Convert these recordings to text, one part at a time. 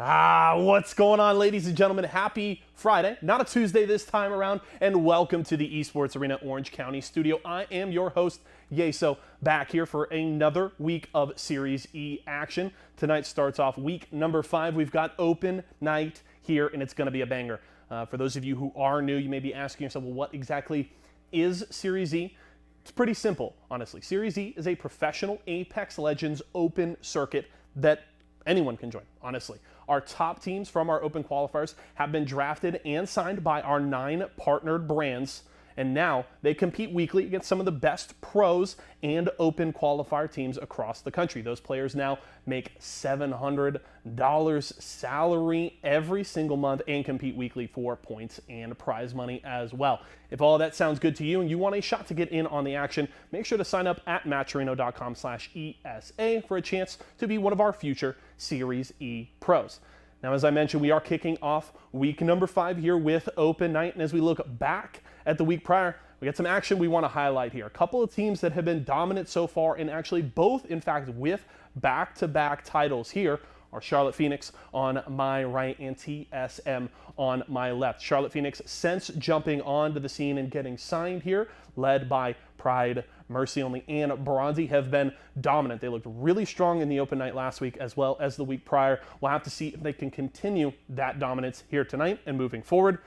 What's going on, ladies and gentlemen? Happy Friday, not a Tuesday this time around, and welcome to the Esports Arena Orange County studio. I am your host, Yeso, back here for another week of SeriesE action. Tonight starts off week number 5. We've got open night here, and it's going to be a banger. For those of you who are new, you may be asking yourself, well, what exactly is SeriesE? It's pretty simple, honestly. SeriesE is a professional Apex Legends open circuit that anyone can join, honestly. Our top teams from our open qualifiers have been drafted and signed by our 9 partnered brands, and now they compete weekly against some of the best pros and open qualifier teams across the country. Those players now make $700 salary every single month and compete weekly for points and prize money as well. If all of that sounds good to you and you want a shot to get in on the action, make sure to sign up at matcherino.com/ESA for a chance to be one of our future SeriesE pros. Now, as I mentioned, we are kicking off week number 5 here with open night, and as we look back at the week prior, we got some action we want to highlight here. A couple of teams that have been dominant so far, and actually both, in fact, with back-to-back titles here are Charlotte Phoenix on my right and TSM on my left. Charlotte Phoenix, since jumping onto the scene and getting signed here, led by Pride, Mercy Only, and Bronzy, have been dominant. They looked really strong in the open night last week as well as the week prior. We'll have to see if they can continue that dominance here tonight and moving forward.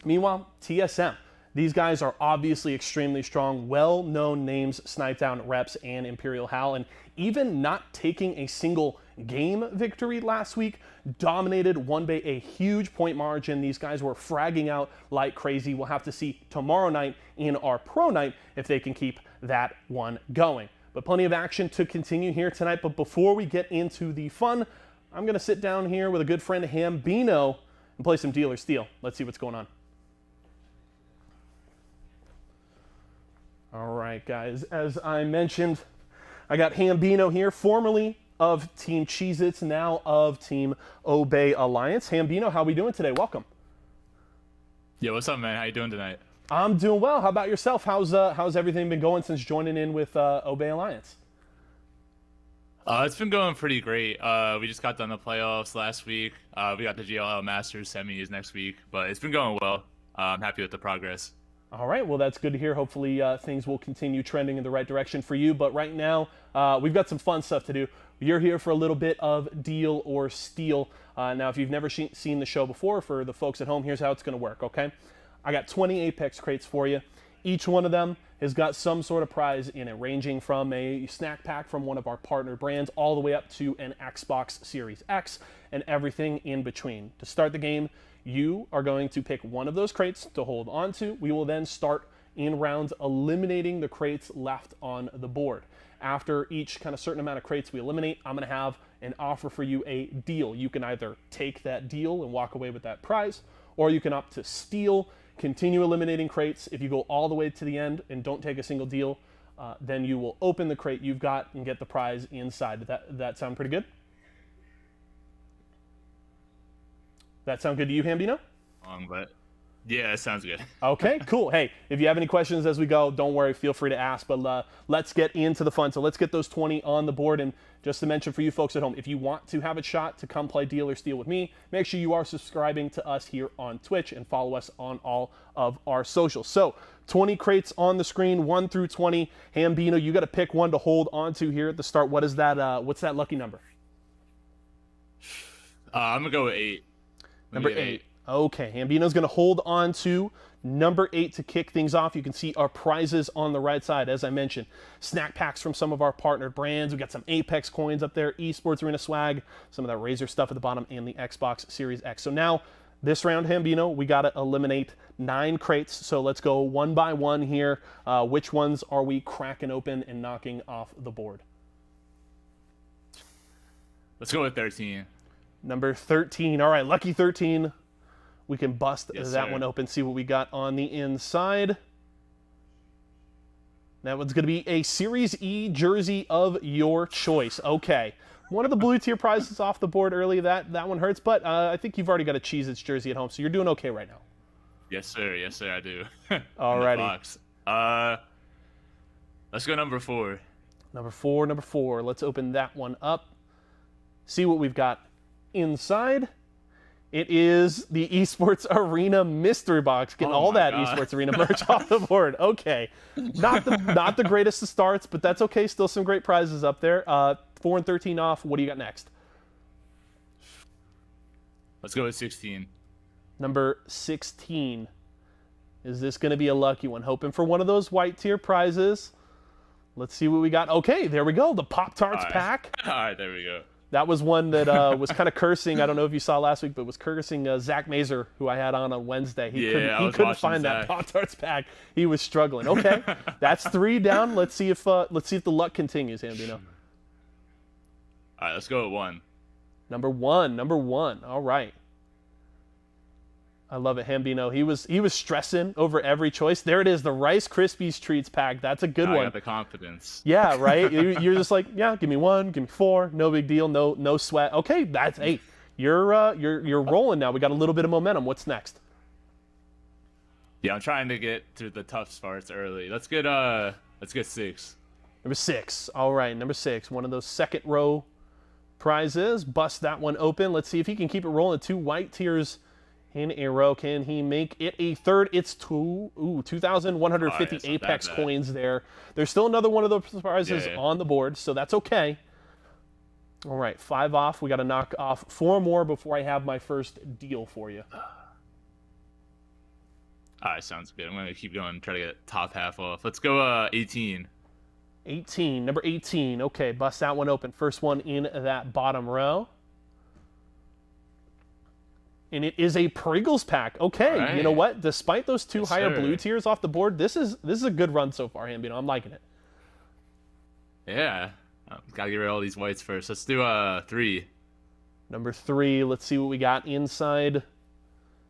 Meanwhile, TSM. These guys are obviously extremely strong, well-known names, Sniped Reps, and Imperial Hal, and even not taking a single game victory last week, dominated, won by a huge point margin. These guys were fragging out like crazy. We'll have to see tomorrow night in our pro night if they can keep that one going. But plenty of action to continue here tonight. But before we get into the fun, I'm going to sit down here with a good friend, Hambino, and play some Deal or Steal. Let's see what's going on. All right, guys, as I mentioned, I got Hambino here, formerly of Team Cheez-Its, now of Team Obey Alliance. Hambino, how are we doing today? Welcome. Yeah, what's up, man? How you doing tonight? I'm doing well. How about yourself? How's everything been going since joining in with Obey Alliance? It's been going pretty great. We just got done the playoffs last week. We got the GLL Masters semis next week, but it's been going well. I'm happy with the progress. All right, well, that's good to hear. Hopefully things will continue trending in the right direction for you. But right now, we've got some fun stuff to do. You're here for a little bit of Deal or Steal. Now, if you've never seen the show before, for the folks at home, here's how it's going to work, okay? I got 20 Apex crates for you. Each one of them has got some sort of prize in it, ranging from a snack pack from one of our partner brands all the way up to an Xbox Series X and everything in between. To start the game, you are going to pick one of those crates to hold on to. We will then start in rounds eliminating the crates left on the board. After each kind of certain amount of crates we eliminate, I'm going to have an offer for you, a deal. You can either take that deal and walk away with that prize, or you can opt to steal, continue eliminating crates. If you go all the way to the end and don't take a single deal, then you will open the crate you've got and get the prize inside. Does that sound pretty good? That sound good to you, Hambino? But yeah, it sounds good. Okay, cool. Hey, if you have any questions as we go, don't worry, feel free to ask. But let's get into the fun. So let's get those 20 on the board. And just to mention for you folks at home, if you want to have a shot to come play Deal or Steal with me, make sure you are subscribing to us here on Twitch and follow us on all of our socials. So 20 crates on the screen, 1 through 20. Hambino, you got to pick one to hold on to here at the start. What is that? What's that lucky number? I'm going to go with 8. Number 8. Okay, Hambino's going to hold on to number 8 to kick things off. You can see our prizes on the right side, as I mentioned. Snack packs from some of our partnered brands. We got some Apex coins up there, Esports Arena swag, some of that Razer stuff at the bottom, and the Xbox Series X. So now, this round, Hambino, we got to eliminate 9 crates. So let's go one by one here. Which ones are we cracking open and knocking off the board? Let's go with 13. Number 13. All right, lucky 13. We can bust that one open, see what we got on the inside. That one's going to be a SeriesE jersey of your choice. Okay. One of the blue tier prizes off the board early. That one hurts, but I think you've already got a Cheez-Its jersey at home, so you're doing okay right now. Yes, sir. Yes, sir, I do. Alrighty. Let's go number 4. Number four. Let's open that one up. See what we've got inside. It is the Esports Arena mystery box. Getting all that Esports Arena merch off the board. Okay, not the greatest of starts, but that's okay. Still some great prizes up there. 4 and 13 off. What do you got next? Let's go with 16. Number 16. Is this going to be a lucky one? Hoping for one of those white tier prizes. Let's see what we got. Okay, there we go. The Pop-Tarts pack. All right, there we go. That was one that was kind of cursing. I don't know if you saw last week, but was cursing Zach Mazer, who I had on Wednesday. He couldn't find that Pop-Tarts pack. He was struggling. Okay, that's 3 down. Let's see if the luck continues, Hambino. All right, let's go with 1. Number one. All right. I love it, Hambino. He was stressing over every choice. There it is, the Rice Krispies Treats pack. That's a good one. I got the confidence. Yeah, right. You're just like, yeah, give me 1, give me 4, no big deal, no sweat. Okay, that's 8. You're rolling now. We got a little bit of momentum. What's next? Yeah, I'm trying to get through the tough parts early. Let's get 6. Number 6. All right, number 6. One of those second row prizes. Bust that one open. Let's see if he can keep it rolling. 2 white tiers in a row. Can he make it a third? It's 2,150 Apex coins there. There's still another one of those prizes on the board, so that's okay. All right, 5 off. We got to knock off 4 more before I have my first deal for you. All right, sounds good. I'm going to keep going, try to get top half off. Let's go 18. 18, number 18. Okay, bust that one open. First one in that bottom row. And it is a Pringles pack. Okay, right. You know what? Despite those 2 higher blue tiers off the board, this is a good run so far, Hambino. I'm liking it. Yeah. Gotta get rid of all these whites first. Let's do 3. Number 3. Let's see what we got inside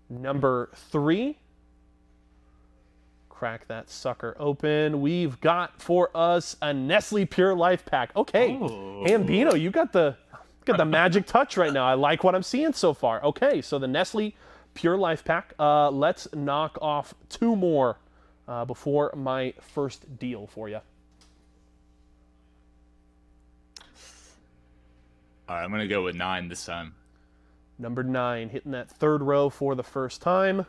number 3. Crack that sucker open. We've got for us a Nestle Pure Life pack. Okay, Hambino, you got the magic touch right now. I like what I'm seeing so far. Okay, so the Nestle Pure Life pack. Let's knock off 2 more before my first deal for you. All right, I'm going to go with 9 this time. Number 9, hitting that 3rd row for the first time.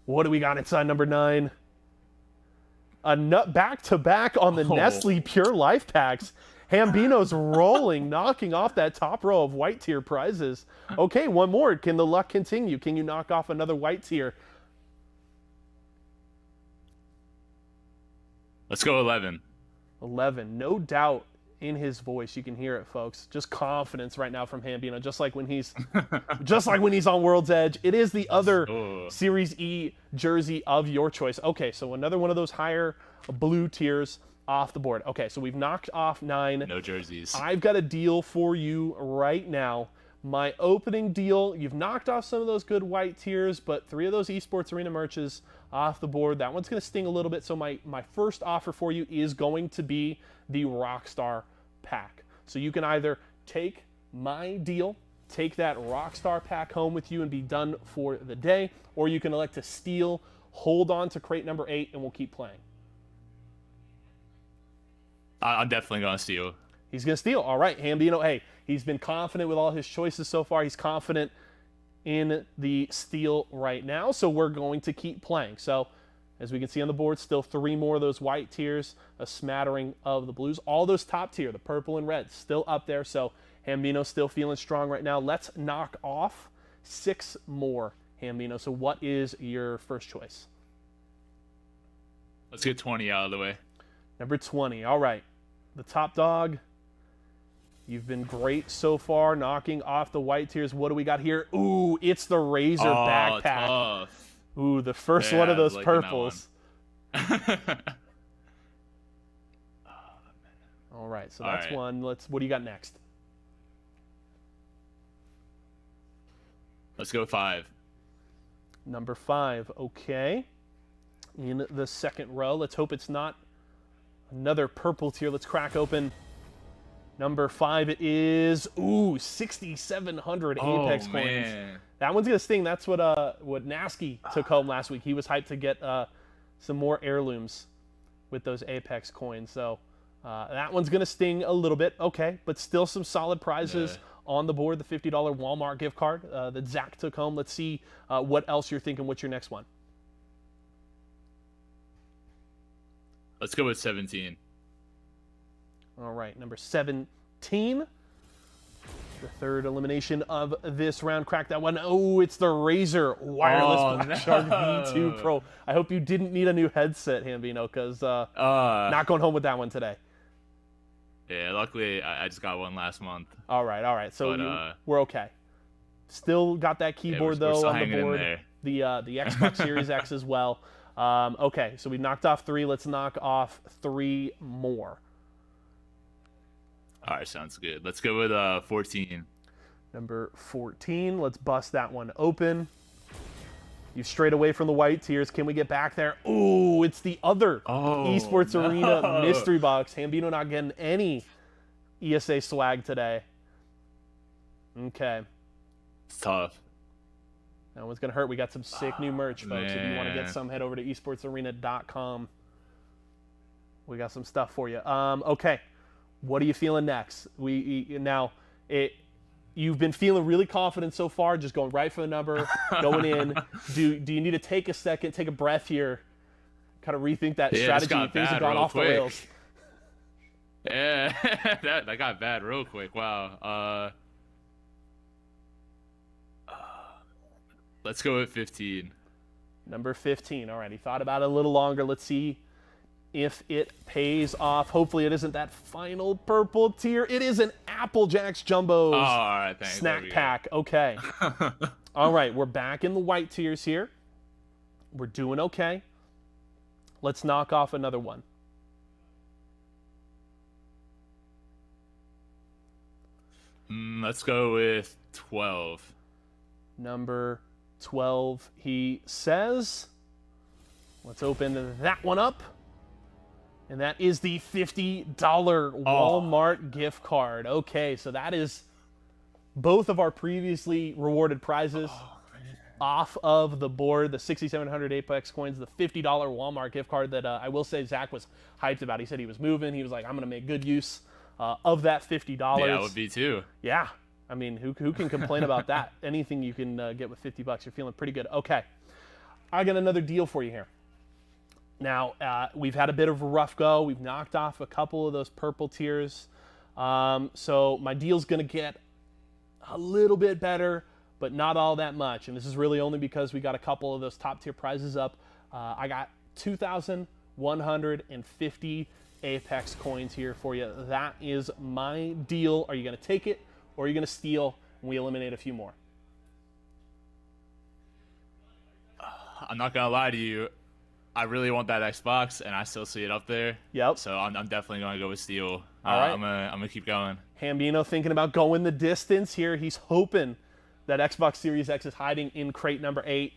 What do we got inside number 9? A nut back-to-back on the Nestle Pure Life packs. Hambino's rolling, knocking off that top row of white tier prizes. Okay, 1 more. Can the luck continue? Can you knock off another white tier? Let's go 11. 11. No doubt in his voice. You can hear it, folks. Just confidence right now from Hambino, just like when he's on World's Edge. It is the other SeriesE jersey of your choice. Okay, so another one of those higher blue tiers off the board. Okay, so we've knocked off 9. No jerseys. I've got a deal for you right now. My opening deal, you've knocked off some of those good white tiers, but 3 of those Esports Arena merches off the board. That one's going to sting a little bit, so my first offer for you is going to be the Rockstar pack. So you can either take my deal, take that Rockstar pack home with you and be done for the day, or you can elect to steal, hold on to crate number 8, and we'll keep playing. I'm definitely going to steal. He's going to steal. All right, Hambino. Hey, he's been confident with all his choices so far. He's confident in the steal right now, so we're going to keep playing. So, as we can see on the board, still 3 more of those white tiers, a smattering of the blues. All those top tier, the purple and red, still up there. So, Hambino still feeling strong right now. Let's knock off 6 more, Hambino. So, what is your first choice? Let's get 20 out of the way. Number 20. All right. The top dog. You've been great so far, knocking off the white tiers. What do we got here? Ooh, it's the Razor backpack. Tough. Ooh, the first one of those purples. All right, so that's one. What do you got next? Let's go 5. Number 5, okay. In the second row, let's hope it's not another purple tier. Let's crack open number 5. It is 6,700 Apex coins. Man. That one's gonna sting. That's what Nasky took home last week. He was hyped to get some more heirlooms with those Apex coins. So that one's gonna sting a little bit. Okay, but still some solid prizes on the board, the $50 Walmart gift card that Zach took home. Let's see what else you're thinking. What's your next one? Let's go with 17. All right, number 17. The third elimination of this round. Crack that one. Oh, it's the Razer Wireless Black Shark V2 Pro. I hope you didn't need a new headset, Hambino, because not going home with that one today. Yeah, luckily I just got one last month. All right. So we're okay. Still got that keyboard, we're though, still on the hanging in board. there. The Xbox Series X as well. Okay, so we knocked off 3. Let's knock off 3 more. All right, sounds good. Let's go with 14. Number 14. Let's bust that one open. You've strayed away from the white tiers. Can we get back there? Ooh, it's the other Esports Arena mystery box. Hambino not getting any ESA swag today. Okay. It's tough. That one's going to hurt. We got some sick new merch, folks. If you want to get some, head over to esportsarena.com. We got some stuff for you. Okay. What are you feeling next? You've been feeling really confident so far, just going right for the number, going in. Do you need to take a second, take a breath here, kind of rethink that strategy? Things have gone off the rails. Yeah, that got bad real quick. Wow. Let's go with 15. Number 15. All right, he thought about it a little longer. Let's see if it pays off. Hopefully it isn't that final purple tier. It is an Apple Jacks Jumbo's all right, thanks. snack pack. Okay. All right, we're back in the white tiers here. We're doing okay. Let's knock off another one. Let's go with 12. Number 12, he says. Let's open that one up. And that is the $50 Walmart gift card. Okay, so that is both of our previously rewarded prizes off of the board. The 6,700 Apex coins, the $50 Walmart gift card that I will say Zach was hyped about. He said he was moving. He was like, I'm going to make good use of that $50. Yeah, I would be too. Yeah. I mean, who can complain about that? Anything you can get with $50, you're feeling pretty good. Okay. I got another deal for you here. Now, we've had a bit of a rough go. We've knocked off a couple of those purple tiers. So my deal's going to get a little bit better, but not all that much. And this is really only because we got a couple of those top tier prizes up. I got 2,150 Apex coins here for you. That is my deal. Are you going to take it or are you going to steal and we eliminate a few more? I'm not going to lie to you. I really want that Xbox, and I still see it up there. Yep. So I'm definitely going to go with Steel. All right. I'm gonna keep going. Hambino thinking about going the distance here. He's hoping that Xbox Series X is hiding in crate number 8.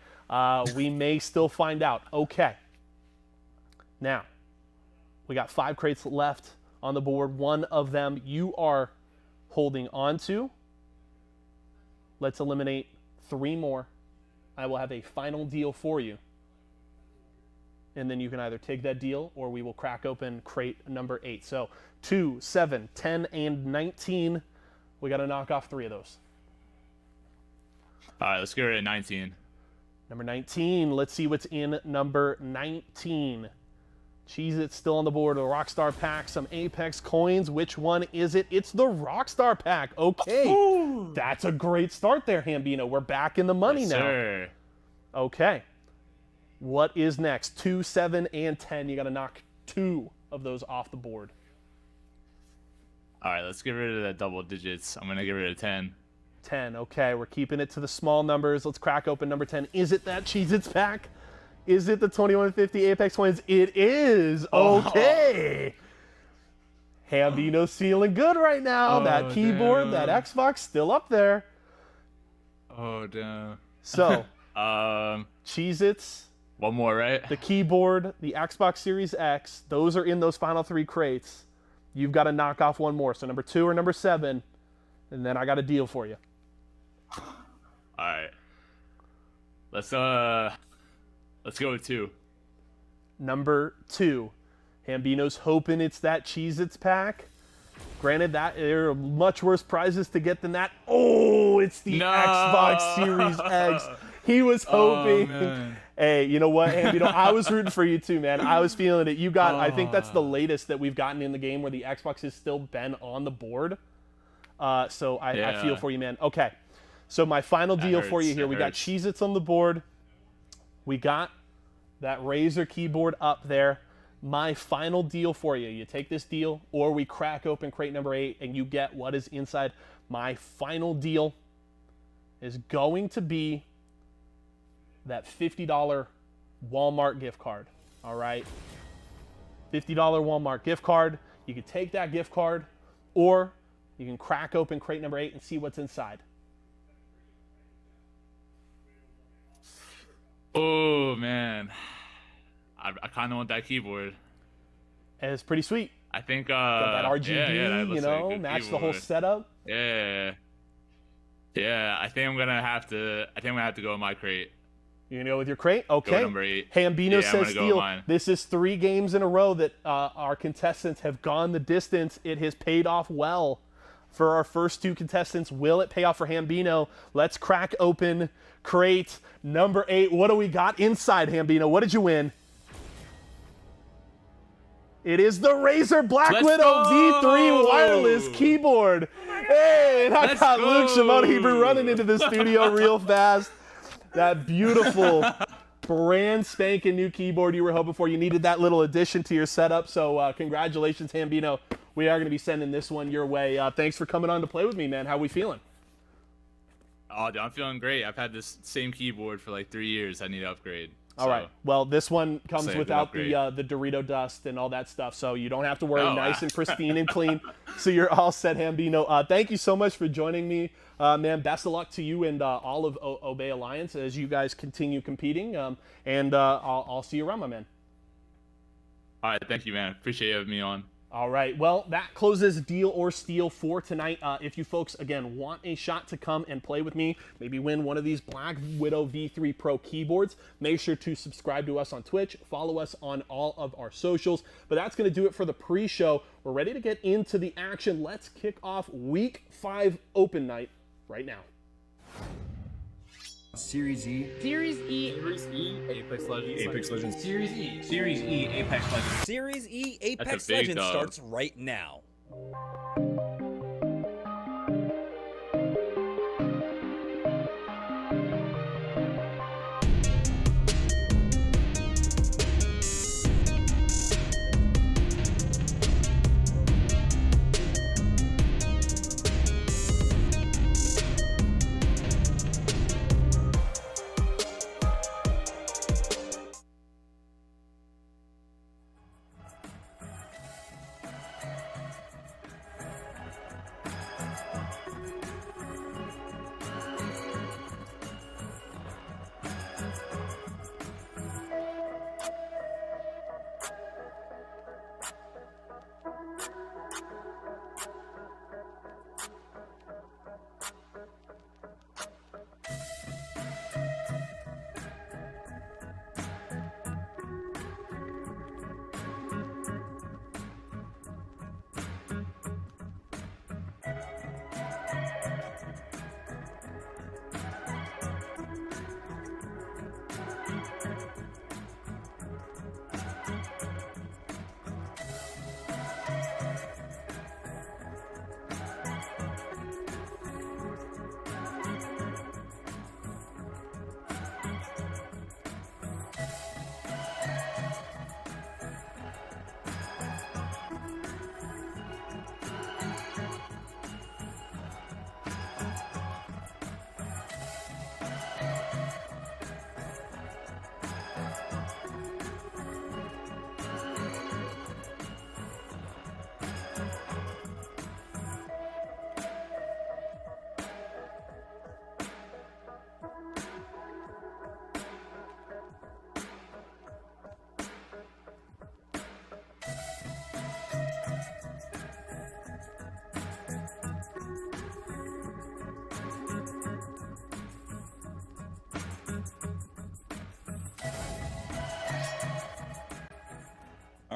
We may still find out. Okay. Now, we got 5 crates left on the board. One of them you are holding on to. Let's eliminate 3 more. I will have a final deal for you. And then you can either take that deal or we will crack open crate number 8. So 2, 7, 10, and 19. We got to knock off 3 of those. All right, let's get rid of 19. Number 19. Let's see what's in number 19. Cheez-It's still on the board. A Rockstar pack, some Apex coins. Which one is it? It's the Rockstar pack. Okay. Ooh. That's a great start there, Hambino. We're back in the money yes, now. Sir. Okay. What is next? 2, 7, and 10. You got to knock 2 of those off the board. All right, let's get rid of the double digits. I'm going to get rid of 10. 10. Okay, we're keeping it to the small numbers. Let's crack open number 10. Is it that Cheez-Its pack? Is it the 2150 Apex coins? It is. Okay. Hambino's feeling good right now. That keyboard, that Xbox, still up there. Oh, damn. So, Cheez-Its. One more, right? The keyboard, the Xbox Series X, those are in those final 3 crates. You've got to knock off 1 more. So number 2 or number 7, and then I got a deal for you. All right. Let's go with 2. Number 2. Hambino's hoping it's that Cheez-Its pack. Granted, that there are much worse prizes to get than that. Oh, it's the No. Xbox Series X. He was hoping. Man. Hey, you know what, Ambino? I was rooting for you too, man. I was feeling it. You got. I think that's the latest that we've gotten in the game where the Xbox has still been on the board. So I feel for you, man. Okay, so my final deal for you here. We got Cheez-Its on the board. We got that Razer keyboard up there. My final deal for you. You take this deal, or we crack open crate number 8 and you get what is inside. My final deal is going to be that $50 Walmart gift card. All right? $50 Walmart gift card. You can take that gift card, or you can crack open crate number 8 and see what's inside. Oh, man. I kind of want that keyboard. And it's pretty sweet. I think Got that RGB, that you know, match keyboard. the whole setup. Yeah. I think I'm gonna have to go with my crate. You're gonna go with your crate? Okay. Go number 8. Hambino says, Steele, mine. this is 3 games in a row that our contestants have gone the distance. It has paid off well for our first 2 contestants. Will it pay off for Hambino? Let's crack open crate number 8. What do we got inside, Hambino? What did you win? It is the Razer Black Widow V3 wireless keyboard. Hey, and I got Luke Shimoda Hebrew running into the studio real fast. That beautiful brand spanking new keyboard you were hoping for. You needed that little addition to your setup. So congratulations, Hambino. We are going to be sending this one your way. Thanks for coming on to play with me, man. How we feeling? Oh, dude, I'm feeling great. I've had this same keyboard for like 3 years. I need to upgrade. All right. Well, this one comes Save without upgrade. the Dorito dust and all that stuff, so you don't have to worry. Oh, Nice and pristine and clean. So you're all set, Hambino. Thank you so much for joining me, man. Best of luck to you and all of Obey Alliance as you guys continue competing. And I'll see you around, my man. All right, thank you, man. Appreciate you having me on. All right, well, that closes Deal or Steal for tonight. If you folks, again, want a shot to come and play with me, maybe win one of these Black Widow V3 Pro keyboards, make sure to subscribe to us on Twitch, follow us on all of our socials. But that's going to do it for the pre-show. We're ready to get into the action. Let's kick off Week 5 Open Night right now. SeriesE. SeriesE. SeriesE. Apex Legends. Apex Legends. SeriesE. SeriesE. Apex Legends. SeriesE Apex big Legends dub. starts right now.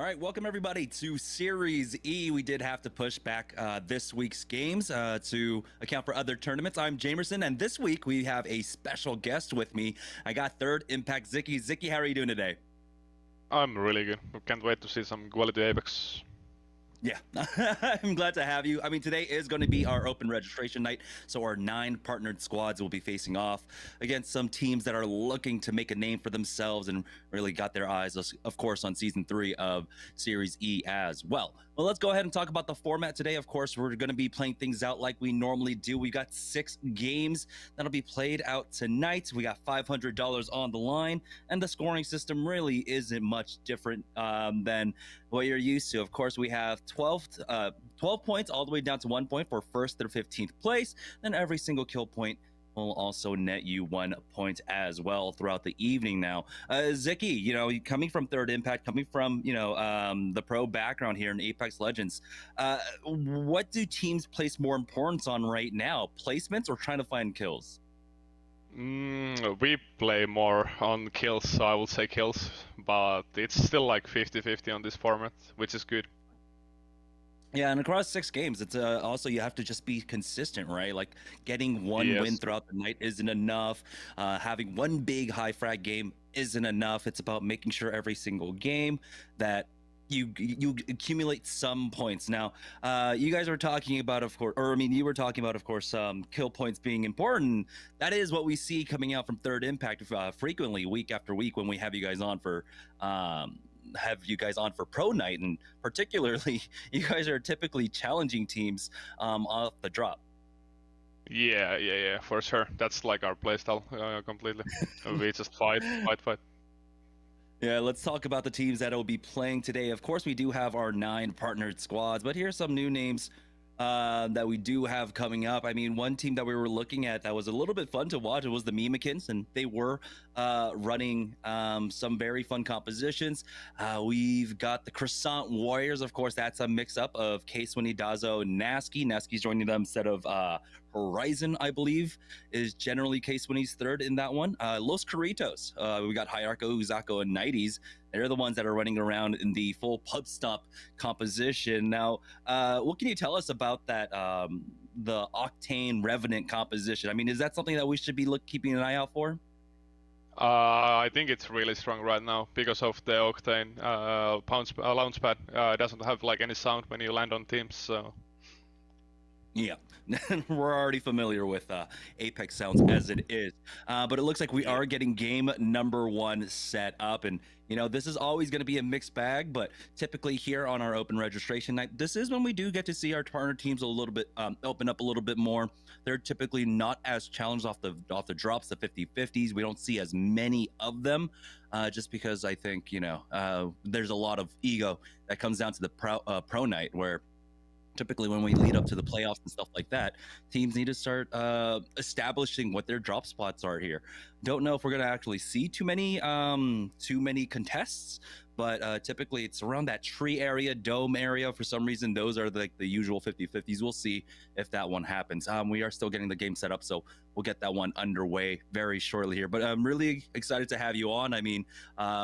right, welcome everybody to Series E. We did have to push back this week's games to account for other tournaments. I'm Jamerson, and this week we have a special guest with me. I got third Impact Zicky. Zicky, how are you doing today? I'm really good. I can't wait to see some quality Apex. Yeah, I'm glad to have you. I mean, today is going to be our open registration night, so our 9 partnered squads will be facing off against some teams that are looking to make a name for themselves and really got their eyes, of course, on Season 3 of Series E as well. Well, let's go ahead and talk about the format today. Of course, we're going to be playing things out like we normally do. We got 6 games that'll be played out tonight. We got $500 on the line, and the scoring system really isn't much different than what you're used to. Of course, we have 12 points all the way down to 1 point for first through 15th place. Then every single kill point will also net you 1 point as well throughout the evening. Now, Zicky, you know, coming from Third Impact, coming from, you know, the pro background here in Apex Legends, what do teams place more importance on right now? Placements or trying to find kills? We play more on kills, so I will say kills, but it's still like 50-50 on this format, which is good. Yeah, and across 6 games, it's also you have to just be consistent, right? Like getting one win throughout the night isn't enough. Having one big high frag game isn't enough. It's about making sure every single game that you accumulate some points. Now, you guys were talking about, of course, or I mean, you were talking about, of course, kill points being important. That is what we see coming out from Third Impact frequently, week after week, when we have you guys on for pro night, and particularly you guys are typically challenging teams off the drop. Yeah, for sure. That's like our playstyle completely. We just fight. Yeah, let's talk about the teams that will be playing today. Of course, we do have our 9 partnered squads, but here's some new names that we do have coming up. I mean, one team that we were looking at that was a little bit fun to watch, it was the Mimikins, and they were running some very fun compositions. We've got the Croissant Warriors. Of course, that's a mix-up of K-Swinny, Dazo, and Nasky. Nasky's joining them instead of Horizon, I believe, is generally K-Swinny's third in that one. Los Corritos. We got Hyarko, Uzako, and 90s. They're the ones that are running around in the full pub stop composition. Now, what can you tell us about that, the Octane Revenant composition? I mean, is that something that we should be keeping an eye out for? I think it's really strong right now because of the Octane launchpad. Doesn't have like any sound when you land on teams, so... Yeah, we're already familiar with Apex sounds as it is, but it looks like we are getting game number 1 set up, and you know, this is always going to be a mixed bag, but typically here on our open registration night, this is when we do get to see our partner teams a little bit open up a little bit more. They're typically not as challenged off the drops, the 50-50s. We don't see as many of them, just because I think, you know, there's a lot of ego that comes down to the pro night, where typically when we lead up to the playoffs and stuff like that, teams need to start establishing what their drop spots are here. Don't know if we're going to actually see too many contests, but typically it's around that tree area, dome area. For some reason, those are the usual 50-50s. We'll see if that one happens. We are still getting the game set up, so we'll get that one underway very shortly here. But I'm really excited to have you on. I mean,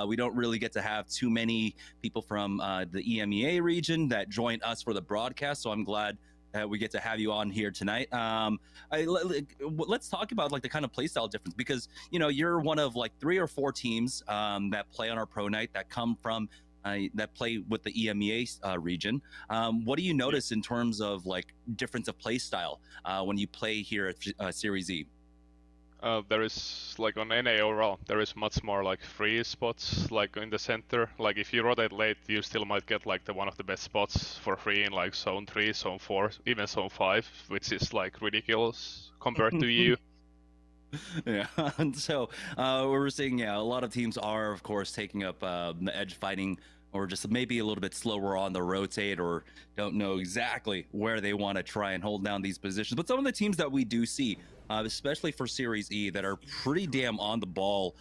we don't really get to have too many people from the EMEA region that join us for the broadcast, so I'm glad that we get to have you on here tonight. Let's talk about like the kind of playstyle difference, because you know, you're one of like 3 or 4 teams that play on our pro night that come from that play with the EMEA region. What do you notice in terms of like difference of playstyle when you play here at Series E? There is, like on NA overall, there is much more like free spots, like in the center. Like if you rotate late, you still might get like one of the best spots for free in like zone 3, zone 4, even zone 5, which is like ridiculous compared to you. Yeah, and so we're seeing, a lot of teams are, of course, taking up the edge fighting, or just maybe a little bit slower on the rotate, or don't know exactly where they want to try and hold down these positions. But some of the teams that we do see, especially for Series E, that are pretty damn on the ball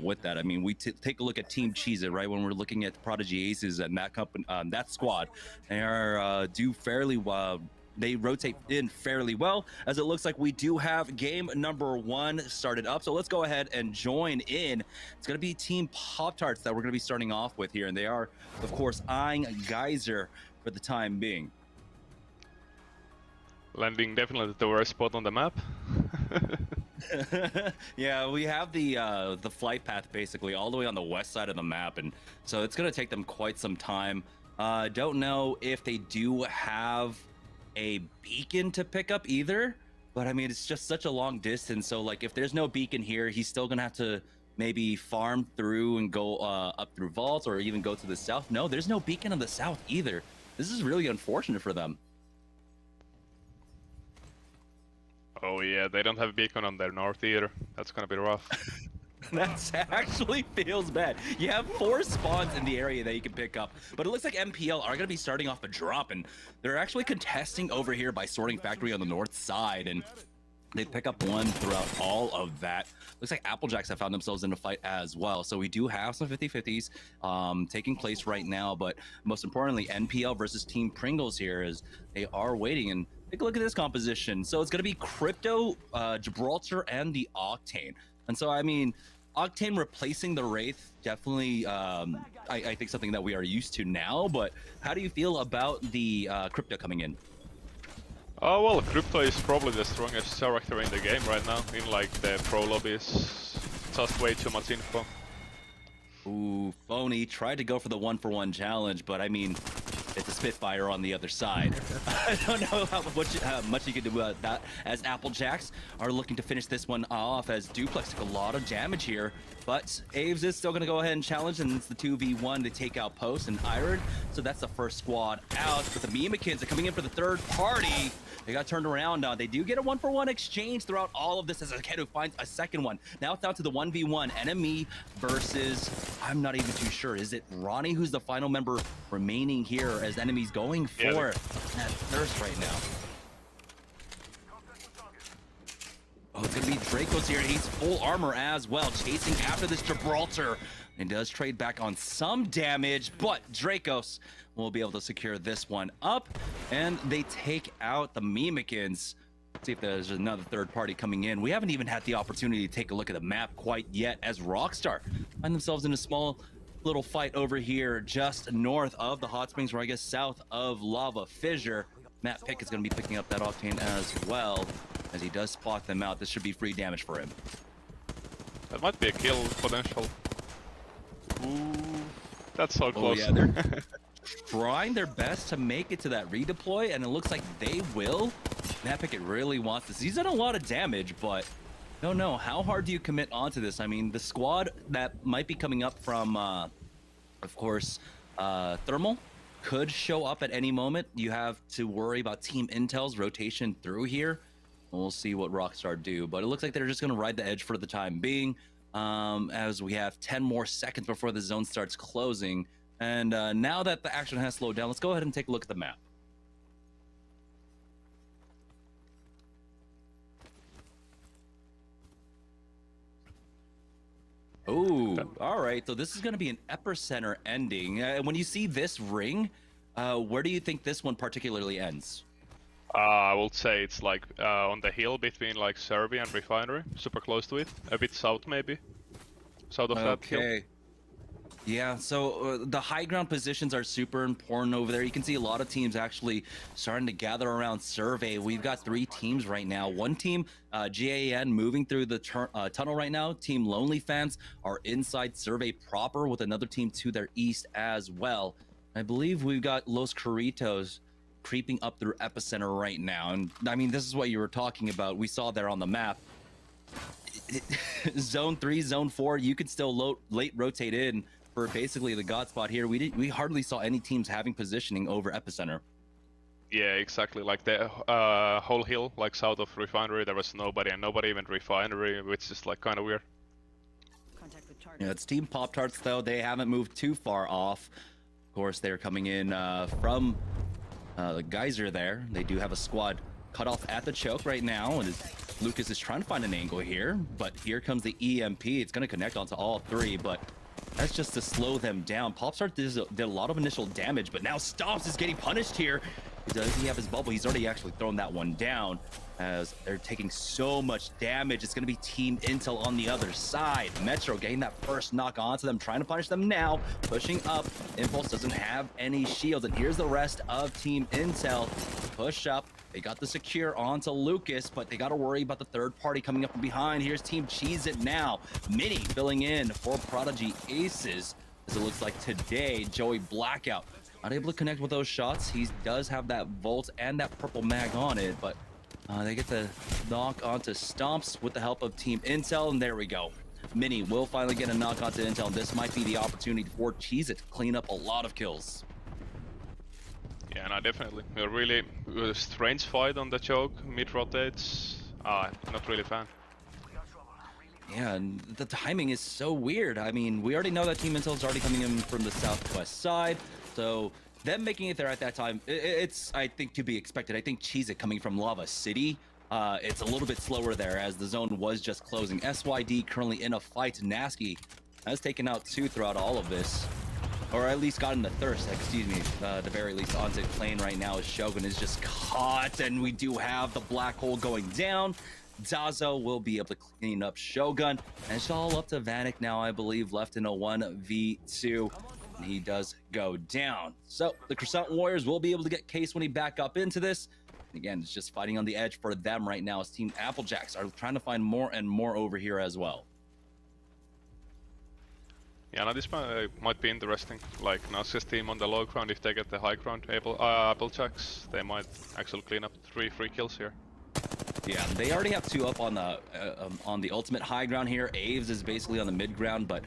with that. I mean, we take a look at Team Cheese It, right? When we're looking at Prodigy Aces and that company, that squad, they are do fairly they rotate in fairly well, as it looks like we do have game number 1 started up. So let's go ahead and join in. It's going to be Team Pop-Tarts that we're going to be starting off with here, and they are, of course, eyeing Geyser for the time being. Landing definitely the worst spot on the map. Yeah, we have the flight path basically all the way on the west side of the map, and so it's going to take them quite some time. Don't know if they do have a beacon to pick up either, but I mean, it's just such a long distance. So like, if there's no beacon here, he's still gonna have to maybe farm through and go up through vaults, or even go to the south. No, there's no beacon in the south either. This is really unfortunate for them. Oh yeah, they don't have a beacon on their north either. That's gonna be rough. That actually feels bad. You have 4 spawns in the area that you can pick up, but it looks like MPL are going to be starting off a drop, and they're actually contesting over here by Sorting Factory on the north side, and they pick up 1 throughout all of that. Looks like Applejacks have found themselves in a fight as well, so we do have some 50-50s taking place right now, but most importantly, NPL versus Team Pringles here, as they are waiting. And take a look at this composition. So it's going to be Crypto, Gibraltar, and the Octane. And so, I mean, Octane replacing the Wraith, definitely, I think something that we are used to now, but how do you feel about the Crypto coming in? Oh well, Crypto is probably the strongest character in the game right now. In like the pro lobbies, just way too much info. Ooh, Phony tried to go for the 1-for-1 challenge, but I mean, it's a Spitfire on the other side. I don't know how much you can do about that, as Applejacks are looking to finish this one off, as Duplex took a lot of damage here. But Aves is still going to go ahead and challenge, and it's the 2v1 to take out Post and Iron. So that's the first squad out. But the Memekins are coming in for the third party. They got turned around. They do get a 1-for-1 exchange throughout all of this, as Akedu finds a second one. Now it's down to the 1v1 enemy versus, I'm not even too sure. Is it Ronnie who's the final member remaining here, as enemies going for that thirst right now? Oh, it's gonna be Draco's here. He's full armor as well, chasing after this Gibraltar. And does trade back on some damage, but Dracos will be able to secure this one up. And they take out the Memekins. Let's see if there's another third party coming in. We haven't even had the opportunity to take a look at the map quite yet, as Rockstar find themselves in a small little fight over here just north of the hot springs, or I guess south of Lava Fissure. Matt Pick is going to be picking up that Octane as well, as he does spot them out. This should be free damage for him. That might be a kill potential. Ooh, that's so close. Oh yeah, they're trying their best to make it to that redeploy, and it looks like they will. Matt Pickett really wants this. He's done a lot of damage, but don't know, how hard do you commit onto this? I mean, the squad that might be coming up from, of course, Thermal could show up at any moment. You have to worry about Team Intel's rotation through here. We'll see what Rockstar do, but it looks like they're just going to ride the edge for the time being, as we have 10 more seconds before the zone starts closing. And now that the action has slowed down, let's go ahead and take a look at the map. Oh, all right. So this is going to be an epicenter ending. When you see this ring, where do you think this one particularly ends? I would say it's like on the hill between like SeriesE and Refinery, super close to it. A bit south maybe. South of that hill. Yeah, so the high ground positions are super important over there. You can see a lot of teams actually starting to gather around Survey. We've got 3 teams right now. One team, GAN, moving through the tunnel right now. Team Lonely Fans are inside Survey proper, with another team to their east as well. I believe we've got Los Corritos creeping up through Epicenter right now. And I mean, this is what you were talking about. We saw there on the map. Zone 3, Zone 4, you could still late rotate in for basically the god spot here. We hardly saw any teams having positioning over Epicenter. Yeah, exactly. Like the whole hill, like south of Refinery, there was nobody, and nobody even Refinery, which is like kind of weird. Yeah, it's Team Pop-Tarts though. They haven't moved too far off. Of course, they're coming in from the Geyser there. They do have a squad cut off at the choke right now, and Lucas is trying to find an angle here, but here comes the EMP. It's going to connect onto all 3, but that's just to slow them down. Popstar did a lot of initial damage, but now Stomps is getting punished here. He's Does he have his bubble? He's already actually thrown that one down as they're taking so much damage. It's going to be Team Intel on the other side. Metro getting that first knock onto them, trying to punish them now, pushing up. Impulse doesn't have any shields, and here's the rest of Team Intel. Push up. They got the secure onto Lucas, but they got to worry about the third party coming up from behind. Here's Team Cheez-It now. Mini filling in for Prodigy Aces. As it looks like today, Joey Blackout not able to connect with those shots. He does have that Volt and that purple mag on it, but they get the knock onto Stomps with the help of Team Intel, and there we go. Mini will finally get a knock onto Intel, and this might be the opportunity for Cheez-It to clean up a lot of kills. Yeah, no, definitely. A really strange fight on the choke. Mid rotates. Not really fan. Yeah, and the timing is so weird. I mean, we already know that Team Intel is already coming in from the southwest side, so them making it there at that time, it's, I think, to be expected. I think Cheez-It coming from Lava City, it's a little bit slower there as the zone was just closing. SYD currently in a fight. Nasky has taken out 2 throughout all of this, or at least gotten the thirst, excuse me, the very least onto plane right now as Shogun is just caught, and we do have the black hole going down. Zazo will be able to clean up Shogun, and it's all up to Vanek now, I believe, left in a 1v2. And he does go down. So the Croissant Warriors will be able to get Case when he back up into this. And again, it's just fighting on the edge for them right now as Team Applejacks are trying to find more and more over here as well. Yeah, now this might be interesting. Like Nazca's team on the low ground, if they get the high ground Applejacks, they might actually clean up 3 free kills here. Yeah, they already have 2 up on the ultimate high ground here. Aves is basically on the mid ground, but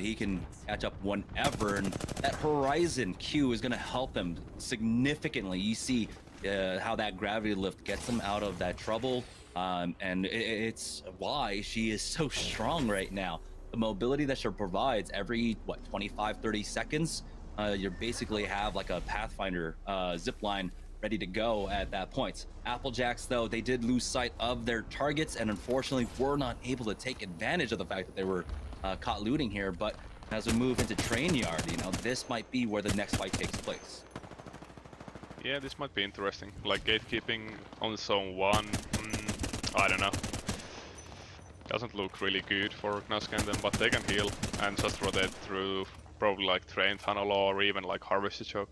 he can catch up whenever, and that Horizon Q is going to help them significantly. You see how that gravity lift gets them out of that trouble, and it's why she is so strong right now. The mobility that she provides every, 25, 30 seconds, you basically have like a Pathfinder zip line ready to go at that point. Applejacks, though, they did lose sight of their targets and unfortunately were not able to take advantage of the fact that they were caught looting here. But as we move into Train Yard, this might be where the next fight takes place. Yeah, this might be interesting. Like gatekeeping on zone 1, I don't know. Doesn't look really good for Nazca and them, but they can heal and just rotate through probably like Train Tunnel or even like Harvested Choke.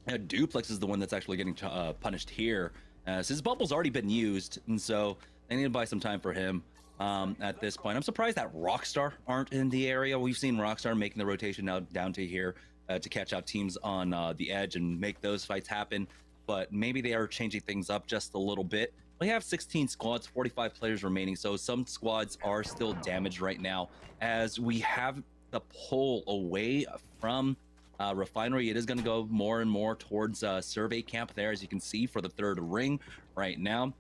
Yeah, Duplex is the one that's actually getting punished here. So his bubble's already been used, and so they need to buy some time for him at this point. I'm surprised that Rockstar aren't in the area. We've seen Rockstar making the rotation now down to here to catch out teams on the edge and make those fights happen, but maybe they are changing things up just a little bit. We have 16 squads, 45 players remaining, so some squads are still damaged right now. As we have the pull away from Refinery, it is going to go more and more towards Survey Camp there, as you can see, for the 3rd ring right now.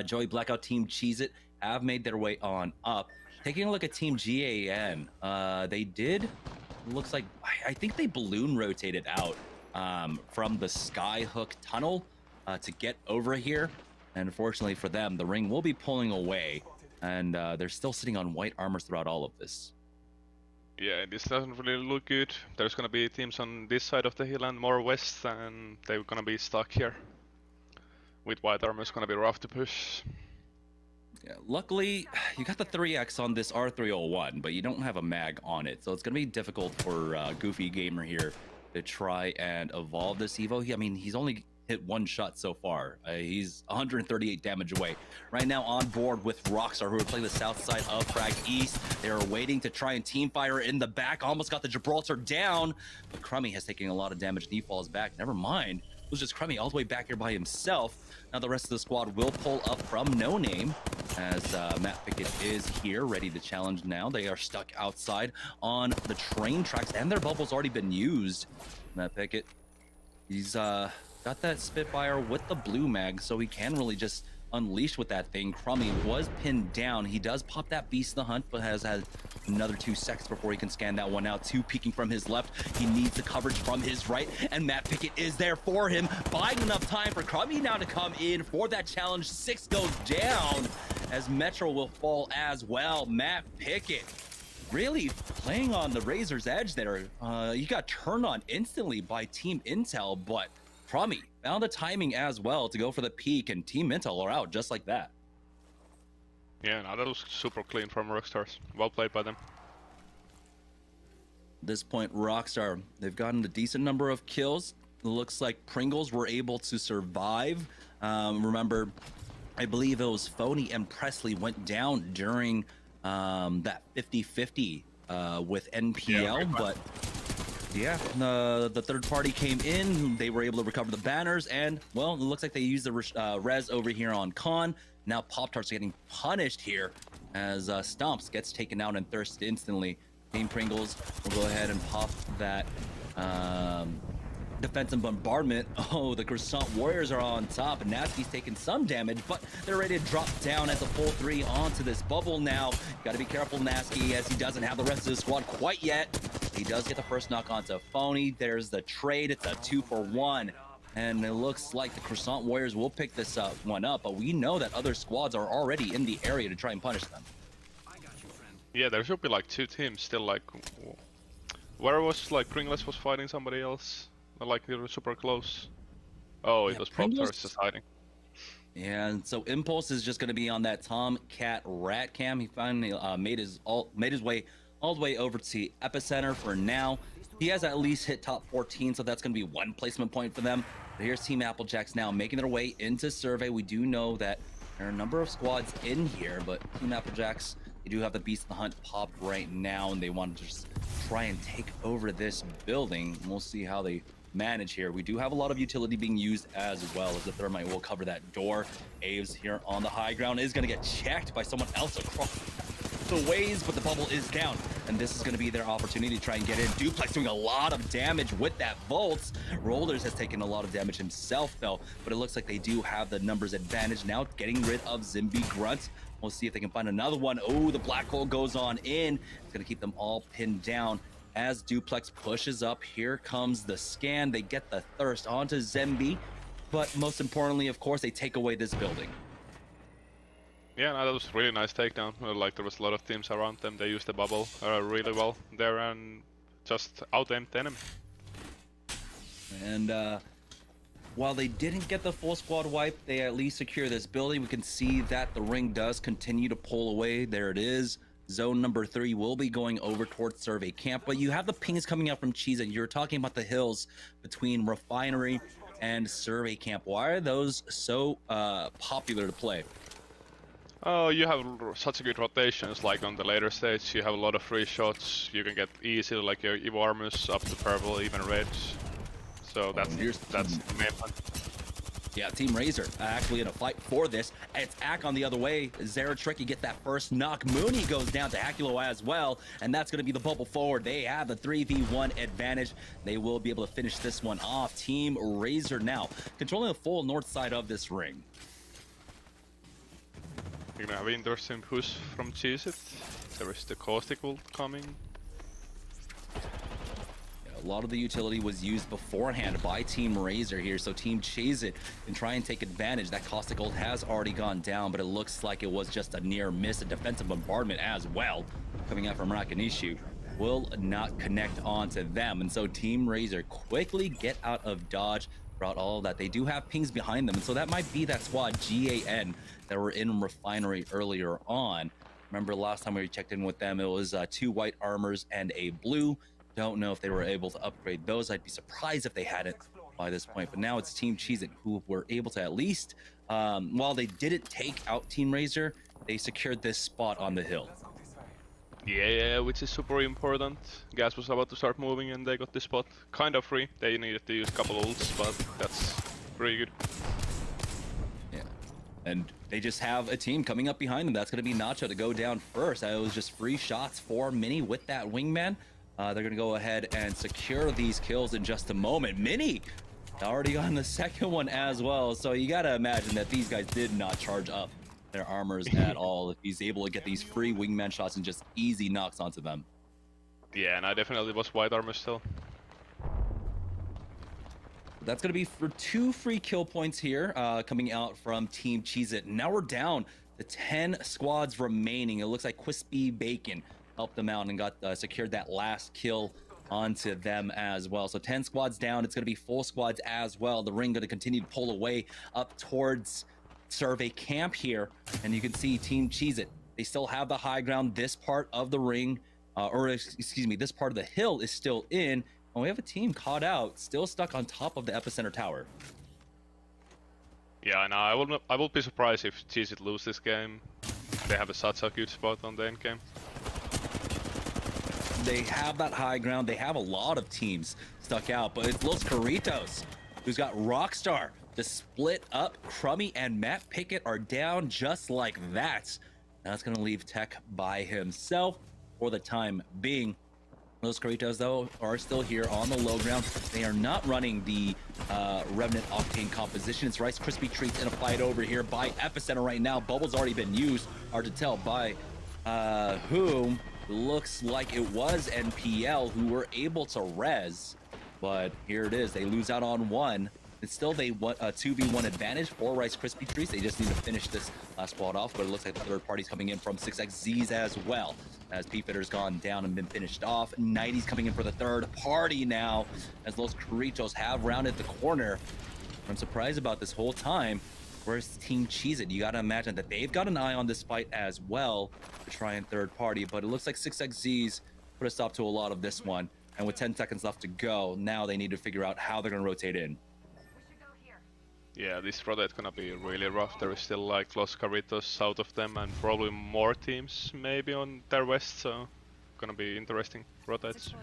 Joey Blackout, Team Cheez-It have made their way on up. Taking a look at Team GAN, they did, looks like, I think they balloon rotated out from the Skyhook Tunnel to get over here. And unfortunately for them, the ring will be pulling away, and they're still sitting on white armors throughout all of this. Yeah, this doesn't really look good. There's gonna be teams on this side of the hill and more west, and they're gonna be stuck here. With white armor, it's gonna be rough to push. Yeah, luckily, you got the 3X on this R301, but you don't have a mag on it, so it's gonna be difficult for Goofy Gamer here to try and evolve this Evo. I mean, he's only hit 1 shot so far. He's 138 damage away. Right now on board with Rockstar, who are playing the south side of Frag East. They're waiting to try and team fire in the back. Almost got the Gibraltar down, but Crummy has taken a lot of damage and he falls back. Never mind. It was just Crummy all the way back here by himself. Now the rest of the squad will pull up from No Name as Matt Pickett is here, ready to challenge now. They are stuck outside on the train tracks and their bubble's already been used. Matt Pickett, he's got that Spitfire with the blue mag, so he can really just unleash with that thing. Crummy was pinned down. He does pop that Beast in the Hunt, but has had another 2 seconds before he can scan that one out. 2 peeking from his left. He needs the coverage from his right, and Matt Pickett is there for him, buying enough time for Crummy now to come in for that challenge. 6 goes down as Metro will fall as well. Matt Pickett really playing on the razor's edge there. You got turned on instantly by Team Intel, but Crummy found the timing as well to go for the peak, and Team Intel are out just like that. Yeah, no, that was super clean from Rockstars. Well played by them. At this point, Rockstar, they've gotten a decent number of kills. It looks like Pringles were able to survive. Remember, I believe it was Phony and Presley went down during that 50-50 with NPL, but yeah, the third party came in. They were able to recover the banners, and well, it looks like they used the res over here on Khan. Now Pop-Tarts are getting punished here as Stomps gets taken out and Thirst instantly. Team Pringles will go ahead and pop that defensive bombardment. Oh, the Croissant Warriors are on top, and Nasky's taking some damage, but they're ready to drop down as a full 3 onto this bubble now. Gotta be careful, Nasky, as he doesn't have the rest of the squad quite yet. He does get the first knock onto Phony. There's the trade. It's a 2-for-1. And it looks like the Croissant Warriors will pick this one up, but we know that other squads are already in the area to try and punish them. Yeah, there should be like 2 teams still, like where was like Pringles was fighting somebody else, like they were super close. Oh, it was Pop-Tarts just hiding. Yeah, and so Impulse is just going to be on that Tomcat Rat Cam. He finally made his way all the way over to Epicenter for now. He has at least hit top 14, so that's going to be 1 placement point for them. But here's Team Applejacks now making their way into Survey. We do know that there are a number of squads in here, but Team Applejacks, they do have the Beast of the Hunt pop right now, and they want to just try and take over this building. We'll see how they manage here. We do have a lot of utility being used as well, as the Thermite will cover that door. Aves here on the high ground is going to get checked by someone else across the ways, but the bubble is down, and this is going to be their opportunity to try and get in. Duplex doing a lot of damage with that Volts. Rollers has taken a lot of damage himself though, but it looks like they do have the numbers advantage now, getting rid of Zimby Grunt. We'll see if they can find another one. Oh, the black hole goes on in. It's going to keep them all pinned down as Duplex pushes up. Here comes the scan. They get the Thirst onto Zemby, but most importantly, of course, they take away this building. Yeah, no, that was really nice takedown. Like there was a lot of teams around them. They used the bubble really well there and just out-aimed enemy. And while they didn't get the full squad wipe, they at least secure this building. We can see that the ring does continue to pull away. There it is. Zone number 3 will be going over towards Survey Camp, but you have the pings coming out from Cheez-It. You're talking about the hills between Refinery and Survey Camp. Why are those so popular to play? Oh, you have such a good rotations, like on the later stage, you have a lot of free shots, you can get easily like your Evo Armus up to purple, even red. So that's the main one. Yeah, Team Razor actually in a fight for this. It's Ack on the other way. Zeratricky get that first knock. Mooney goes down to Hakulo as well, and that's going to be the bubble forward. They have the 3v1 advantage. They will be able to finish this one off. Team Razor now controlling the full north side of this ring. You're gonna have an interesting push from Cheez-It. There is the Caustic ult coming. A lot of the utility was used beforehand by Team Razor here, so Team Cheez-It can try and take advantage. That Caustic ult has already gone down, but it looks like it was just a near miss. A defensive bombardment as well coming out from Rakanishu will not connect onto them, and so Team Razor quickly get out of dodge throughout all of that. They do have pings behind them, and so that might be that squad GAN that were in Refinery earlier on. Remember last time we checked in with them, it was 2 white armors and a blue. Don't know if they were able to upgrade those. I'd be surprised if they hadn't by this point, but now it's Team Cheez-It who were able to at least, while they didn't take out Team Razor, they secured this spot on the hill. Yeah, which is super important. Gas was about to start moving and they got this spot kind of free. They needed to use a couple ults, but that's pretty good. Yeah, and they just have a team coming up behind them. That's going to be Nacho to go down first. It was just free shots for Mini with that wingman. They're going to go ahead and secure these kills in just a moment. Mini already on the second one as well, so you got to imagine that these guys did not charge up their armors at all if he's able to get these free wingman shots and just easy knocks onto them. Yeah, and I definitely was white armor still. That's going to be for 2 free kill points here coming out from Team Cheez-It. Now we're down to 10 squads remaining. It looks like Crispy Bacon helped them out and got secured that last kill onto them as well. So 10 squads down. It's going to be full squads as well. The ring going to continue to pull away up towards survey camp here. And you can see Team Cheez-It. They still have the high ground. This part of the ring, excuse me, this part of the hill is still in. And we have a team caught out, still stuck on top of the epicenter tower. Yeah, no, I will be surprised if Cheez-It lose this game. They have such a good spot on the end game. They have that high ground. They have a lot of teams stuck out, but it's Los Carritos who's got Rockstar to split up. Crummy and Matt Pickett are down just like that. Now it's going to leave Tech by himself for the time being. Los Carritos, though, are still here on the low ground. They are not running the Revenant Octane composition. It's Rice Krispie Treats in a fight over here by Epicenter right now. Bubble's already been used. Hard to tell by whom. Looks like it was NPL who were able to res. But here it is. They lose out on one. It's still a 2v1 advantage for Rice Krispie Treats. They just need to finish this last squad off, but it looks like the third party's coming in from 6xZ's as well, as P-Fitter's gone down and been finished off. 90's coming in for the third party now, as Los Carritos have rounded the corner. I'm surprised about this whole time. Where's Team Cheez-It? You gotta imagine that they've got an eye on this fight as well to try and third party, but it looks like 6xZ's put a stop to a lot of this one. And with 10 seconds left to go, now they need to figure out how they're gonna rotate in. Yeah, this rotate gonna be really rough. There is still like Los Carritos south of them and probably more teams maybe on their west, so gonna be interesting rotates.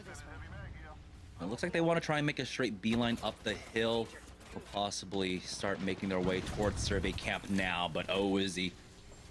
It looks like they want to try and make a straight beeline up the hill, or possibly start making their way towards survey camp now, but oh, Izzy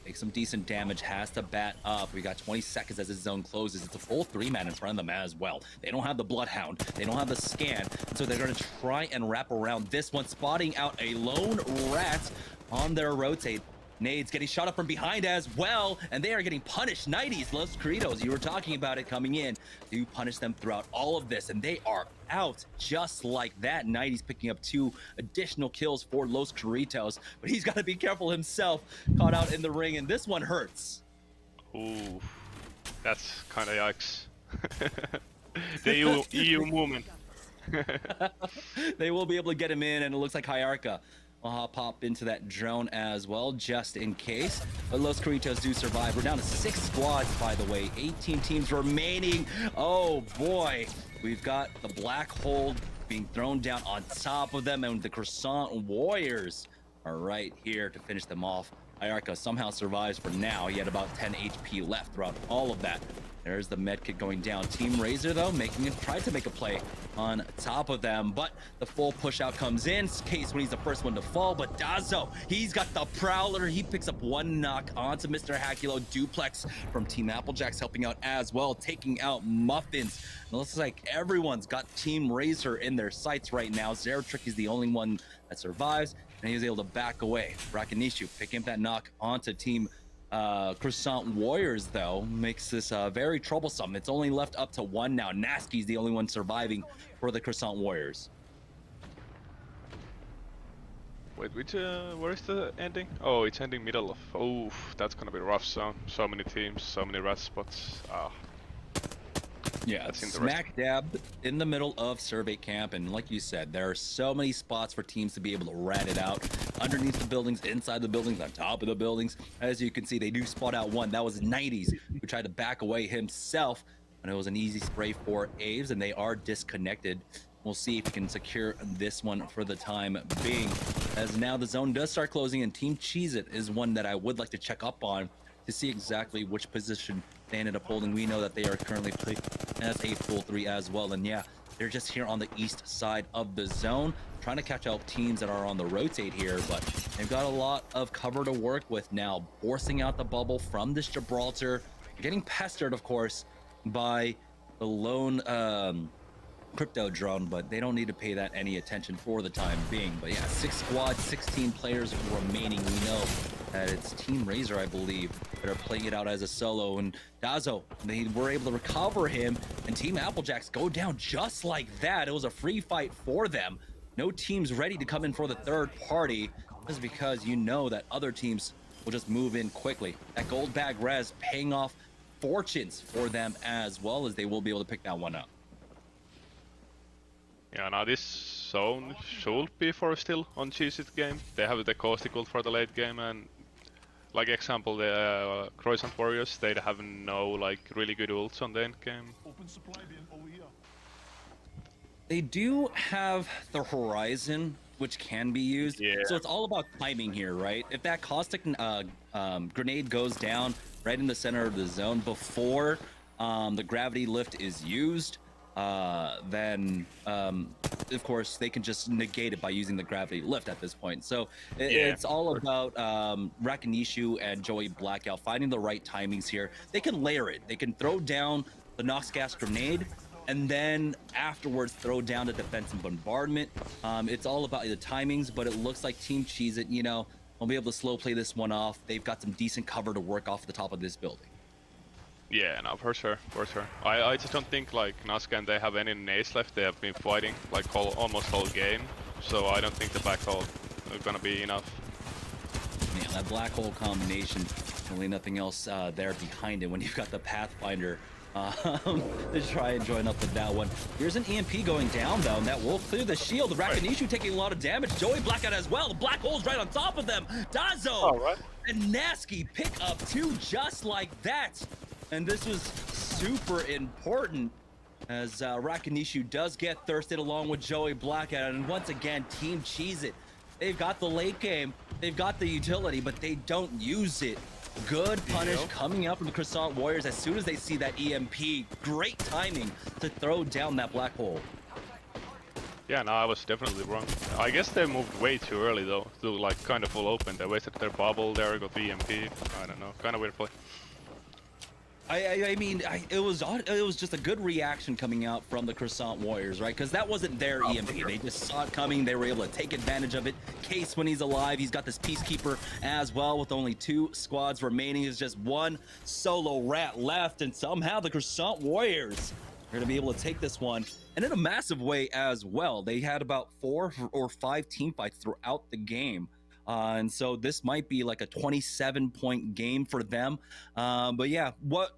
takes some decent damage, has to bat up. We got 20 seconds as his zone closes. It's a full 3-man in front of them as well. They don't have the Bloodhound, they don't have the scan, and so they're going to try and wrap around this one, spotting out a lone rat on their rotate. Nades getting shot up from behind as well, and they are getting punished. 90s, Los Carritos, you were talking about it coming in. Do punish them throughout all of this, and they are out just like that. 90s picking up 2 additional kills for Los Carritos, but he's got to be careful himself. Caught out in the ring, and this one hurts. Ooh, that's kind of yikes. The EU movement. They will be able to get him in, and it looks like Hyarka will pop into that drone as well, just in case. But Los Carritos do survive. We're down to 6 squads, by the way. 18 teams remaining. Oh boy, we've got the black hole being thrown down on top of them, and the Croissant Warriors are right here to finish them off. Hyarka somehow survives for now. He had about 10 HP left throughout all of that. There's the medkit going down. Team Razor, though, tried to make a play on top of them, but the full push out comes in. Case when he's the first one to fall, but Dazo, he's got the Prowler. He picks up 1 knock onto Mr. Hakulo. Duplex from Team Applejacks helping out as well, taking out Muffins. And it looks like everyone's got Team Razor in their sights right now. Zeratrick is the only one that survives, and he was able to back away. Brakanishu picking up that knock onto Team Croissant Warriors, though, makes this very troublesome. It's only left up to 1 now. Nasky's the only one surviving for the Croissant Warriors. Wait, where is the ending? Oh, it's ending middle of. Oh, that's gonna be rough. So many teams, so many red spots. Ah. Yeah, it's smack dab in the middle of survey camp, and like you said, there are so many spots for teams to be able to rat it out underneath the buildings, inside the buildings, on top of the buildings. As you can see, they do spot out one. That was 90s who tried to back away himself, and it was an easy spray for Aves, and they are disconnected. We'll see if he can secure this one for the time being, as now the zone does start closing, and Team Cheez-It is one that I would like to check up on to see exactly which position they ended up holding. We know that they are currently playing as a full 3 as well, and yeah, they're just here on the east side of the zone, trying to catch out teams that are on the rotate here, but they've got a lot of cover to work with now, forcing out the bubble from this Gibraltar. They're getting pestered, of course, by the lone crypto drone, but they don't need to pay that any attention for the time being. But yeah, 6 squads, 16 players remaining. We know that it's Team Razor, I believe, that are playing it out as a solo, and Dazo, they were able to recover him, and Team Applejacks go down just like that. It was a free fight for them. No teams ready to come in for the third party. This is because you know that other teams will just move in quickly. That gold bag res paying off fortunes for them, as well as they will be able to pick that one up. Yeah, now this zone should be for still on GC's game. They have the caustic ult for the late game, and like example, the Croissant Warriors, they have no like really good ults on the end game. They do have the Horizon, which can be used. Yeah. So it's all about timing here, right? If that caustic grenade goes down right in the center of the zone before the gravity lift is used, then of course they can just negate it by using the gravity lift at this point. So it's all about Rakanishu and Joey Blackout finding the right timings here. They can layer it. They can throw down the Nox Gas grenade, and then afterwards throw down the defense and bombardment. It's all about the timings, but it looks like Team Cheez-It, you know, will be able to slow play this one off. They've got some decent cover to work off the top of this building. Yeah, no, for sure, for sure. I just don't think like Nazca, they have any nades left. They have been fighting like almost whole game, so I don't think the back hole is gonna be enough. Yeah, that black hole combination, really nothing else there behind it when you've got the Pathfinder to try and join up with that one. Here's an EMP going down though, and that will clear the shield. Rakanishu taking a lot of damage. Joey Blackout as well. The black hole's right on top of them. Dazo and Nasky pick up two just like that. And this was super important as Rakanishu does get thirsted along with Joey Blackout. And once again, Team Cheez-It, they've got the late game, they've got the utility, but they don't use it. Good punish coming out from the Croissant Warriors as soon as they see that EMP. Great timing to throw down that black hole. Yeah, no, I was definitely wrong. I guess they moved way too early though, to like kind of full open. They wasted their bubble there, got the EMP. I don't know, kind of weird play. I mean, it was just a good reaction coming out from the Croissant Warriors, right? Because that wasn't their EMP. They just saw it coming. They were able to take advantage of it. Case, when he's alive, he's got this Peacekeeper as well with only 2 squads remaining. It's just one solo rat left, and somehow the Croissant Warriors are going to be able to take this one, and in a massive way as well. They had about 4 or 5 team fights throughout the game. And so this might be like a 27-point game for them. But yeah, what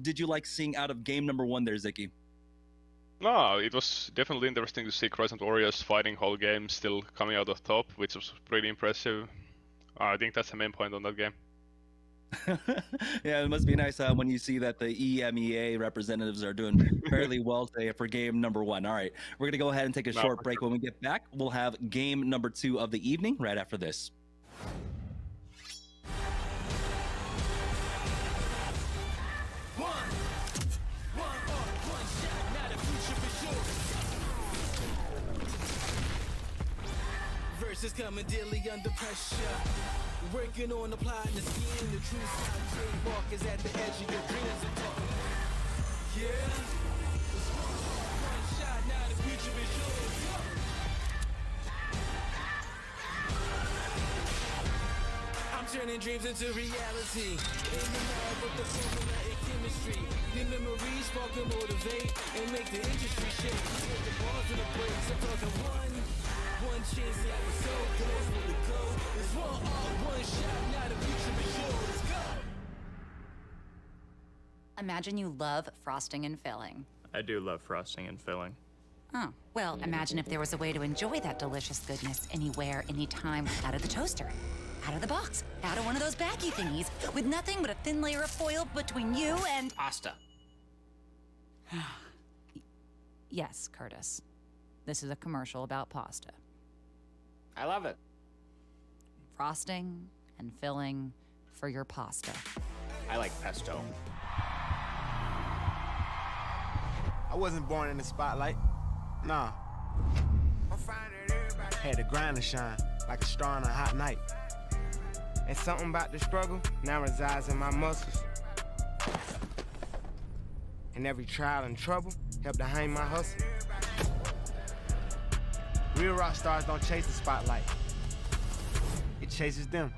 did you like seeing out of game number 1 there, Ziki? No, it was definitely interesting to see Croissant Warriors fighting whole game, still coming out of top, which was pretty impressive. I think that's the main point on that game. Yeah, it must be nice when you see that the EMEA representatives are doing fairly well today for game number 1. All right, we're going to go ahead and take a short break. When we get back, we'll have game number 2 of the evening right after this. Versus coming daily under pressure. Working on applying the scheme, the true side trademark is at the edge of your dreams and talk. Yeah. One shot, now the future is yours. I'm turning dreams into reality. In the lab with the formula and chemistry. The memories spark and motivate and make the industry shake. Get the balls in the breaks. I'm talking one chance, that was so close for the goal. It's one shot, now the future is yours. Let's go. Imagine you love frosting and filling. I do love frosting and filling. Oh, well, imagine if there was a way to enjoy that delicious goodness anywhere, anytime, out of the toaster, out of the box, out of one of those baggy thingies, with nothing but a thin layer of foil between you and... Pasta. Yes, Curtis. This is a commercial about pasta. I love it. Frosting and filling for your pasta. I like pesto. I wasn't born in the spotlight. Nah. Had to grind and shine like a star on a hot night. And something about the struggle now resides in my muscles. And every trial and trouble helped to hang my hustle. Real rock stars don't chase the spotlight. It chases them.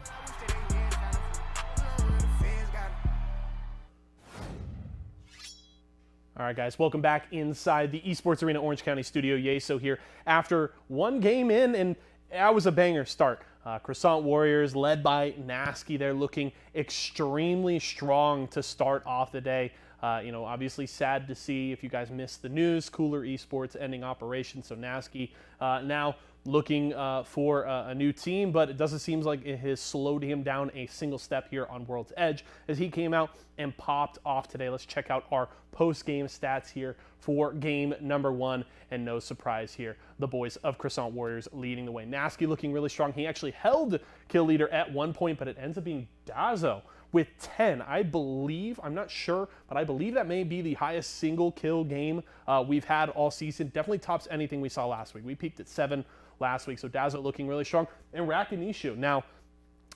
All right, guys, welcome back inside the Esports Arena Orange County studio. Yeso here after one game in, and that was a banger start. Croissant Warriors led by Nasky. They're looking extremely strong to start off the day. Obviously sad to see if you guys missed the news, Cooler Esports ending operations. So Nasky now looking for a new team, but it doesn't seem like it has slowed him down a single step here on World's Edge as he came out and popped off today. Let's check out our post-game stats here for game number 1, and no surprise here, the boys of Croissant Warriors leading the way. Nasky looking really strong. He actually held kill leader at one point, but it ends up being Dazo with 10. I believe, I'm not sure, but I believe that may be the highest single kill game we've had all season. Definitely tops anything we saw last week. We peaked at 7 last week, so Dazo looking really strong. And Rakanishu, now,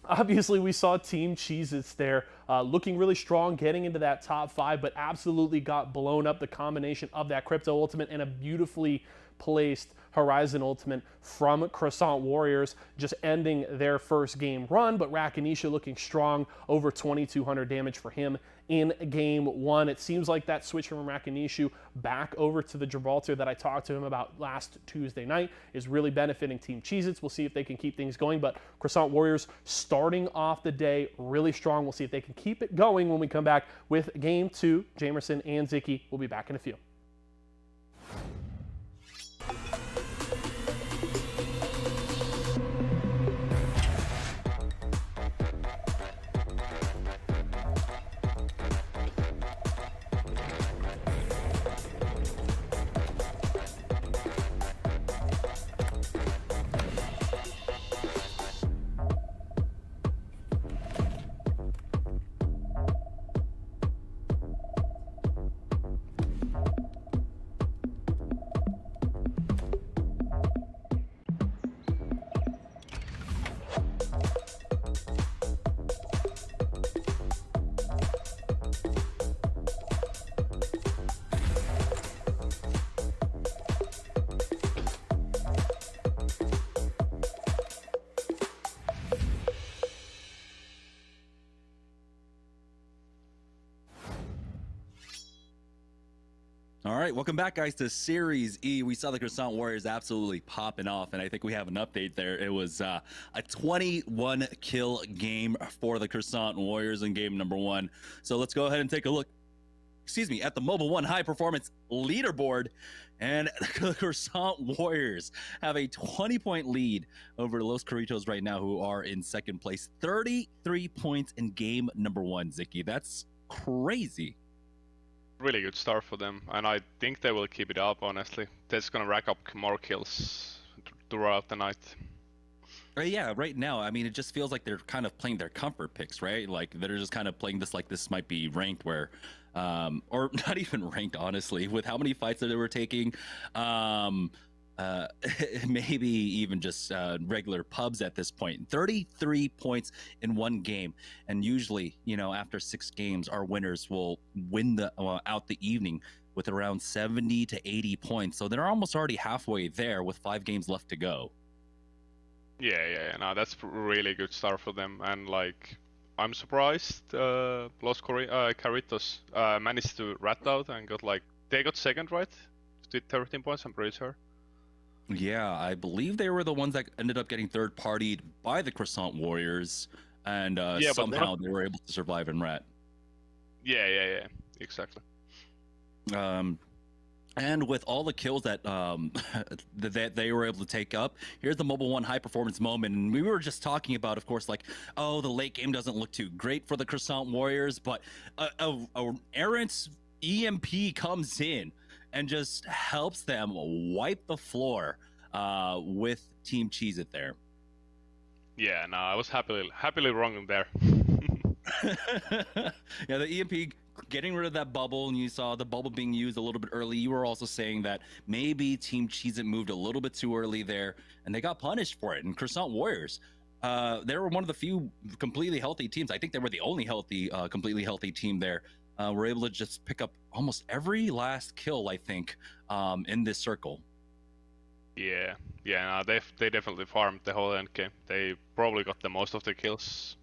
obviously we saw Team Cheez-Its there looking really strong, getting into that top 5, but absolutely got blown up. The combination of that Crypto Ultimate and a beautifully placed Horizon Ultimate from Croissant Warriors, just ending their first game run. But Rakanisha looking strong, over 2,200 damage for him in game 1. It seems like that switch from Rakanishu back over to the Gibraltar that I talked to him about last Tuesday night is really benefiting Team Cheez-Its. We'll see if they can keep things going, but Croissant Warriors starting off the day really strong. We'll see if they can keep it going when we come back with game 2. Jamerson and Zicky will be back in a few. All right, welcome back, guys, to Series E. We saw the Croissant Warriors absolutely popping off, and I think we have an update there. It was a 21 kill game for the Croissant Warriors in game number 1. So let's go ahead and take a look, at the Mobile One High Performance leaderboard. And the Croissant Warriors have a 20-point lead over Los Corritos right now, who are in second place. 33 points in game number 1, Zicky. That's crazy. Really good start for them, and I think they will keep it up, honestly. They're just gonna rack up more kills throughout the night. Yeah, right now, I mean, it just feels like they're kind of playing their comfort picks, right? Like, they're just kind of playing this like this might be ranked where, or not even ranked, honestly, with how many fights that they were taking. Maybe even just regular pubs at this point. 33 points in one game, and usually, after 6 games, our winners will win out the evening with around 70 to 80 points. So they're almost already halfway there with 5 games left to go. Yeah. No, that's a really good start for them, and like, I'm surprised Los Carritos managed to rat out and they got second, right? Did 13 points, I'm pretty sure. Yeah, I believe they were the ones that ended up getting third-partied by the Croissant Warriors, and somehow they were able to survive and rat. Yeah, exactly. And with all the kills that that they were able to take up, here's the Mobile One High Performance moment. And we were just talking about, of course, like, oh, the late game doesn't look too great for the Croissant Warriors, but errant EMP comes in and just helps them wipe the floor with Team Cheez-It there. Yeah, no, I was happily wrong there. Yeah, the EMP getting rid of that bubble, and you saw the bubble being used a little bit early. You were also saying that maybe Team Cheez-It moved a little bit too early there, and they got punished for it. And Croissant Warriors, they were one of the few completely healthy teams. I think they were the only completely healthy team there. Were able to just pick up almost every last kill, I think, in this circle. Yeah, no, they definitely farmed the whole end game. They probably got the most of the kills.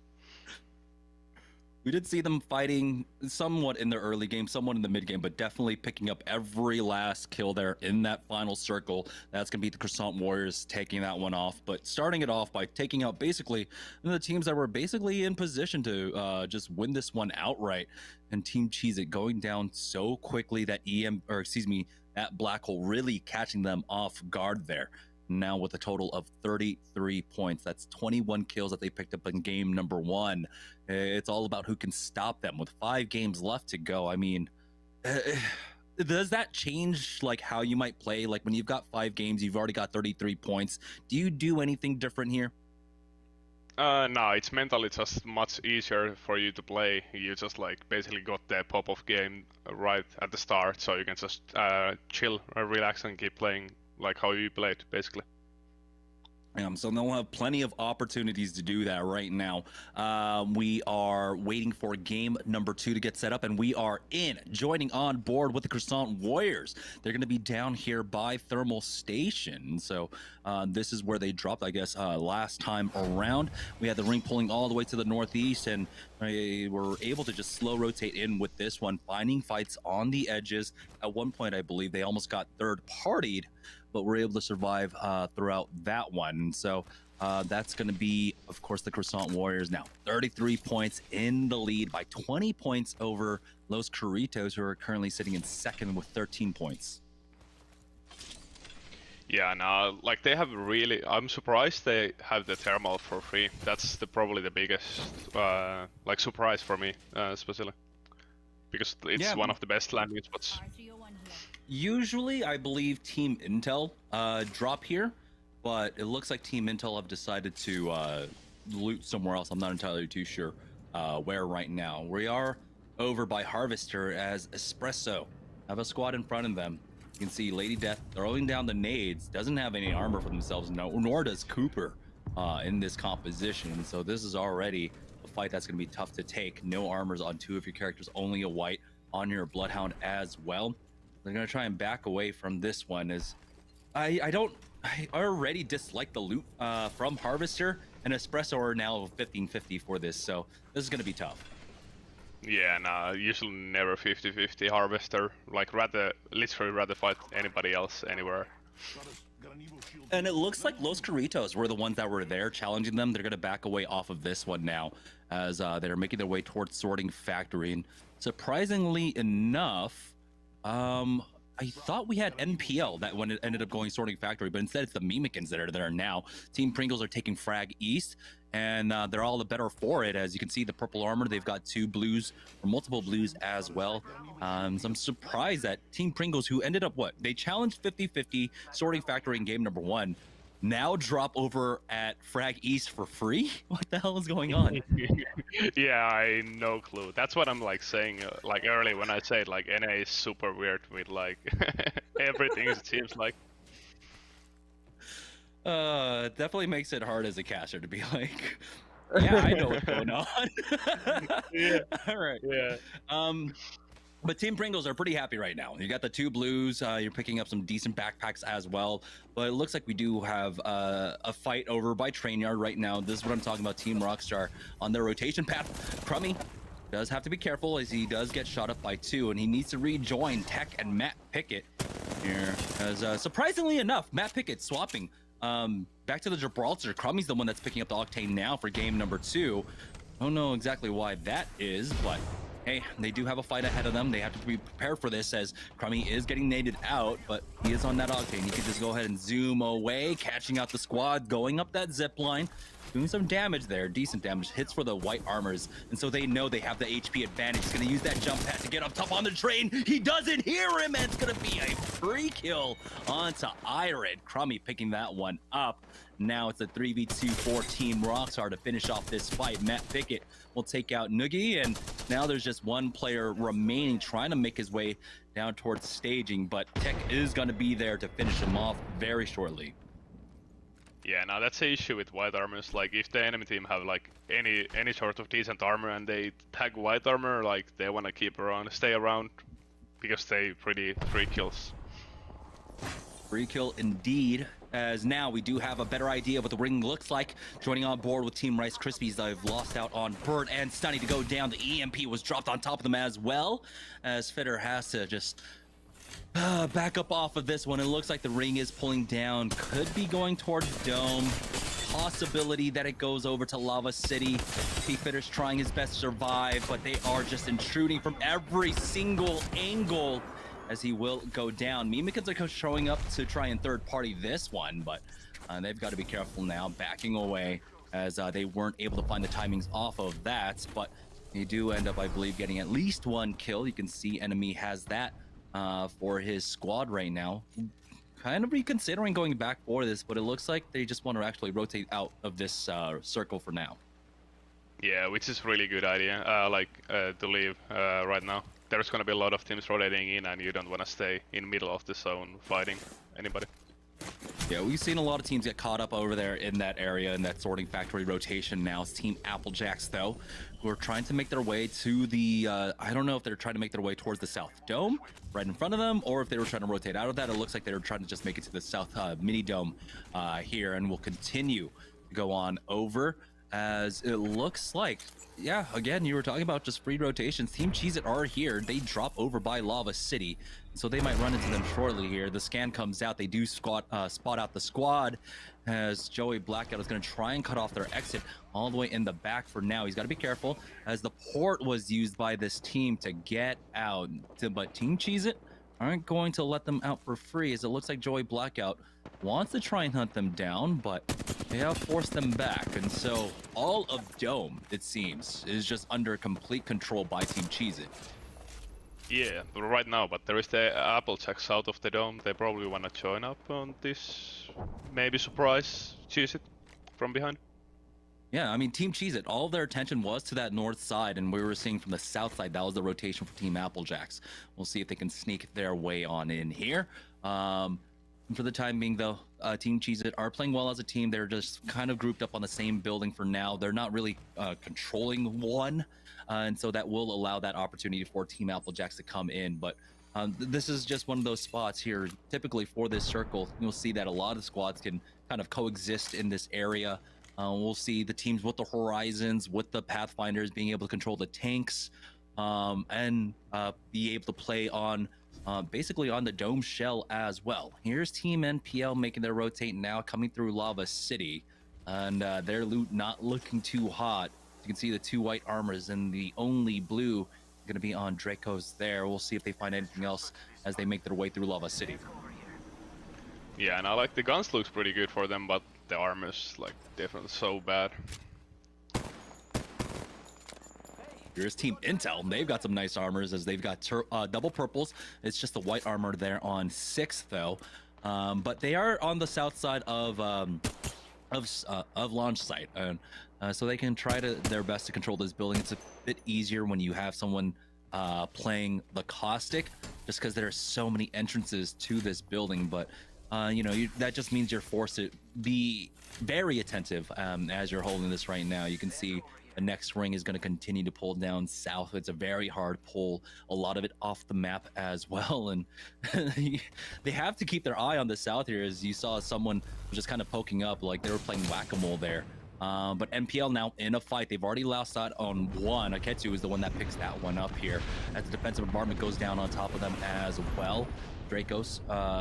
We did see them fighting somewhat in the early game, somewhat in the mid game, but definitely picking up every last kill there in that final circle. That's going to be the Croissant Warriors taking that one off, but starting it off by taking out basically the teams that were basically in position to just win this one outright. And Team Cheez It going down so quickly that that Black Hole really catching them off guard there. Now with a total of 33 points. That's 21 kills that they picked up in game number 1. It's all about who can stop them with 5 games left to go. I mean, does that change like how you might play? Like when you've got 5 games, you've already got 33 points. Do you do anything different here? No, it's mentally just much easier for you to play. You just like basically got the pop-off game right at the start, so you can just chill, relax, and keep playing like how you played, basically. So they'll have plenty of opportunities to do that right now. We are waiting for game number 2 to get set up, and we are joining on board with the Croissant Warriors. They're going to be down here by Thermal Station. So this is where they dropped, I guess, last time around. We had the ring pulling all the way to the northeast, and they were able to just slow rotate in with this one, finding fights on the edges. At one point, I believe they almost got third-partied, but we're able to survive throughout that one. So that's going to be, of course, the Croissant Warriors now. 33 points in the lead by 20 points over Los Corritos, who are currently sitting in second with 13 points. Yeah, no, like they have really. I'm surprised they have the thermal for free. That's probably the biggest like surprise for me, especially because it's one of the best landing spots. Usually, I believe Team Intel drop here, but it looks like Team Intel have decided to loot somewhere else. I'm not entirely too sure where right now. We are over by Harvester as Espresso have a squad in front of them. You can see Lady Death throwing down the nades. Doesn't have any armor for themselves, nor does Cooper in this composition. So this is already a fight that's going to be tough to take. No armors on 2 of your characters, only a white on your Bloodhound as well. They're going to try and back away from this one as I already dislike the loot from Harvester, and Espresso are now 15-50 for this, so this is going to be tough. Yeah, nah, usually never 50-50 Harvester. Like literally rather fight anybody else anywhere. And it looks like Los Corritos were the ones that were there challenging them. They're going to back away off of this one now as they're making their way towards Sorting Factory. And surprisingly enough, I thought we had NPL that when it ended up going Sorting Factory, but instead it's the Mimikins that are there now. Team Pringles are taking Frag East, and they're all the better for it. As you can see, the purple armor, they've got 2 blues, or multiple blues as well. So I'm surprised that Team Pringles, who ended up they challenged 50-50 Sorting Factory in game number 1, now drop over at Frag East for free? What the hell is going on? Yeah, I no clue. That's what I'm like saying like early when I said like NA is super weird with like everything it seems like. It definitely makes it hard as a caster to be like, yeah, I know what's going on. Yeah. All right. Yeah. But Team Pringles are pretty happy right now. You got the 2 blues. You're picking up some decent backpacks as well. But it looks like we do have a fight over by Trainyard right now. This is what I'm talking about. Team Rockstar on their rotation path. Crummy does have to be careful as he does get shot up by 2, and he needs to rejoin Tech and Matt Pickett here. As surprisingly enough, Matt Pickett swapping back to the Gibraltar. Crummy's the one that's picking up the Octane now for game number 2. I don't know exactly why that is, but hey, they do have a fight ahead of them. They have to be prepared for this as Crummy is getting naded out, but he is on that Octane. He can just go ahead and zoom away, catching out the squad, going up that zip line, doing some damage there, decent damage, hits for the white armors, and so they know they have the HP advantage. He's gonna use that jump pad to get up top on the train. He doesn't hear him, and it's gonna be a free kill onto Iron. Crummy picking that one up. Now it's a 3v2 for Team Rockstar to finish off this fight. Matt Pickett will take out Noogie, and now there's just one player remaining trying to make his way down towards staging, but Tech is going to be there to finish him off very shortly. Yeah, now that's the issue with white armors. Like if the enemy team have like any sort of decent armor and they tag white armor, like they want to stay around because they pretty free kills. Free kill indeed. as now we do have a better idea of what the ring looks like. Joining on board with Team Rice Krispies, they've lost out on Bert and Stunny to go down. The EMP was dropped on top of them as well, as Fitter has to just back up off of this one. It looks like the ring is pulling down, could be going towards Dome. Possibility that it goes over to Lava City. T-Fitter's trying his best to survive, but they are just intruding from every single angle as he will go down. Mimikins are showing up to try and third party this one, but they've got to be careful now, backing away as they weren't able to find the timings off of that, but they do end up, I believe, getting at least one kill. You can see Enemy has that for his squad right now. Kind of reconsidering going back for this, but it looks like they just want to actually rotate out of this circle for now. Yeah, which is really good idea. To leave right now. There's gonna be a lot of teams rotating in, and you don't want to stay in middle of the zone fighting anybody. Yeah, we've seen a lot of teams get caught up over there in that area, in that sorting factory rotation now. It's Team Applejacks, though, who are trying to make their way to the, I don't know if they're trying to make their way towards the South Dome, right in front of them, or if they were trying to rotate out of that. It looks like they were trying to just make it to the South Mini Dome here, and will continue to go on over, as it looks like, yeah, again, you were talking about just free rotations. Team Cheez-It are here. They drop over by Lava City, so they might run into them shortly here. The scan comes out. They do spot out the squad, as Joey Blackout is going to try and cut off their exit all the way in the back for now. He's got to be careful, as the port was used by this team to get out. But Team Cheez-It aren't going to let them out for free, as it looks like Joey Blackout wants to try and hunt them down, but they have forced them back. And so all of Dome, it seems, is just under complete control by Team Cheez-It. Yeah, right now, but there is the Applejacks out of the dome. They probably want to join up on this, maybe surprise Cheez-It from behind. Yeah, I mean, Team Cheez-It, all of their attention was to that north side, and we were seeing from the south side, that was the rotation for Team Applejacks. We'll see if they can sneak their way on in here. For the time being, though, Team Cheez-It are playing well as a team. They're just kind of grouped up on the same building for now. They're not really controlling one, and so that will allow that opportunity for Team Applejacks to come in. But this is just one of those spots here. Typically for this circle, you'll see that a lot of squads can kind of coexist in this area. We'll see the teams with the Horizons, with the Pathfinders being able to control the tanks, and be able to play on basically on the dome shell as well. Here's Team NPL making their rotate now, coming through Lava City, and their loot not looking too hot. You can see the two white armors and the only blue going to be on Dracos there. We'll see if they find anything else as they make their way through Lava City. Yeah, and I like the guns looks pretty good for them, but the armor's like different, so bad. Here's Team Intel. They've got some nice armors, as they've got double purples. It's just the white armor there on 6th, though. But they are on the south side of launch site, and so they can try their best to control this building. It's a bit easier when you have someone playing the caustic, just because there are so many entrances to this building. But that just means you're forced to be very attentive as you're holding this right now. You can see the next ring is going to continue to pull down south. It's a very hard pull, a lot of it off the map as well, and they have to keep their eye on the south here, as you saw someone was just kind of poking up like they were playing whack-a-mole there. But NPL now in a fight. They've already lost out on one. Aketsu is the one that picks that one up here, as the defensive bombardment goes down on top of them as well. Dracos,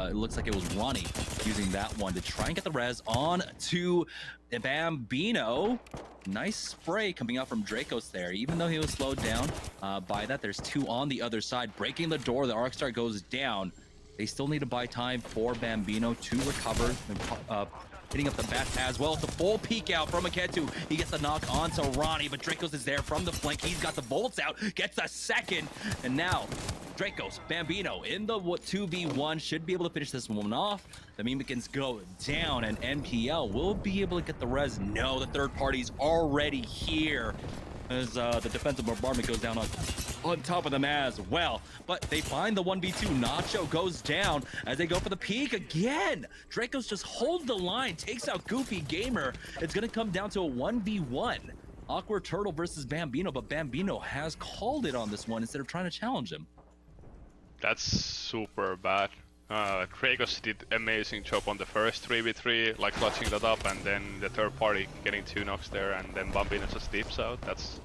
it looks like it was Ronnie using that one to try and get the res on to Bambino. Nice spray coming out from Dracos there, even though he was slowed down by that. There's two on the other side, breaking the door. The Arcstar goes down. They still need to buy time for Bambino to recover, hitting up the bats as well. It's a full peek out from Aketu. He gets the knock onto Ronnie, but Dracos is there from the flank. He's got the bolts out, gets a second, and now Dracos, Bambino in the 2v1 should be able to finish this one off. The Mimikins go down, and NPL will be able to get the res. No, the third party's already here, as the defensive bombardment goes down on top of them as well. But they find the 1v2. Nacho goes down as they go for the peek again. Dracos just holds the line, takes out Goofy Gamer. It's going to come down to a 1v1. Awkward Turtle versus Bambino, but Bambino has called it on this one instead of trying to challenge him. That's super bad. Kratos did amazing job on the first 3v3, like clutching that up, and then the third party getting 2 knocks there, and then Bambino just dips out. That's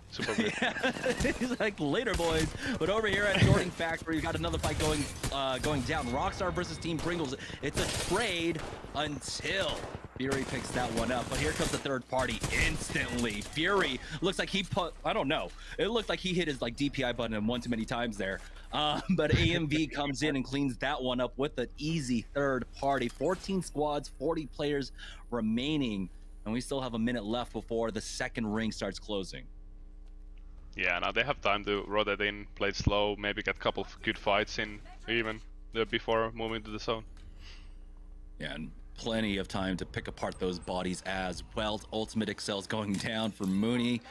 super good. Yeah, he's like, later, boys. But over here at Sorting Factory, we've got another fight going down. Rockstar versus Team Pringles. It's a trade until Fury picks that one up. But here comes the third party instantly. Fury looks like he put, I don't know. It looked like he hit his like DPI button one too many times there. But AMV comes in and cleans that one up with an easy third party. 14 squads, 40 players remaining. And we still have a minute left before the second ring starts closing. Yeah, now they have time to rotate in, play it slow, maybe get a couple of good fights in even before moving to the zone. Yeah, and plenty of time to pick apart those bodies as well. Ultimate Excel's going down for Mooney.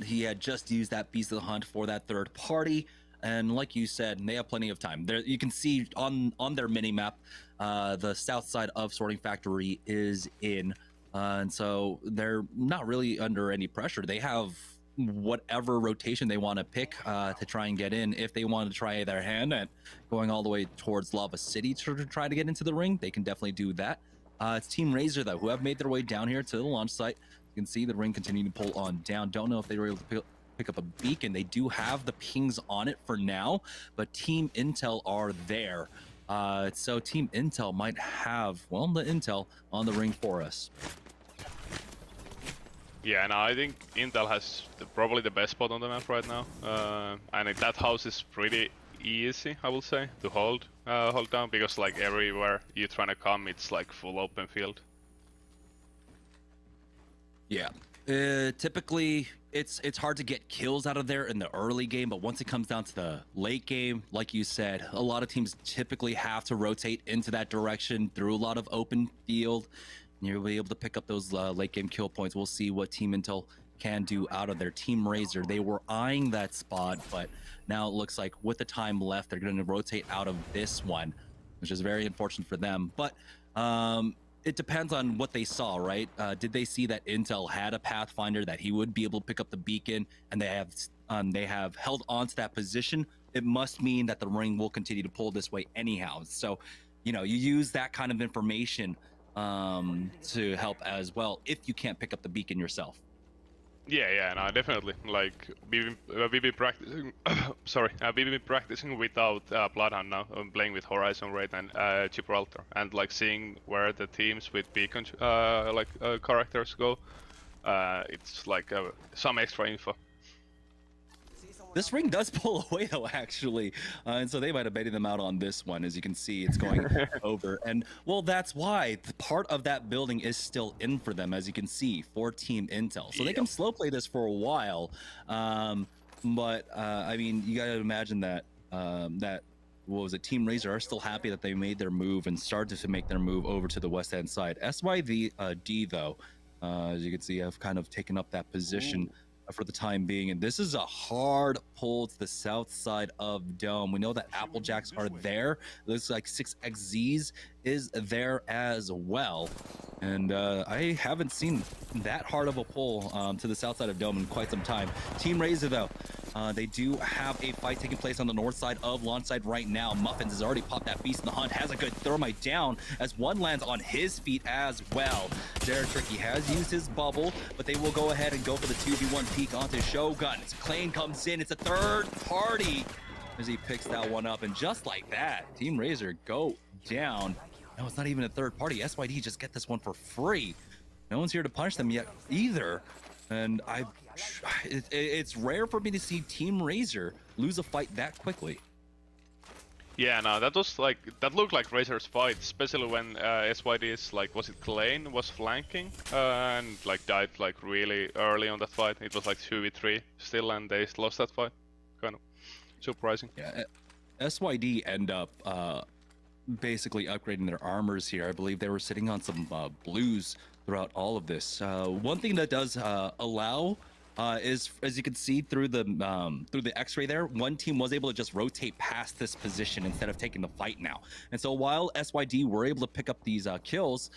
He had just used that Beast of the Hunt for that third party. And like you said, they have plenty of time. There, you can see on their minimap, the south side of Sorting Factory is in. And so they're not really under any pressure. They have whatever rotation they want to pick to try and get in. If they want to try their hand at going all the way towards Lava City to try to get into the ring, they can definitely do that. It's Team Razor, though, who have made their way down here to the launch site. You can see the ring continuing to pull on down. Don't know if they were able to pick up a beacon. They do have the pings on it for now, but Team Intel are there. So Team Intel might have, well, the intel on the ring for us. Yeah, and I think Intel has probably the best spot on the map right now. And that house is pretty easy, I will say, to hold down, because like everywhere you're trying to come, it's like full open field. Yeah. Typically, it's hard to get kills out of there in the early game, but once it comes down to the late game, like you said, a lot of teams typically have to rotate into that direction through a lot of open field. And you'll be able to pick up those late game kill points. We'll see what Team Intel can do out of their Team Razor. They were eyeing that spot, but now it looks like with the time left, they're going to rotate out of this one, which is very unfortunate for them. But it depends on what they saw, right? Did they see that Intel had a Pathfinder, that he would be able to pick up the beacon, and they have held on to that position? It must mean that the ring will continue to pull this way anyhow. So, you know, you use that kind of information to help as well if you can't pick up the beacon yourself. Yeah, no, definitely. Like we've been practicing. Sorry, we've been practicing without Bloodhound now. I'm playing with Horizon Raid and Gibraltar, and like seeing where the teams with beacon characters go. It's like some extra info. This ring does pull away though, actually, and so they might have baited them out on this one. As you can see, it's going over, and well, that's why part of that building is still in for them, as you can see, for Team Intel. So they can slow play this for a while, but I mean, you gotta imagine that what was it, Team Razor are still happy that they made their move and started to make their move over to the west end side. SYD though, as you can see, have kind of taken up that position for the time being, and this is a hard pull to the south side of Dome. We know that Applejacks are there. It looks like 6XZs is there as well, and I haven't seen that hard of a pull to the south side of Dome in quite some time. Team Razor though, they do have a fight taking place on the north side of launch side right now. Muffins has already popped that Beast in the Hunt, has a good thermite down as one lands on his feet as well. Derek Tricky has used his bubble, but they will go ahead and go for the 2v1 peek onto Shogun. Klain comes in, it's a third party as he picks that one up, and just like that, Team Razor go down. No, it's not even a third party. SYD just get this one for free. No one's here to punish them yet either. And it's rare for me to see Team Razor lose a fight that quickly. Yeah, no, that looked like Razor's fight, especially when SYD's was it Klain was flanking and like died like really early on that fight. It was like 2v3 still, and they lost that fight. Kind of surprising. Yeah, SYD end up basically upgrading their armors here. I believe they were sitting on some blues throughout all of this. One thing that does allow is, as you can see through the X-ray there, one team was able to just rotate past this position instead of taking the fight now. And so while SYD were able to pick up these kills,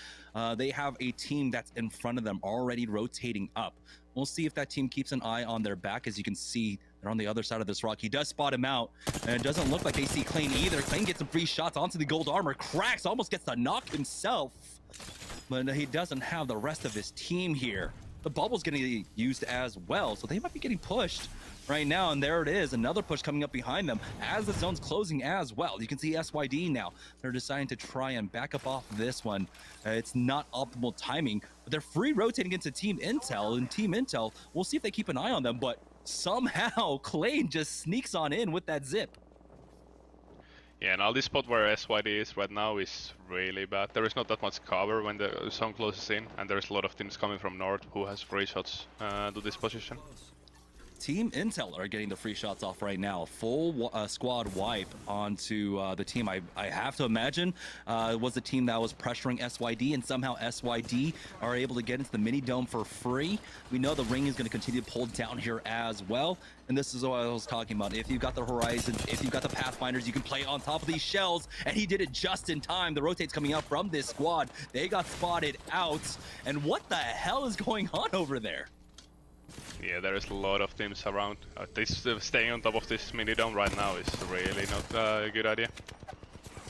they have a team that's in front of them already rotating up. We'll see if that team keeps an eye on their back. As you can see, They're on the other side of this rock. He does spot him out, and it doesn't look like they see Klein either. Klein gets some free shots onto the gold armor. Cracks, almost gets the knock himself, but he doesn't have the rest of his team here. The bubble's getting used as well, so they might be getting pushed right now, and there it is, another push coming up behind them as the zone's closing as well. You can see SYD now. They're deciding to try and back up off this one. It's not optimal timing, but they're free rotating into Team Intel, and Team Intel, we'll see if they keep an eye on them, but somehow Klein just sneaks on in with that zip. Yeah, now this spot where SYD is right now is really bad. There is not that much cover when the zone closes in, and there's a lot of teams coming from north who has free shots to this position. Team Intel are getting the free shots off right now. Full squad wipe onto the team. I have to imagine was the team that was pressuring SYD, and somehow SYD are able to get into the mini dome for free. We know the ring is going to continue to pull down here as well. And this is what I was talking about. If you've got the Horizon, if you've got the Pathfinders, you can play on top of these shells. And he did it just in time. The rotates coming up from this squad. They got spotted out. And what the hell is going on over there? Yeah, there is a lot of teams around. Staying on top of this mini dome right now is really not a good idea.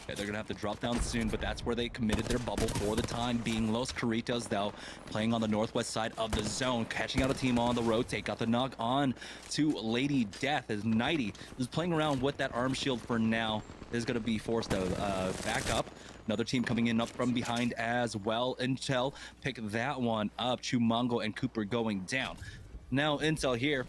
Yeah, they're gonna have to drop down soon, but that's where they committed their bubble for the time being. Los Carritos, though, playing on the northwest side of the zone, catching out a team on the rotate. Got the knock on to Lady Death as Nighty is playing around with that arm shield for now. Is gonna be forced to back up. Another team coming in up from behind as well. Intel pick that one up. Chumongo and Cooper going down. Now Intel here,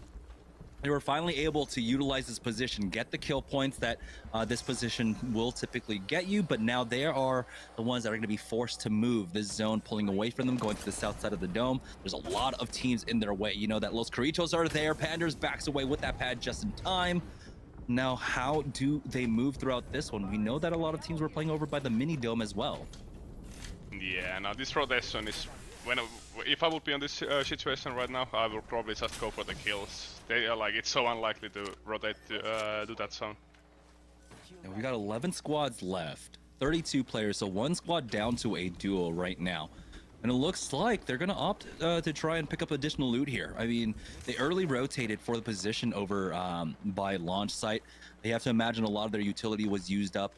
they were finally able to utilize this position, get the kill points that this position will typically get you, but now they are the ones that are going to be forced to move this zone, pulling away from them, going to the south side of the dome. There's a lot of teams in their way. You know that Los Carritos are there. Panders backs away with that pad just in time. Now, how do they move throughout this one? We know that a lot of teams were playing over by the mini dome as well. Yeah, now this rotation is... if I would be in this situation right now, I would probably just go for the kills. They are like, it's so unlikely to rotate to do that zone. And we got 11 squads left, 32 players, so one squad down to a duo right now. And it looks like they're gonna opt to try and pick up additional loot here. I mean, they early rotated for the position over by launch site. They have to imagine a lot of their utility was used up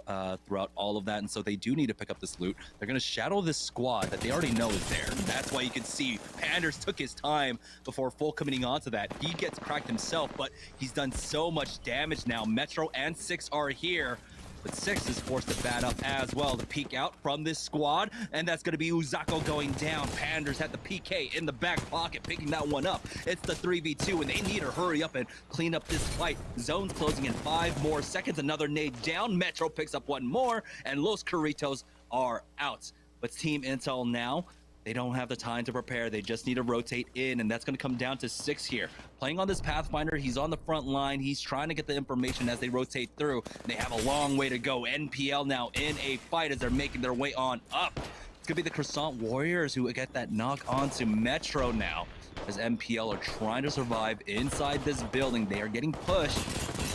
throughout all of that, and so they do need to pick up this loot. They're gonna shadow this squad that they already know is there. That's why you can see Panders took his time before full committing onto that. He gets cracked himself, but he's done so much damage now. Metro and Six are here. But Six is forced to bat up as well to peek out from this squad, and that's going to be Uzako going down. Panders had the PK in the back pocket, picking that one up. It's the 3v2, and they need to hurry up and clean up this fight. Zone's closing in 5 more seconds. Another nade down. Metro picks up one more, and Los Carritos are out. But Team Intel now, they don't have the time to prepare. They just need to rotate in, and that's going to come down to Six here. Playing on this Pathfinder, he's on the front line. He's trying to get the information as they rotate through. They have a long way to go. NPL now in a fight as they're making their way on up. It's going to be the Croissant Warriors who get that knock onto Metro now, as MPL are trying to survive inside this building. They are getting pushed.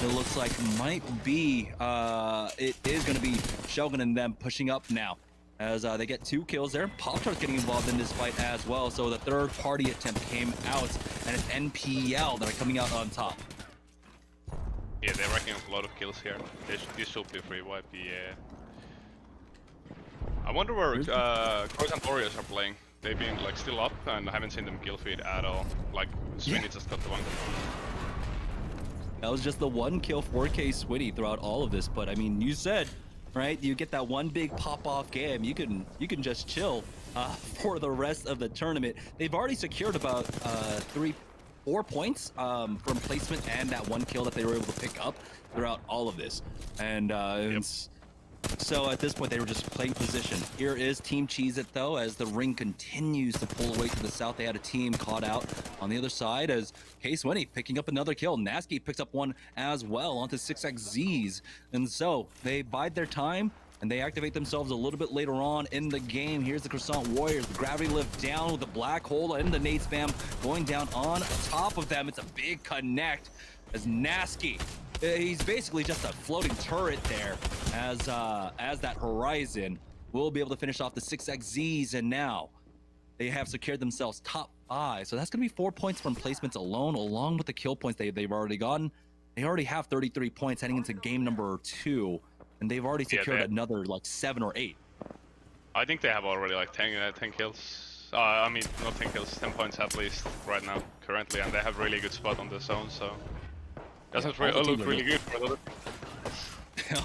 It looks like might be, it is going to be Shogun and them pushing up now, as they get 2 kills there. Pop-Tart's getting involved in this fight as well, so the third party attempt came out, and it's NPL that are coming out on top. Yeah, they're racking up a lot of kills here. This should be a free wipe, yeah. I wonder where Croissant Warriors are playing. They've been like still up, and I haven't seen them kill feed at all. Like, Swinny just got the one. That was just the 1 kill 4K Swinny throughout all of this, but I mean, you said, right? You get that one big pop-off game, you can just chill for the rest of the tournament. They've already secured about 3-4 points from placement and that 1 kill that they were able to pick up throughout all of this. And so at this point, they were just playing position. Here is Team Cheez-It, though, as the ring continues to pull away to the south. They had a team caught out on the other side as K-Swinny picking up another kill. Nasky picks up one as well onto 6XZs. And so they bide their time, and they activate themselves a little bit later on in the game. Here's the Croissant Warriors. The gravity lift down with the black hole and the nade spam going down on top of them. It's a big connect as Nasky, he's basically just a floating turret there as that Horizon will be able to finish off the 6XZs. And now they have secured themselves top 5. So that's going to be 4 points from placements alone, along with the kill points they've already gotten. They already have 33 points heading into game number 2, and they've already secured another like 7 or 8. I think they have already like 10 kills. I mean, not 10 kills, 10 points at least right now, currently, and they have really good spot on the zone, so doesn't look really good for a lot of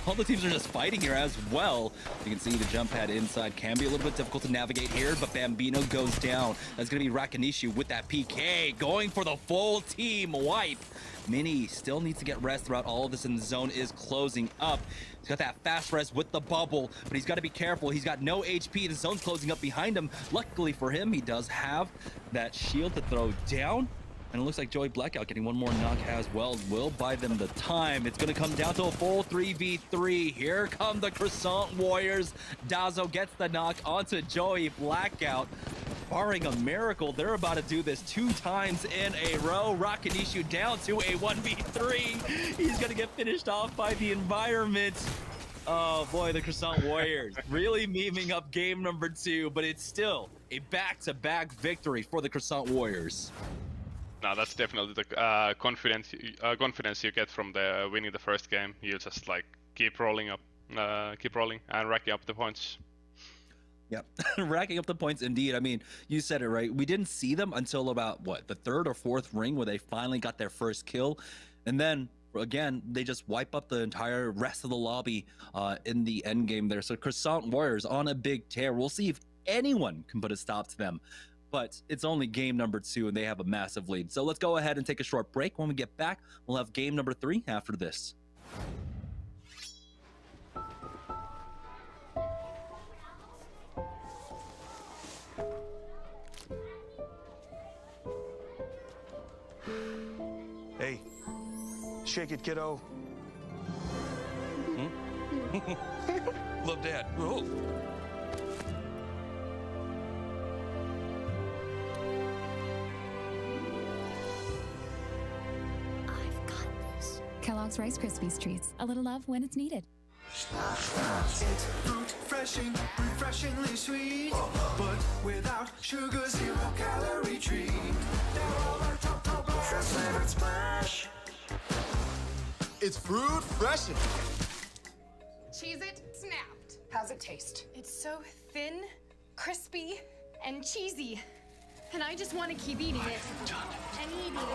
all the teams are just fighting here as well. You can see the jump pad inside can be a little bit difficult to navigate here, but Bambino goes down. That's going to be Rakanishu with that PK, going for the full team wipe. Mini still needs to get rest throughout all of this, and the zone is closing up. He's got that fast res with the bubble, but he's got to be careful. He's got no HP. The zone's closing up behind him. Luckily for him, he does have that shield to throw down. And it looks like Joey Blackout getting one more knock as well will buy them the time. It's going to come down to a full 3v3. Here come the Croissant Warriors. Dazo gets the knock onto Joey Blackout. Barring a miracle, they're about to do this 2 times in a row. Rakanishu down to a 1v3. He's going to get finished off by the environment. Oh boy, the Croissant Warriors really memeing up game number 2, but it's still a back-to-back victory for the Croissant Warriors. No, that's definitely the confidence you get from the winning the first game. You just like keep rolling and racking up the points. Yep, racking up the points indeed. I mean, you said it right. We didn't see them until about what, the 3rd or 4th ring where they finally got their first kill, and then again they just wipe up the entire rest of the lobby in the end game there. So Croissant Warriors on a big tear. We'll see if anyone can put a stop to them. But it's only game number 2 and they have a massive lead. So let's go ahead and take a short break. When we get back, we'll have game number 3 after this. Hey, shake it, kiddo. Love Dad. Oh. Kellogg's Rice Krispies Treats. A little love when it's needed. It's fruit freshing, refreshingly sweet, but without sugar, 0 calorie treat. Now all our top fresh flavored splash. It's fruit freshin'. Cheez-It snapped. How's it taste? It's so thin, crispy, and cheesy. And I just want to keep eating it. And eating it.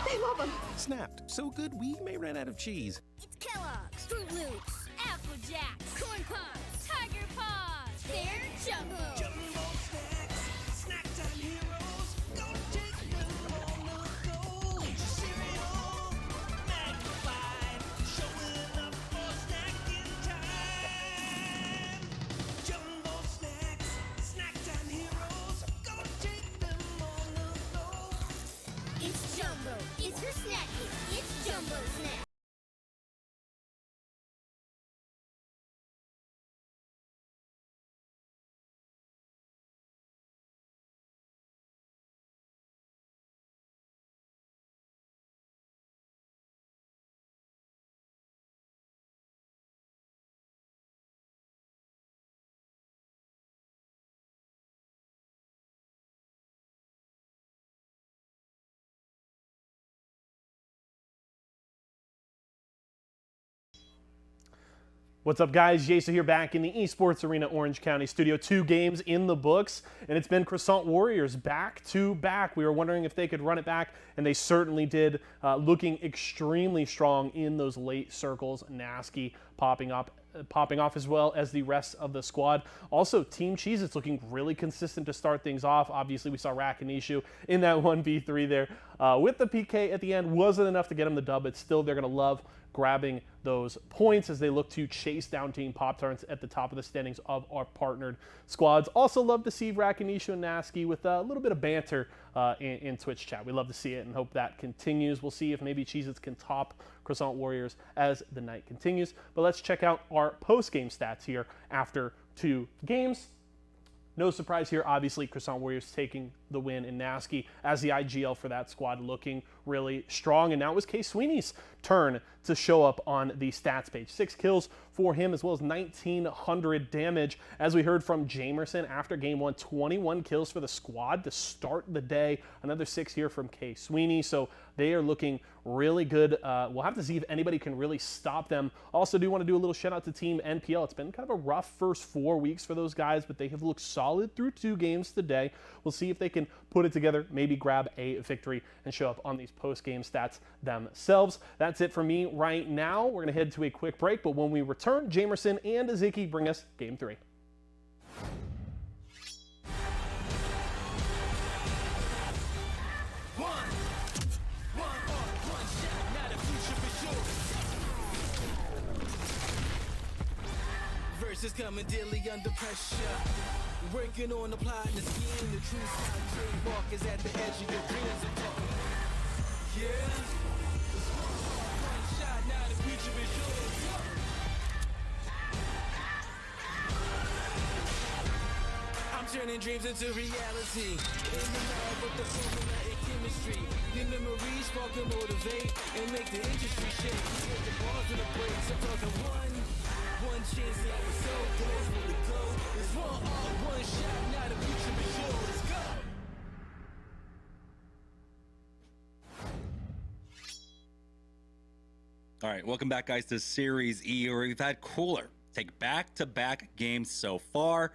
They love them. Snapped. So good we may run out of cheese. It's Kellogg's, Fruit Loops, Apple Jacks, Corn Pops, Tiger Paws. They're Jumbo. Jumbo snacks, snack time heroes. Don't take them on the go. Cereal, magnified, showing up for snacking time. Jumbo snacks, snack time heroes. Don't take them on the go. It's Jumbo. It's your snack hit. It's Jumbo Snack. What's up, guys? Jason here, back in the Esports Arena Orange County studio. 2 games in the books, and it's been Croissant Warriors back to back. We were wondering if they could run it back, and they certainly did, looking extremely strong in those late circles. Nasky popping off as well as the rest of the squad. Also, Team Cheez-It's looking really consistent to start things off. Obviously, we saw Rakanishu in that 1v3 there. With the PK at the end, wasn't enough to get him the dub, but still they're going to love grabbing those points as they look to chase down Team Pop-Tarts at the top of the standings of our partnered squads. Also love to see Rakanishu and Nasky with a little bit of banter in Twitch chat. We love to see it and hope that continues. We'll see if maybe Cheez-Its can top Croissant Warriors as the night continues. But let's check out our post-game stats here after 2 games. No surprise here, obviously, Croissant Warriors taking the win in Nasky, as the IGL for that squad looking really strong. And now it was K Sweeney's turn to show up on the stats page. 6 kills for him, as well as 1,900 damage. As we heard from Jamerson after game 1, 21 kills for the squad to start the day. Another 6 here from K Sweeney. So they are looking really good. We'll have to see if anybody can really stop them. Also do want to do a little shout out to Team NPL. It's been kind of a rough first 4 weeks for those guys, but they have looked solid through 2 games today. We'll see if they can put it together, maybe grab a victory and show up on these post-game stats themselves. That's it for me right now. We're going to head to a quick break, but when we return, Jamerson and Ziki bring us game 3. Versus coming daily under pressure. Working on the plot and the scheme. The true side trademark is at the edge of your dreams. Yeah. One shot, now the future is yours. I'm turning dreams into reality. In the lab with the formula and chemistry. The memories spark and motivate and make the industry shake. With the bars and the breaks, I'm talking one chance that was so close for the goal. It's one shot, now the future is yours. Let's go. All right, welcome back, guys, to Series E, where we've had Cooler take back-to-back games so far.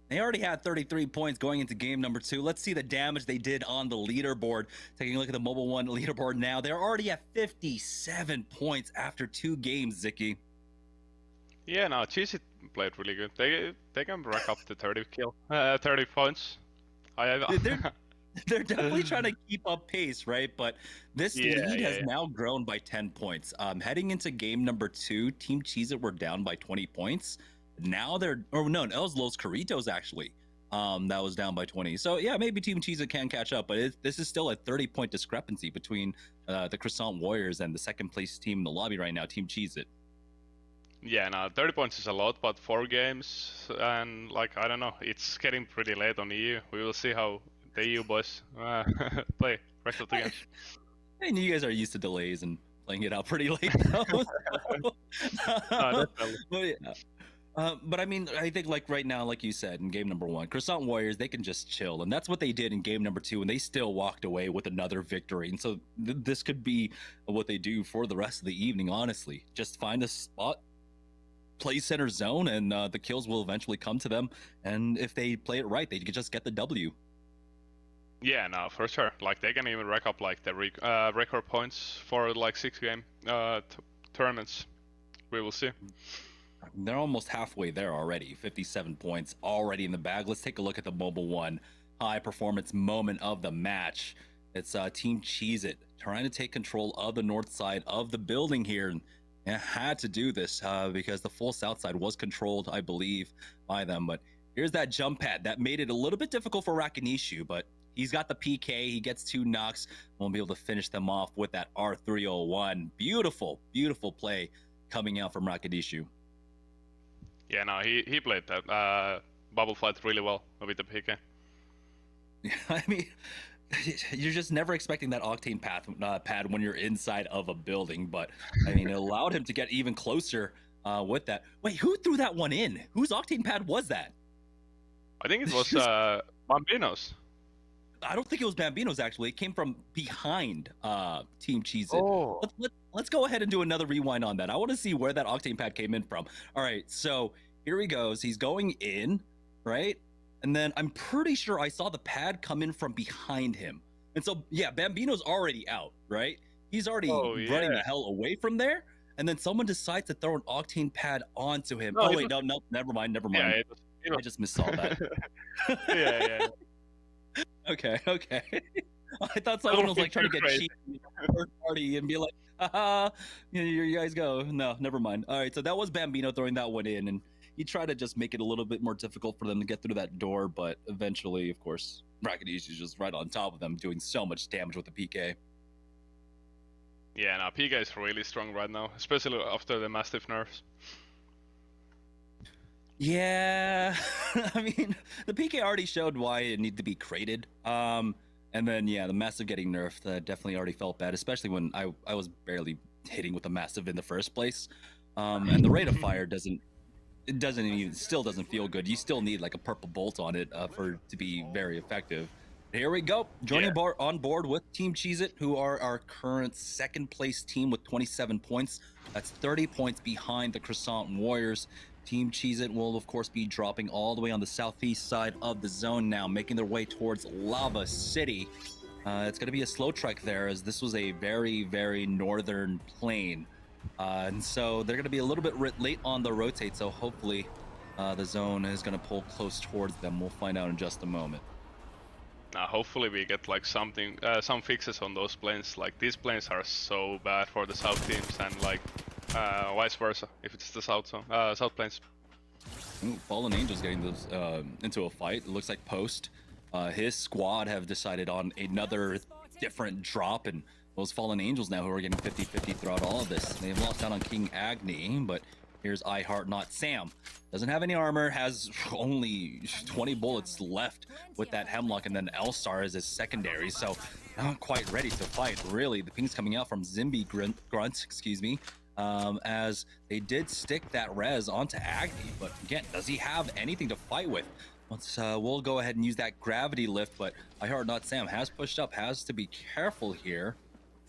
They already had 33 points going into game number 2. Let's see the damage they did on the leaderboard. Taking a look at the Mobile One leaderboard now, they're already at 57 points after 2 games, Ziki. Yeah, no, SeriesE played really good. They can rack up to 30 points. They're definitely trying to keep up pace, right? But this lead has now grown by 10 points. Heading into game number 2, Team SeriesE were down by 20 points. Now that was Los Carritos actually. That was down by 20. So yeah, maybe Team SeriesE can catch up, but this is still a 30-point discrepancy between the Croissant Warriors and the second place team in the lobby right now, Team SeriesE. Yeah, no, 30 points is a lot, but 4 games, and like, I don't know, it's getting pretty late on EU. We will see how the EU boys play rest of the games. I mean, you guys are used to delays and playing it out pretty late now. But I mean, I think like right now, like you said, in game number 1, Croissant Warriors, they can just chill. And that's what they did in game number 2, and they still walked away with another victory. And so this could be what they do for the rest of the evening, honestly. Just find a spot, play center zone, and the kills will eventually come to them. And if they play it right, they could just get the W. Yeah, no, for sure. Like, they can even rack up like the record points for like 6-game tournaments. We will see. They're almost halfway there already. 57 points already in the bag. Let's take a look at the Mobile One high performance moment of the match. It's Team SeriesE trying to take control of the north side of the building here. And had to do this because the full south side was controlled, I believe, by them. But here's that jump pad that made it a little bit difficult for Rakanishu, but he's got the PK. He gets 2 knocks. Won't be able to finish them off with that R301. Beautiful, beautiful play coming out from Rakanishu. Yeah, no, he played that bubble fight really well with the PK. I mean, you're just never expecting that octane pad when you're inside of a building, but I mean, it allowed him to get even closer with that. Wait, who threw that one in? Whose octane pad was that? I think it was Bambino's. I don't think it was Bambino's, actually. It came from behind Team SeriesE. Oh. Let's go ahead and do another rewind on that. I want to see where that octane pad came in from. All right, so here he goes. He's going in, right? And then I'm pretty sure I saw the pad come in from behind him. And so, yeah, Bambino's already out, right? He's already running the hell away from there. And then someone decides to throw an octane pad onto him. No, never mind. Yeah, I just missaw that. yeah. Okay. I thought someone was like trying to get cheap third party and be like, haha, you guys go. No, never mind. All right, so that was Bambino throwing that one in, and he tried to just make it a little bit more difficult for them to get through that door, but eventually, of course, Rakanishu is just right on top of them, doing so much damage with the PK. Yeah, no, PK is really strong right now, especially after the massive nerfs. Yeah, I mean, the PK already showed why it needed to be crated. And then, yeah, the Massive getting nerfed definitely already felt bad, especially when I was barely hitting with the Massive in the first place. And the rate of fire still doesn't feel good. You still need like a purple bolt on it for it to be very effective. Here we go. Joining on board with Team Cheez-It, who are our current second place team with 27 points. That's 30 points behind the Croissant Warriors. Team Cheez-It will, of course, be dropping all the way on the southeast side of the zone now, making their way towards Lava City. It's going to be a slow trek there, as this was a very, very northern plane. And so they're going to be a little bit late on the rotate, so hopefully the zone is going to pull close towards them. We'll find out in just a moment. Hopefully we get like something, some fixes on those planes. Like these planes are so bad for the south teams, and like vice versa if it's the south zone, south planes. Ooh, Fallen Angels getting those into a fight. It looks like Post, his squad have decided on another different drop, and those Fallen Angels now who are getting 50-50 throughout all of this. They've lost out on King Agni, but here's I Heart Not Sam. Doesn't have any armor, has only 20 bullets left with that Hemlock, and then Elstar is his secondary, so not quite ready to fight, really. The ping's coming out from Zimby Grunt, excuse me, as they did stick that res onto Agni, but again, does he have anything to fight with? We'll go ahead and use that gravity lift, but I Heart Not Sam has pushed up, has to be careful here.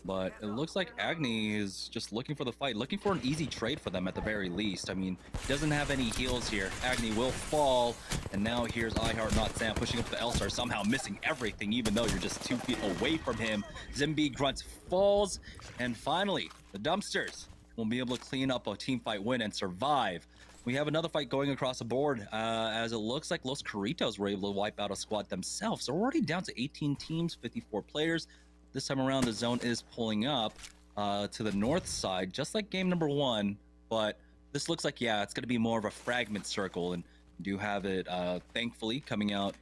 But it looks like Agni is just looking for the fight, looking for an easy trade for them at the very least. I mean, he doesn't have any heals here. Agni will fall, and now here's I Heart Not Sam pushing up the Elstar, somehow missing everything, even though you're just 2 feet away from him. Zimby Grunt falls, and finally, the Dumpsters will be able to clean up a team fight win and survive. We have another fight going across the board, as it looks like Los Carritos were able to wipe out a squad themselves. So we're already down to 18 teams, 54 players. This time around, the zone is pulling up to the north side, just like game number 1. But this looks like, yeah, it's going to be more of a fragment circle. And we do have it, thankfully, coming out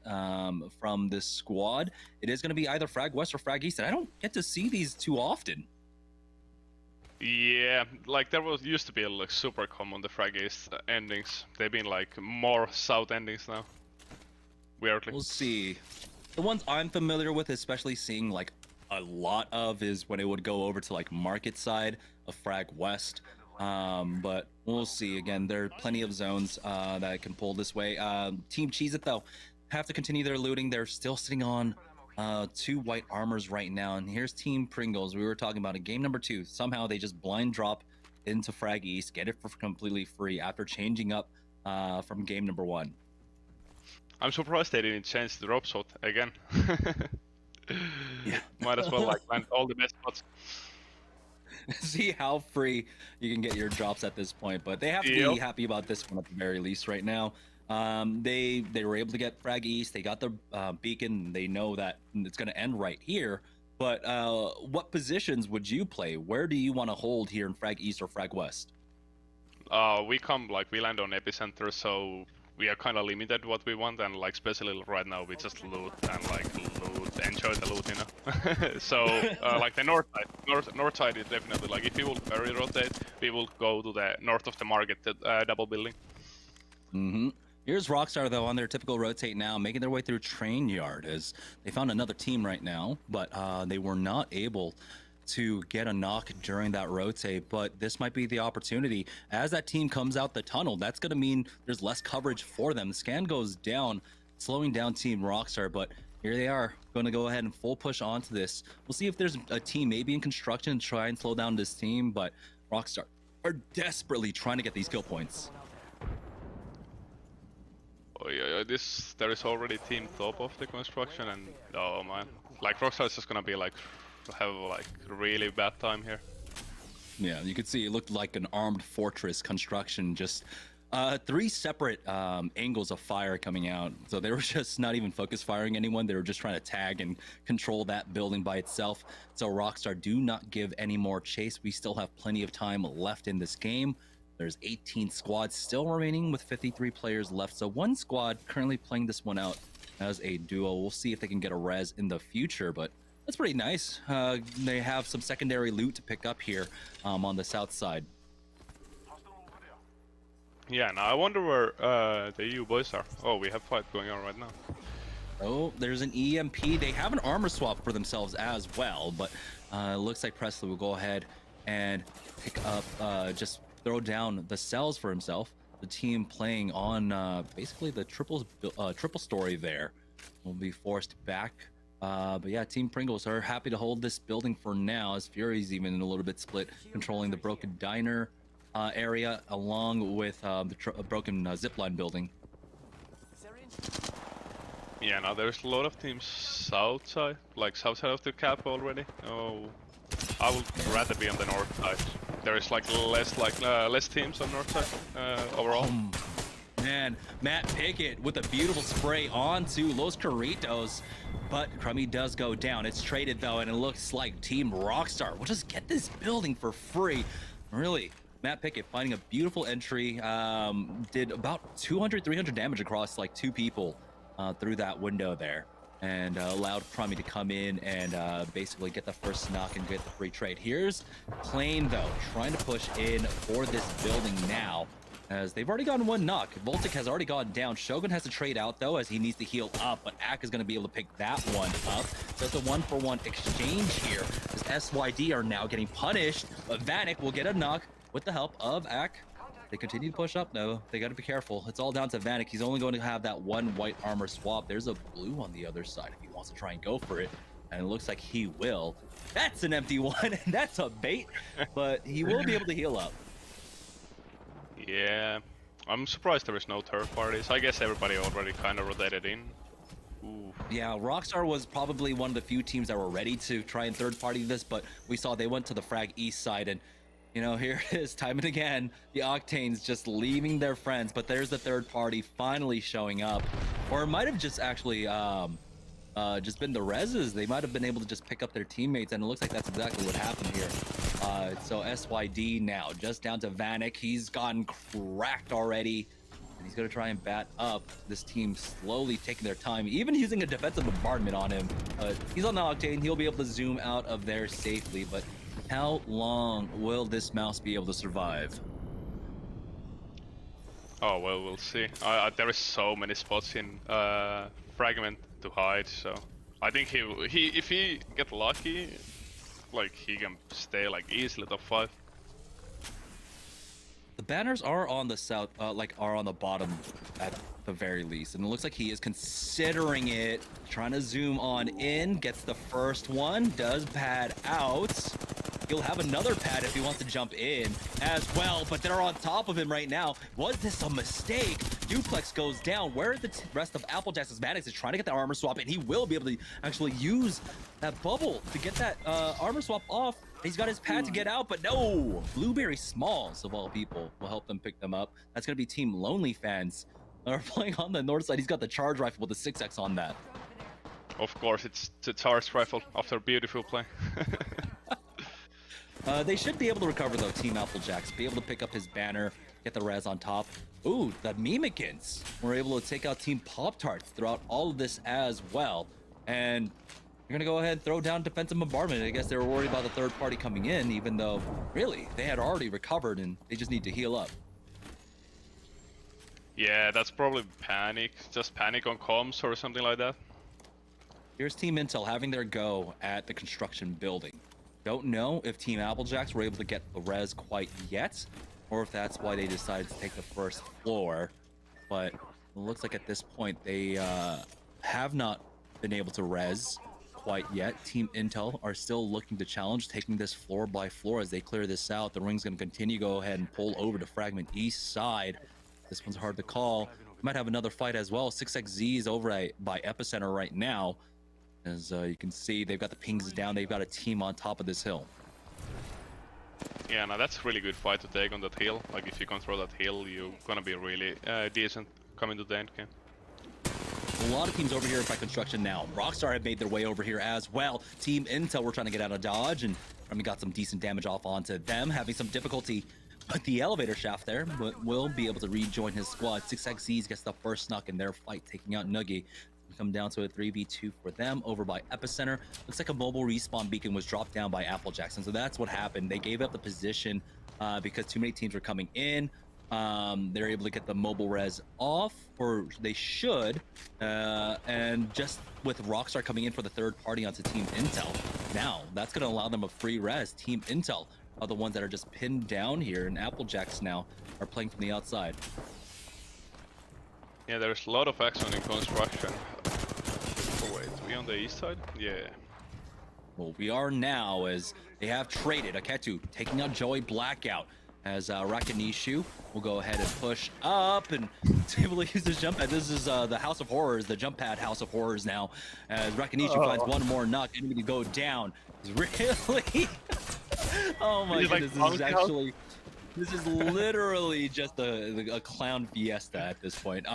from this squad. It is going to be either Frag West or Frag East. And I don't get to see these too often. Yeah, like there used to be like super common the Frag East endings. They've been like more south endings now. Weirdly. We'll see. The ones I'm familiar with, especially seeing like a lot of, is when it would go over to like market side of Frag West, but we'll see. Again, there are plenty of zones that can pull this way. Team Cheez-It though have to continue their looting. They're still sitting on 2 white armors right now, and here's Team Pringles. We were talking about in game number 2, somehow they just blind drop into Frag East, get it for completely free after changing up from game number 1. I'm surprised they didn't change the drop shot again. Yeah. Might as well like land all the best spots. See how free you can get your drops at this point, but they have to be happy about this one at the very least right now. They were able to get Frag East. They got the beacon. They know that it's going to end right here. But what positions would you play? Where do you want to hold here in Frag East or Frag West? We land on epicenter, so we are kind of limited what we want, and like especially right now we just loot and like enjoy the loot, you know. So like the north side is definitely like, if we will very rotate, we will go to the north of the market, double building. Here's Rockstar though on their typical rotate now, making their way through Train Yard, as they found another team right now, but they were not able to get a knock during that rotate. But this might be the opportunity as that team comes out the tunnel. That's going to mean there's less coverage for them. The scan goes down, slowing down Team Rockstar, but here they are going to go ahead and full push onto this. We'll see if there's a team maybe in construction to try and slow down this team, but Rockstar are desperately trying to get these kill points. Oh yeah, there is already team top of the construction, and oh man, like Rockstar is just gonna be like have like really bad time here. Yeah, you could see it looked like an armed fortress construction, just 3 separate angles of fire coming out. So they were just not even focus firing anyone. They were just trying to tag and control that building by itself. So Rockstar, do not give any more chase. We still have plenty of time left in this game. There's 18 squads still remaining with 53 players left. So 1 squad currently playing this one out as a duo. We'll see if they can get a res in the future, but that's pretty nice. They have some secondary loot to pick up here on the south side. Yeah, now I wonder where the EU boys are. Oh, we have fight going on right now. Oh, there's an EMP. They have an armor swap for themselves as well, but it looks like Presley will go ahead and pick up, just throw down the cells for himself. The team playing on basically the triple story there will be forced back. But yeah, Team Pringles are happy to hold this building for now, as Fury's even a little bit split, controlling the broken diner area along with the broken zipline building. Yeah, now there's a lot of teams south side of the cap already. Oh, I would rather be on the north side. There is less teams on north side overall. Man, Matt Pickett with a beautiful spray onto Los Carritos, but Crummy does go down. It's traded though, and it looks like Team Rockstar will just get this building for free. Really, Matt Pickett finding a beautiful entry, did about 200-300 damage across like 2 people through that window there, and allowed Crummy to come in and basically get the first knock and get the free trade. Here's Plane though, trying to push in for this building now, as they've already gotten 1 knock. Voltic has already gone down. Shogun has to trade out though, as he needs to heal up, but Ak is going to be able to pick that one up. So it's a 1-for-1 exchange here, as SYD are now getting punished, but Vanek will get a knock with the help of Ak. They continue to push up though. They got to be careful. It's all down to Vanek. He's only going to have that 1 white armor swap. There's a blue on the other side if he wants to try and go for it, and it looks like he will. That's an empty one, and that's a bait, but he will be able to heal up. Yeah, I'm surprised there is no third parties. I guess everybody already kind of rotated in. Ooh. Yeah, Rockstar was probably one of the few teams that were ready to try and third party this, but we saw they went to the frag east side, and you know, here it is time and again, the Octanes just leaving their friends, but there's the third party finally showing up. Or it might have just actually just been the reses. They might have been able to just pick up their teammates, and it looks like that's exactly what happened here. So SYD now just down to Vanek. He's gotten cracked already, and he's gonna try and bat up. This team slowly taking their time, even using a defensive bombardment on him. He's on the Octane. He'll be able to zoom out of there safely, but how long will this mouse be able to survive? Oh well, we'll see. There is so many spots in Fragment to hide, so I think he if he get lucky, like he can stay like easily top 5. The banners are on the south, are on the bottom at the very least, and it looks like he is considering it. Trying to zoom on in, gets the first one, does pad out. He'll have another pad if he wants to jump in as well, but they're on top of him right now. Was this a mistake? Duplex goes down. Where are the rest of Applejack's Maddox is trying to get that armor swap, and he will be able to actually use that bubble to get that armor swap off. He's got his pad to get out, but no! Blueberry Smalls, of all people, will help them pick them up. That's going to be Team Lonely Fans that are playing on the north side. He's got the charge rifle with the 6x on that. Of course, it's the charge rifle after a beautiful play. They should be able to recover though, Team Applejacks. Be able to pick up his banner, get the res on top. Ooh, the Mimikins were able to take out Team Pop-Tarts throughout all of this as well. And you're gonna go ahead and throw down defensive bombardment. I guess they were worried about the third party coming in, even though really they had already recovered and they just need to heal up. Yeah, that's probably panic. Just panic on comms or something like that. Here's Team Intel having their go at the construction building. Don't know if Team Applejacks were able to get the res quite yet, or if that's why they decided to take the first floor. But it looks like at this point they have not been able to res quite yet. Team Intel are still looking to challenge, taking this floor by floor as they clear this out. The ring's going to continue to go ahead and pull over to Fragment East side. This one's hard to call. Might have another fight as well. 6XZ is over by Epicenter right now. As you can see, they've got the pings down. They've got a team on top of this hill. Yeah, now that's a really good fight to take on that hill. Like if you control that hill, you're gonna be really decent coming to the end game. A lot of teams over here by construction now. Rockstar have made their way over here as well. Team Intel were trying to get out of dodge, and we got some decent damage off onto them, having some difficulty with the elevator shaft there, but will be able to rejoin his squad. 6XZ gets the first knock in their fight, taking out Nuggy. Come down to a 3v2 for them over by Epicenter. Looks like a mobile respawn beacon was dropped down by Applejackson, so that's what happened. They gave up the position because too many teams were coming in. They're able to get the mobile res off, or they should. And just with Rockstar coming in for the third party onto Team Intel, now that's going to allow them a free res. Team Intel are the ones that are just pinned down here, and Applejacks now are playing from the outside. Yeah, there's a lot of action in construction. Oh wait, we on the east side? Yeah. Well, we are now, as they have traded. Aketu taking out Joey Blackout, as Rakanishu will go ahead and push up and is able to use his jump pad. This is the House of Horrors, the jump pad House of Horrors now, as Rakanishu finds one more knock, enemy to go down. Is really... oh my goodness, this is literally just a clown fiesta at this point.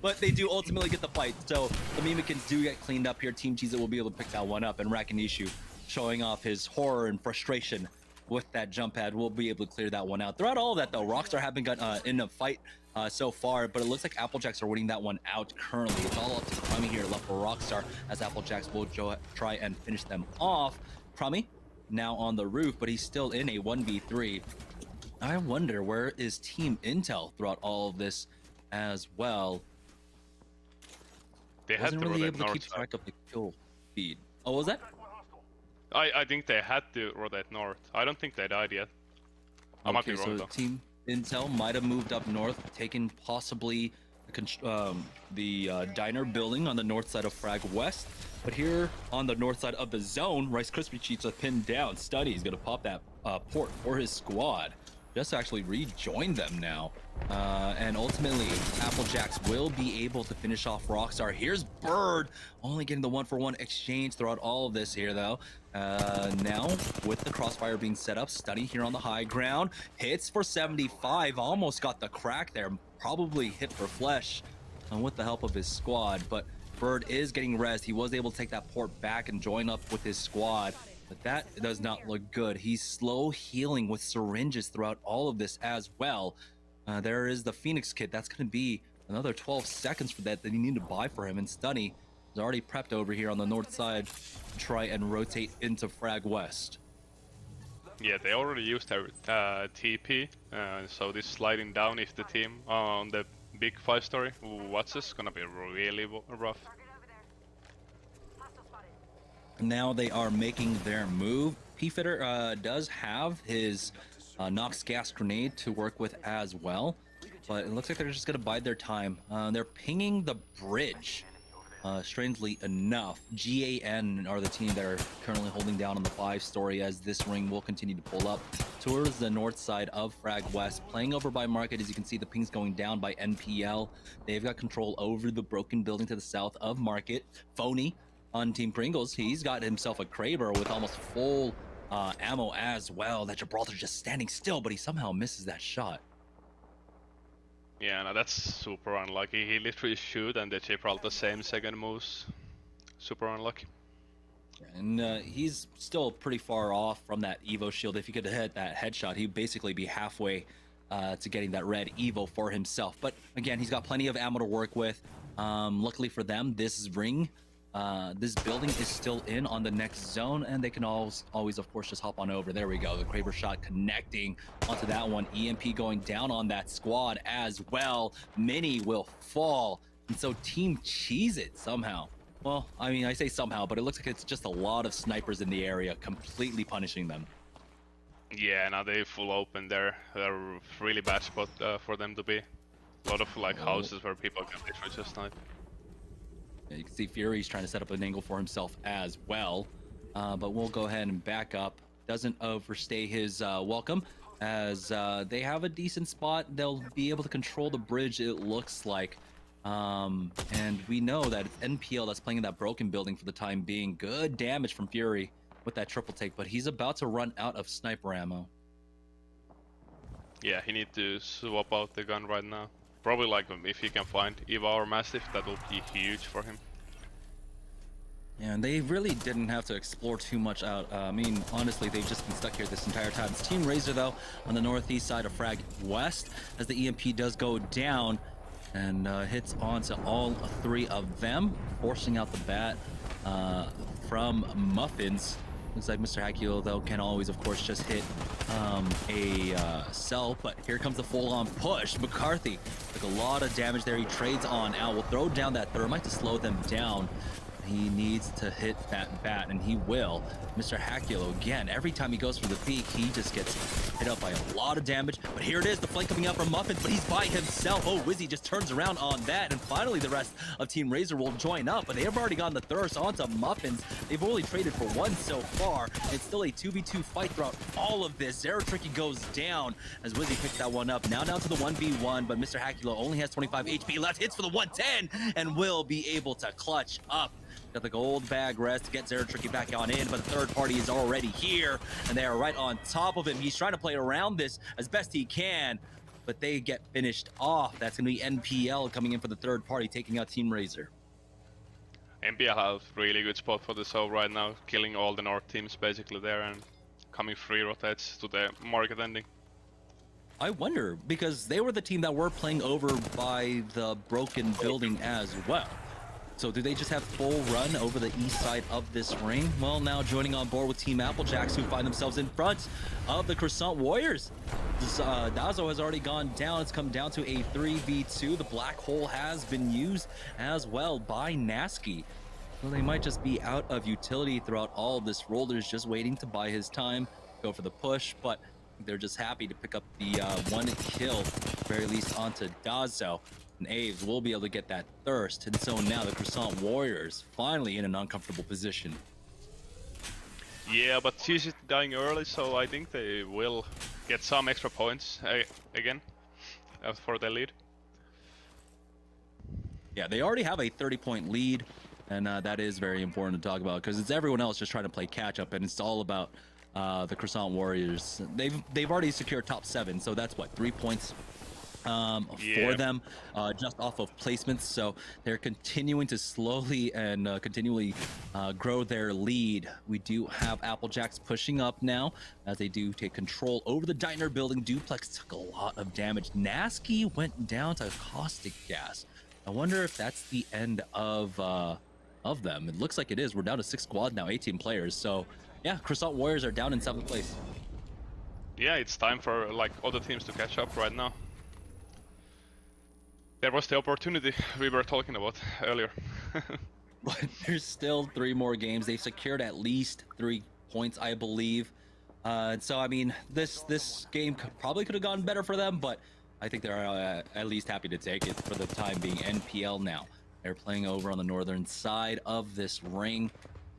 But they do ultimately get the fight, so the Mimikins do get cleaned up here. Team Cheez-It will be able to pick that one up, and Rakanishu showing off his horror and frustration with that jump pad will be able to clear that one out. Throughout all of that, though, Rockstar haven't got in a fight so far, but it looks like Applejacks are winning that one out currently. It's all up to Crummy here left for Rockstar, as Applejacks will try and finish them off. Crummy now on the roof, but he's still in a 1v3. I wonder, where is Team Intel throughout all of this as well? They had Wasn't to really rotate able to north keep track of the kill feed. Oh, was that? I think they had to rotate north. I don't think they died yet. I might be wrong so though. Team Intel might have moved up north, taken possibly the diner building on the north side of Frag West. But here on the north side of the zone, Rice Krispie Treats are pinned down. Study's gonna pop that port for his squad. Just to actually rejoin them now. And ultimately, Applejacks will be able to finish off Rockstar. Here's Bird, only getting the 1-for-1 exchange throughout all of this here, though. Now, with the crossfire being set up, Study here on the high ground. Hits for 75, almost got the crack there. Probably hit for flesh with the help of his squad. But Bird is getting rest. He was able to take that port back and join up with his squad. But that does not look good. He's slow healing with syringes throughout all of this as well. There is the Phoenix kit. That's going to be another 12 seconds for that you need to buy for him. And Stunny is already prepped over here on the north side to try and rotate into Frag West. Yeah, they already used their TP. So this sliding down is the team on the big 5-story. What's this? Gonna be really rough. Now they are making their move. P-Fitter does have his Nox gas grenade to work with as well, but it looks like they're just going to bide their time. They're pinging the bridge, strangely enough. GAN are the team that are currently holding down on the 5-story, as this ring will continue to pull up towards the north side of Frag West. Playing over by Market, as you can see, the ping's going down by NPL. They've got control over the broken building to the south of Market. Phony on Team Pringles, he's got himself a Kraber with almost full ammo as well. That Gibraltar just standing still, but he somehow misses that shot. Yeah, no, that's super unlucky. He literally shoot and the Gibraltar same second moves. Super unlucky. And he's still pretty far off from that Evo shield. If he could hit that headshot, he'd basically be halfway to getting that red Evo for himself. But again, he's got plenty of ammo to work with. Luckily for them, this ring, this building is still in on the next zone, and they can always of course just hop on over. There we go, the Kraber shot connecting onto that one. EMP going down on that squad as well. Mini will fall, and so Team Cheez-It somehow, well, I mean, I say somehow, but it looks like it's just a lot of snipers in the area completely punishing them. Yeah, now they full open there. They're a really bad spot for them to be. A lot of like houses where people can literally just snipe. Yeah, you can see Fury's trying to set up an angle for himself as well, but we'll go ahead and back up. Doesn't overstay his welcome, as they have a decent spot. They'll be able to control the bridge, it looks like, and we know that it's NPL that's playing in that broken building for the time being. Good damage from Fury with that triple take, but he's about to run out of sniper ammo. Yeah, he need to swap out the gun right now. Probably like if he can find Eva or Mastiff, that will be huge for him. Yeah, and they really didn't have to explore too much out. I mean, honestly, they've just been stuck here this entire time. It's Team Razor, though, on the northeast side of Frag West, as the EMP does go down and hits onto all three of them, forcing out the bat from Muffins. Looks like Mr. Hakio, though, can always, of course, just hit a cell, but here comes the full-on push. McCarthy, like a lot of damage there. He trades on out. Will throw down that thermite to slow them down. He needs to hit that bat, and he will. Mr. Hakio, again, every time he goes for the peak, he just gets hit up by a lot of damage. But here it is, the flank coming out from Muffins, but he's by himself. Oh, Wizzy just turns around on that, and finally the rest of Team Razor will join up, but they have already gotten the thirst onto Muffins. They've only traded for one so far. It's still a 2v2 fight throughout all of this. Zero Tricky goes down as Wizzy picks that one up. Now down to the 1v1, but Mr. Hakio only has 25 HP left, hits for the 110, and will be able to clutch up. Got the gold bag rest to get Zero Tricky back on in, but the third party is already here, and they are right on top of him. He's trying to play around this as best he can, but they get finished off. That's going to be NPL coming in for the third party, taking out Team Razor. NPL have really good spot for the Soul right now, killing all the North teams basically there and coming free rotates to the market ending. I wonder, because they were the team that were playing over by the broken building as well. So do they just have full run over the east side of this ring? Well, now joining on board with Team Applejacks, who find themselves in front of the Croissant Warriors. Dazo has already gone down. It's come down to a 3v2. The black hole has been used as well by Nasky. So they might just be out of utility throughout all of this. Roller's just waiting to buy his time, go for the push, but they're just happy to pick up the one kill, at the very least, onto Dazo. And Aves will be able to get that thirst. And so now the Croissant Warriors finally in an uncomfortable position. Yeah, but she's dying early, so I think they will get some extra points again for the lead. Yeah, they already have a 30-point lead, and that is very important to talk about because it's everyone else just trying to play catch-up, and it's all about the Croissant Warriors. They've already secured top 7, so that's what, 3 points for them, just off of placements. So they're continuing to slowly and continually grow their lead. We do have Applejacks pushing up now as they do take control over the diner building. Duplex took a lot of damage. Nasky went down to caustic gas. I wonder if that's the end of them. It looks like it is. We're down to 6 squads now, 18 players. So yeah, Croissant Warriors are down in 7th place. Yeah, it's time for like other teams to catch up right now. There was the opportunity we were talking about earlier. But there's still 3 more games. They've secured at least 3 points, I believe. So I mean, this game probably could have gone better for them, but I think they're at least happy to take it for the time being. NPL now. They're playing over on the northern side of this ring.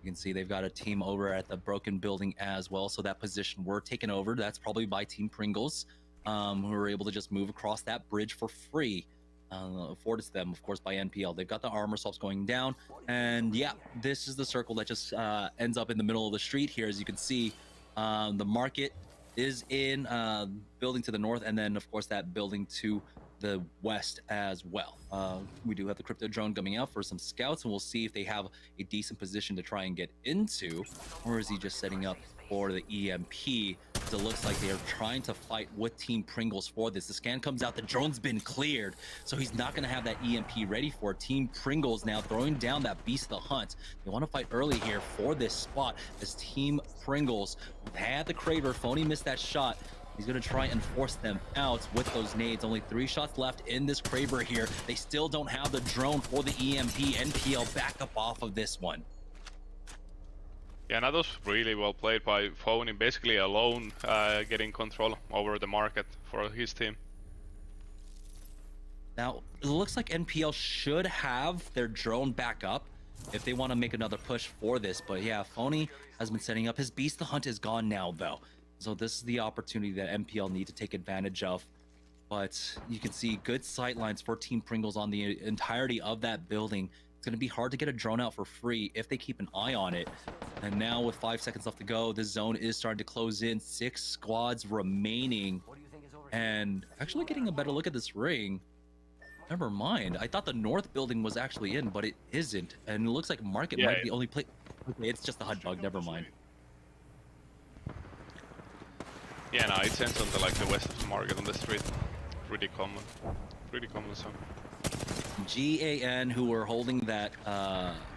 You can see they've got a team over at the broken building as well. So that position were taken over. That's probably by Team Pringles, who were able to just move across that bridge for free. Afforded to them, of course, by NPL. They've got the armor swaps going down, and yeah, this is the circle that just ends up in the middle of the street here. As you can see, the market is in building to the north, and then of course that building to the west as well. We do have the crypto drone coming out for some scouts, and we'll see if they have a decent position to try and get into, or is he just setting up for the EMP? It looks like they are trying to fight with Team Pringles for this. The scan comes out, the drone's been cleared, so he's not going to have that EMP ready for Team Pringles now, throwing down that Beast of the Hunt. They want to fight early here for this spot as Team Pringles had the Craver. Phony missed that shot. He's going to try and force them out with those nades. Only 3 shots left in this Craver here. They still don't have the drone for the EMP. NPL back up off of this one. Yeah, that was really well played by Phony, basically alone, getting control over the market for his team. Now, it looks like NPL should have their drone back up if they want to make another push for this. But yeah, Phony has been setting up. His Beast the Hunt is gone now, though. So this is the opportunity that NPL need to take advantage of. But you can see good sight lines for Team Pringles on the entirety of that building. It's going to be hard to get a drone out for free if they keep an eye on it. And now with 5 seconds left to go, this zone is starting to close in. 6 squads remaining. And actually getting a better look at this ring. Never mind. I thought the north building was actually in, but it isn't. And it looks like Market might be only play. Okay, it's just the HUD bug. Never mind. Yeah, no, it ends on the west of the market on the street. Pretty common. Pretty common zone. GAN, who were holding that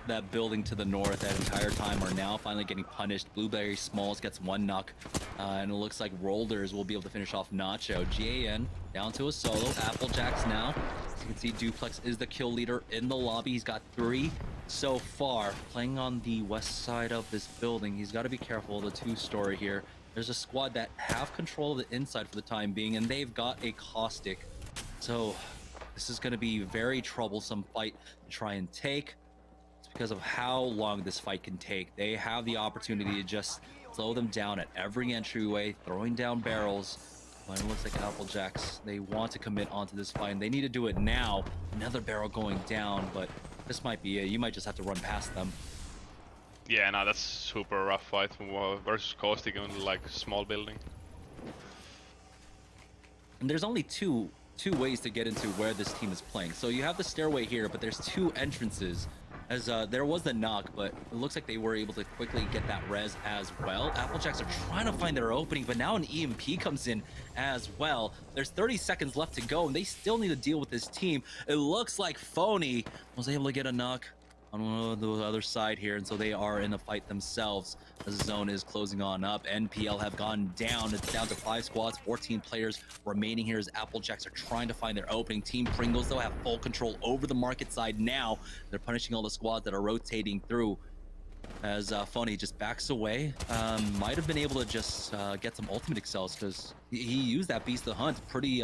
that building to the north that entire time, are now finally getting punished. Blueberry Smalls gets one knock, and it looks like Rolders will be able to finish off Nacho. GAN down to a solo. Applejacks now. As you can see, Duplex is the kill leader in the lobby. He's got 3 so far. Playing on the west side of this building. He's got to be careful of the 2-story here. There's a squad that have control of the inside for the time being, and they've got a caustic. So this is going to be a very troublesome fight to try and take. It's because of how long this fight can take. They have the opportunity to just slow them down at every entryway, throwing down barrels. But it looks like Applejacks, they want to commit onto this fight, and they need to do it now. Another barrel going down, but this might be it. You might just have to run past them. Yeah, no, that's super rough fight versus Caustic on like small building. And there's only two ways to get into where this team is playing. So you have the stairway here, but there's 2 entrances. As there was the knock, but it looks like they were able to quickly get that res as well. Applejacks are trying to find their opening, but now an EMP comes in as well. There's 30 seconds left to go, and they still need to deal with this team. It looks like Phony was able to get a knock on the other side here, and so they are in a fight themselves. The zone is closing on up. NPL have gone down. It's down to 5 squads, 14 players remaining here as Applejacks are trying to find their opening. Team Pringles, though, have full control over the market side now. They're punishing all the squads that are rotating through as Phony just backs away. Might have been able to just get some ultimate excels because he used that Beast of the Hunt pretty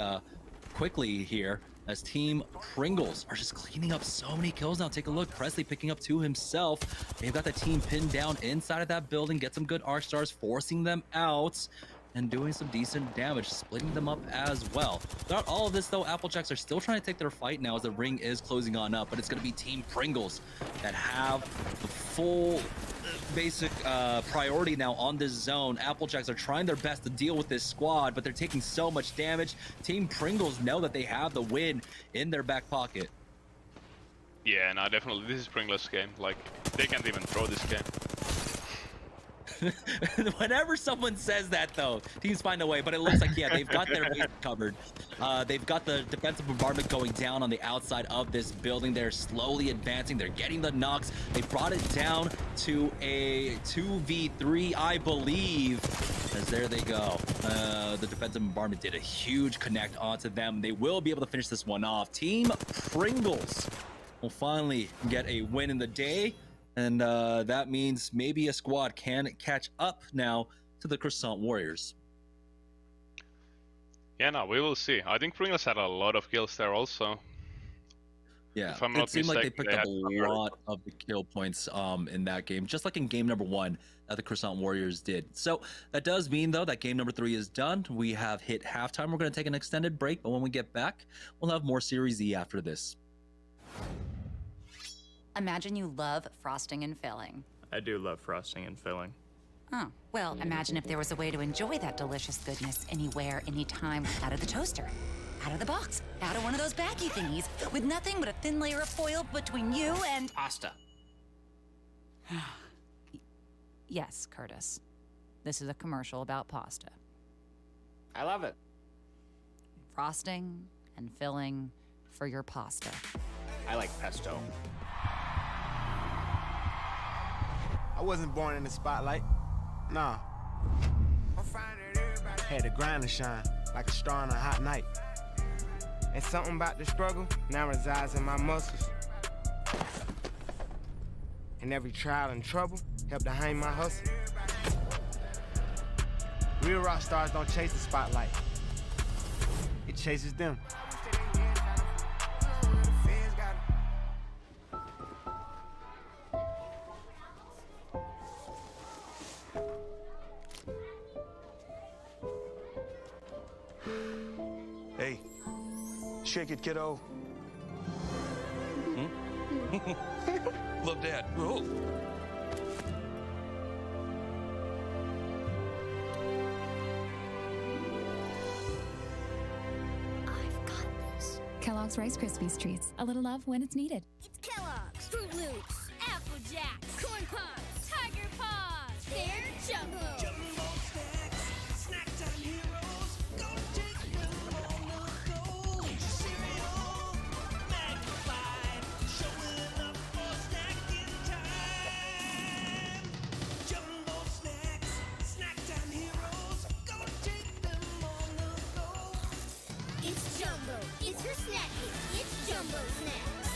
quickly here. As Team Pringles are just cleaning up so many kills now. Take a look, Presley picking up 2 himself. They've got the team pinned down inside of that building, get some good arc stars, forcing them out and doing some decent damage, splitting them up as well. Throughout all of this though, Applejacks are still trying to take their fight now as the ring is closing on up, but it's gonna be Team Pringles that have the full basic priority now on this zone. Applejacks are trying their best to deal with this squad, but they're taking so much damage. Team Pringles know that they have the win in their back pocket. Yeah, no, definitely. This is Pringles' game. Like, they can't even throw this game. Whenever someone says that, though, teams find a way. But it looks like, yeah, they've got their base covered. They've got the defensive bombardment going down on the outside of this building. They're slowly advancing. They're getting the knocks. They brought it down to a 2v3, I believe. As there they go. The defensive bombardment did a huge connect onto them. They will be able to finish this one off. Team Pringles will finally get a win in the day. And that means maybe a squad can catch up now to the Croissant Warriors. Yeah, no, we will see. I think Pringles had a lot of kills there also. Yeah, if I'm it not seemed like they mistaken, picked up had a lot of the kill points in that game, just like in game number 1 that the Croissant Warriors did. So that does mean, though, that game number 3 is done. We have hit halftime. We're going to take an extended break, but when we get back, we'll have more Series E after this. Imagine you love frosting and filling. I do love frosting and filling. Oh, well, imagine if there was a way to enjoy that delicious goodness anywhere, anytime, out of the toaster, out of the box, out of one of those baggy thingies, with nothing but a thin layer of foil between you and... Pasta. Yes, Curtis. This is a commercial about pasta. I love it. Frosting and filling for your pasta. I like pesto. I wasn't born in the spotlight. Nah. Had to grind and shine like a star on a hot night. And something about the struggle now resides in my muscles. And every trial and trouble helped to hang my hustle. Real rock stars don't chase the spotlight. It chases them. Hey, shake it, kiddo. Love Dad. Oh. I've got this. Kellogg's Rice Krispies Treats. A little love when it's needed. It's Kellogg's, Fruit Loops, Apple Jacks, Corn Pops, Tiger Paws. They're Jumbo. snacking. It's Jumbo Snacks.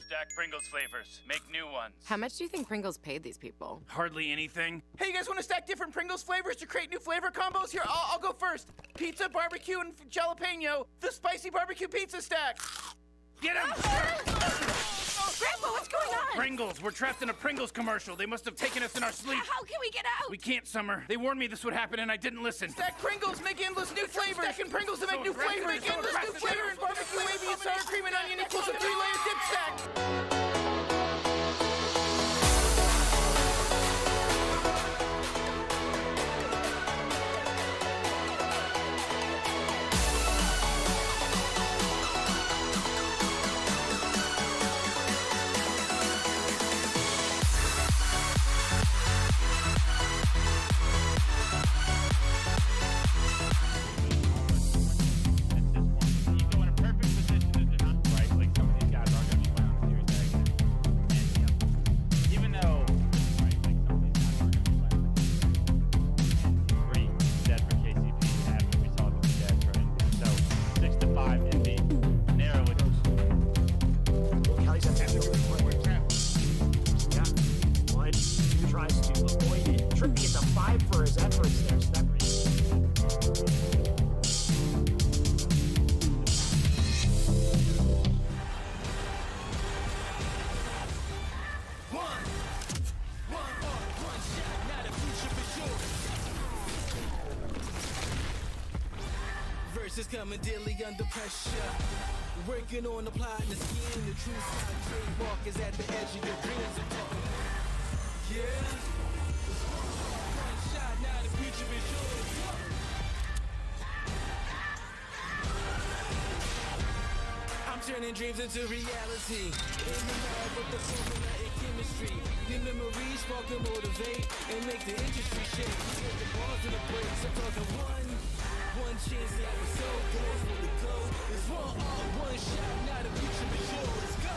Stack Pringles flavors. Make new ones. How much do you think Pringles paid these people? Hardly anything. Hey, you guys want to stack different Pringles flavors to create new flavor combos? Here, I'll go first. Pizza, barbecue, and jalapeno. The spicy barbecue pizza stack. Get him! Grandpa, what's going on? Pringles. We're trapped in a Pringles commercial. They must have taken us in our sleep. How can we get out? We can't, Summer. They warned me this would happen, and I didn't listen. Stack Pringles, make endless new flavors. Stacking Pringles to make new flavors. Make endless new flavor and barbecue, wavy, and sour cream and onion equals a 3-layer dip stack. Versus coming daily under pressure. Working on applying the scheme. The true sign trademark is at the edge of your dreams. I'm talking. Yeah. One shot, now the future is yours. I'm turning dreams into reality. In the lab with the formula and chemistry. Your memories spark and motivate and make the industry shake. Get the balls in the breaks. I'm talking one chance that was so close for the go. It's one shot, now the future is yours. Go!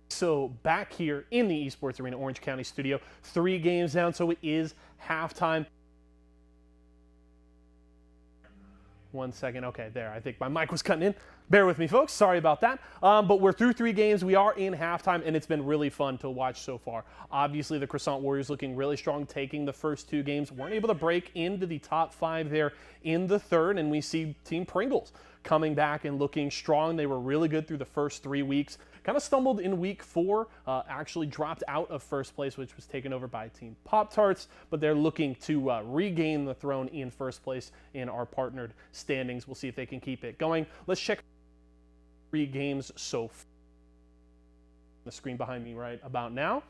So back here in the Esports Arena Orange County studio, 3 games down, so it is halftime. 1 second, okay, there, I think my mic was cutting in. Bear with me, folks, sorry about that. But we're through 3 games, we are in halftime, and it's been really fun to watch so far. Obviously, the Croissant Warriors looking really strong, taking the first 2 games. Weren't able to break into the top 5 there in the third, and we see Team Pringles coming back and looking strong. They were really good through the first 3 weeks. Kind of stumbled in week 4, actually dropped out of first place, which was taken over by Team Pop-Tarts, but they're looking to regain the throne in first place in our partnered standings. We'll see if they can keep it going. Let's check 3 games so far. The screen behind me right about now.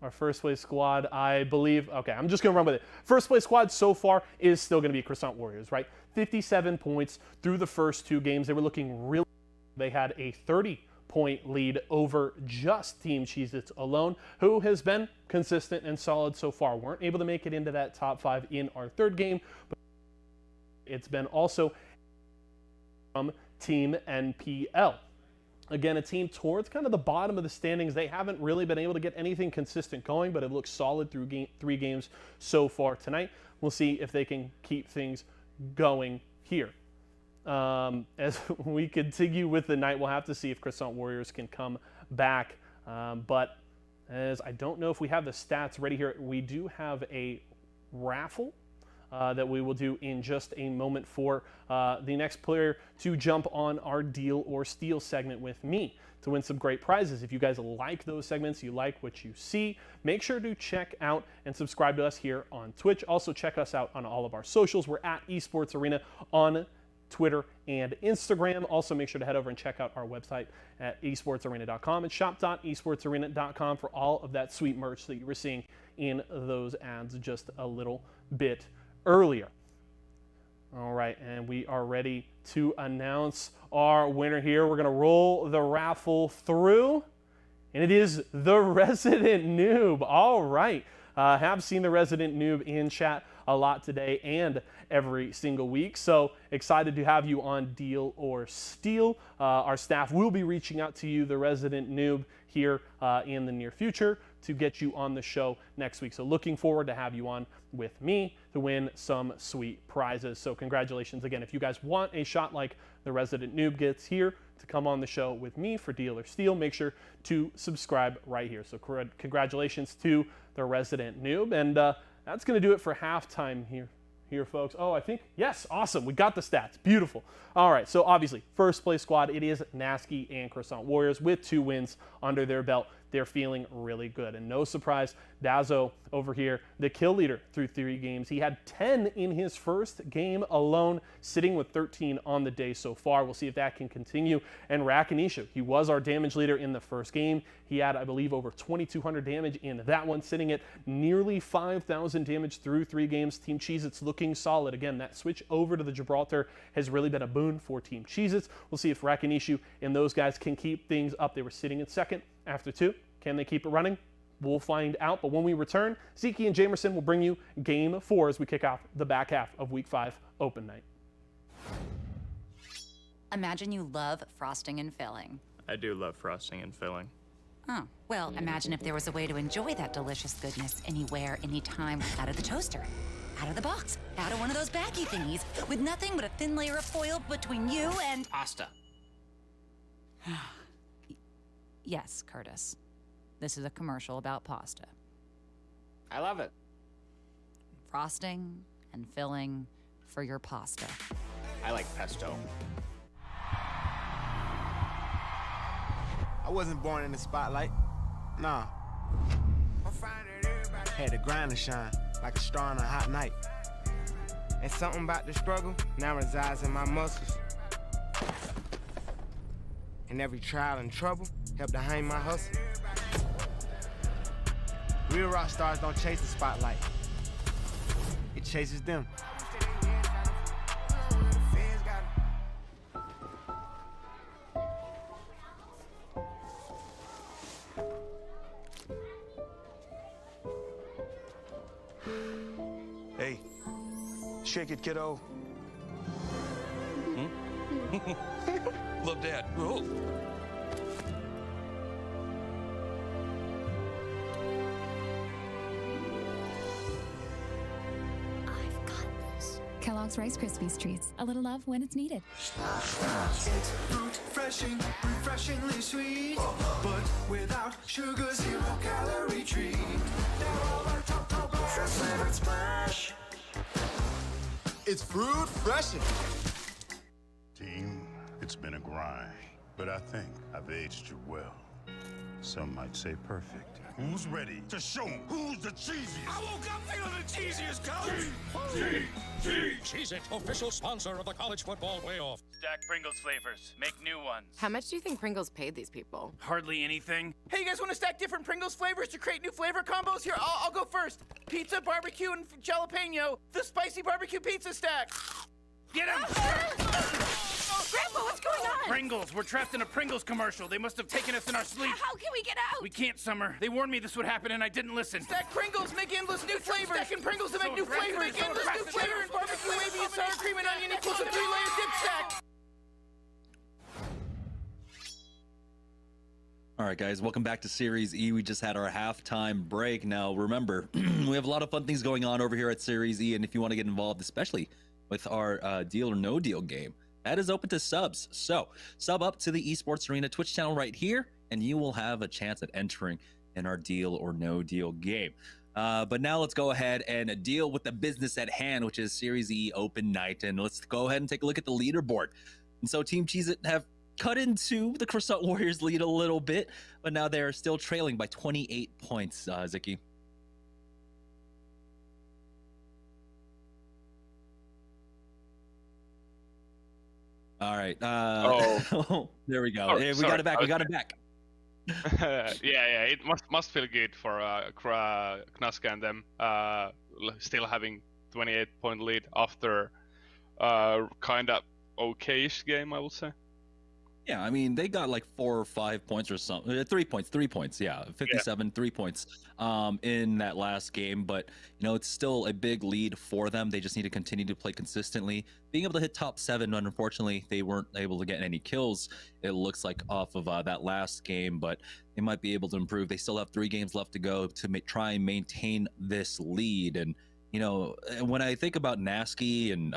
Our first place squad, I believe, okay, I'm just going to run with it. First place squad so far is still going to be Croissant Warriors, right? 57 points through the first 2 games. They were looking really, they had a 30-point lead over just Team Cheez-Its alone, who has been consistent and solid so far. Weren't able to make it into that top 5 in our 3rd game, but it's been also from Team NPL. Again, a team towards kind of the bottom of the standings. They haven't really been able to get anything consistent going, but it looks solid through 3 games so far tonight. We'll see if they can keep things going here. As we continue with the night, we'll have to see if Croissant Warriors can come back. But as I don't know if we have the stats ready here, we do have a raffle that we will do in just a moment for the next player to jump on our Deal or Steal segment with me to win some great prizes. If you guys like those segments, you like what you see, make sure to check out and subscribe to us here on Twitch. Also check us out on all of our socials. We're at Esports Arena on Twitter and Instagram. Also make sure to head over and check out our website at esportsarena.com and shop.esportsarena.com for all of that sweet merch that you were seeing in those ads just a little bit earlier. All right, and we are ready to announce our winner here. We're going to roll the raffle through, and it is the Resident Noob. All right, have seen the Resident Noob in chat a lot today and every single week, so excited to have you on Deal or Steal. Our staff will be reaching out to you, the Resident Noob, here in the near future to get you on the show next week. So looking forward to have you on with me to win some sweet prizes. So congratulations again. If you guys want a shot like the Resident Noob gets here to come on the show with me for Deal or Steal, make sure to subscribe right here. So congratulations to the Resident Noob. And that's going to do it for halftime here, folks. Oh, I think, yes, awesome. We got the stats. Beautiful. All right, so obviously, first place squad, it is Nasky and Croissant Warriors with 2 wins under their belt. They're feeling really good. And no surprise, Dazzo over here, the kill leader through 3 games. He had 10 in his first game alone, sitting with 13 on the day so far. We'll see if that can continue. And Rakanisha, he was our damage leader in the first game. He had, I believe, over 2,200 damage in that one, sitting at nearly 5,000 damage through 3 games. Team Cheez-Its looking solid. Again, that switch over to the Gibraltar has really been a boon for Team Cheez-Its. We'll see if Rakanishu and those guys can keep things up. They were sitting in second after 2. Can they keep it running? We'll find out. But when we return, Zeke and Jamerson will bring you Game 4 as we kick off the back half of Week 5 Open Night. Imagine you love frosting and filling. I do love frosting and filling. Oh, well, imagine if there was a way to enjoy that delicious goodness anywhere, anytime, out of the toaster, out of the box, out of one of those baggy thingies, with nothing but a thin layer of foil between you and... Pasta. Yes, Curtis. This is a commercial about pasta. I love it. Frosting and filling for your pasta. I like pesto. I wasn't born in the spotlight. Nah. Had to grind and shine like a star on a hot night. And something about the struggle now resides in my muscles. And every trial and trouble helped to hang my hustle. Real rock stars don't chase the spotlight. It chases them. Hey, shake it, kiddo. Love Dad. Oh. Kellogg's Rice Krispies Treats. A little love when it's needed. Refreshing, refreshingly sweet, but without sugar, 0 calorie treat. They're all our top flavored smash. It's fruit freshin'. Team, it's been a grind, but I think I've aged you well. Some might say perfect. Who's ready to show 'em who's the cheesiest? I woke up feeling the cheesiest, coach. Cheez-It, official sponsor of the college football playoff. Stack Pringles flavors. Make new ones. How much do you think Pringles paid these people? Hardly anything. Hey, you guys want to stack different Pringles flavors to create new flavor combos? Here, I'll go first. Pizza, barbecue, and jalapeno. The spicy barbecue pizza stack. Get him! Grandpa, what's going on? Pringles. We're trapped in a Pringles commercial. They must have taken us in our sleep. How can we get out? We can't, Summer. They warned me this would happen, and I didn't listen. Stack Pringles, make endless new flavors. Stacking Pringles to make new flavors. Make endless new flavor and barbecue, wavy, and sour cream and onion equals a 3-layer dip stack. All right, guys, welcome back to Series E. We just had our halftime break. Now, remember, we have a lot of fun things going on over here at Series E, and if you want to get involved, especially with our Deal or No Deal game, that is open to subs. So, sub up to the Esports Arena Twitch channel right here, and you will have a chance at entering in our Deal or No Deal game. But now let's go ahead and deal with the business at hand, which is SeriesE Open Night. And let's go ahead and take a look at the leaderboard. And so Team Cheez-It have cut into the Croissant Warriors lead a little bit, but now they're still trailing by 28 points, Ziki. All right. There we go. Sorry, we sorry. got it back. We got it back. Yeah, it must feel good for Knaska and them still having 28-point lead after kind of okayish game, I would say. Yeah, I mean, they got like 4 or 5 points or something. 3 points, yeah. 57, 3 points in that last game. But, you know, it's still a big lead for them. They just need to continue to play consistently. Being able to hit top 7, unfortunately, they weren't able to get any kills, it looks like, off of that last game. But they might be able to improve. They still have 3 games left to go to try and maintain this lead. And, you know, when I think about Nasky and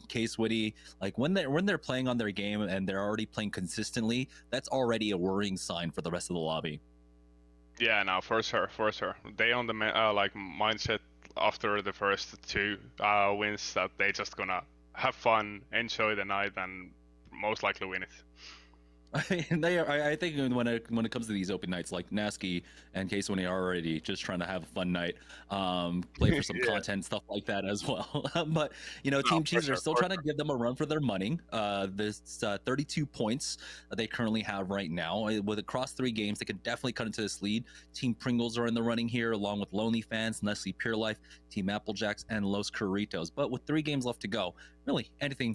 Case Witty, like when they're playing on their game and they're already playing consistently, that's already a worrying sign for the rest of the lobby. Yeah, no, for sure. They on the like mindset after the first 2 wins that they just gonna have fun, enjoy the night, and most likely win it. I think when it comes to these open nights, like Nasky and Case when they are already just trying to have a fun night, play for some content, stuff like that as well. But you know, Team Cheez are still trying to give them a run for their money. This 32 points that they currently have right now. With across 3 games, they could definitely cut into this lead. Team Pringles are in the running here, along with Lonely Fans, Nestle Pure Life, Team Applejacks, and Los Corritos. But with 3 games left to go, really anything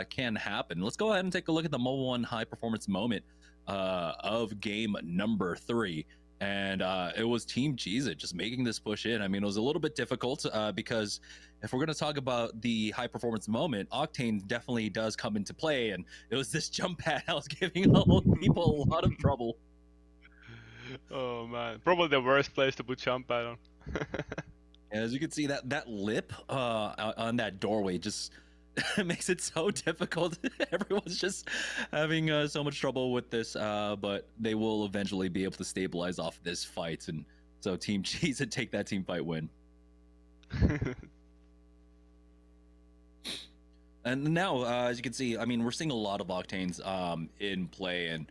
can happen. Let's go ahead and take a look at the Mobile One high performance moment of game number 3. And it was Team Cheez-It just making this push in. I mean, it was a little bit difficult because if we're going to talk about the high performance moment, Octane definitely does come into play. And it was this jump pad that was giving all people a lot of trouble. Oh man, probably the worst place to put jump pad on. As you can see, that lip on that doorway just makes it so difficult. Everyone's just having so much trouble with this, but they will eventually be able to stabilize off this fight, and so Team Cheez-It take that team fight win. And now, as you can see, I mean, we're seeing a lot of Octanes in play, and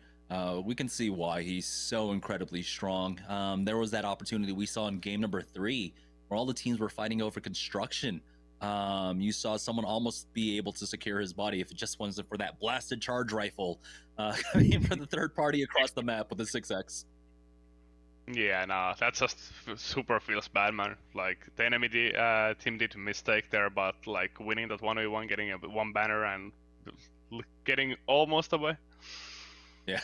we can see why he's so incredibly strong. There was that opportunity we saw in game number 3 where all the teams were fighting over construction. You saw someone almost be able to secure his body if it just wasn't for that blasted charge rifle coming for the third party across the map with the 6x. Yeah, no, that just super feels bad, man. Like, the enemy team did a mistake there, but like winning that 1v1, getting a 1 banner and getting almost away. Yeah.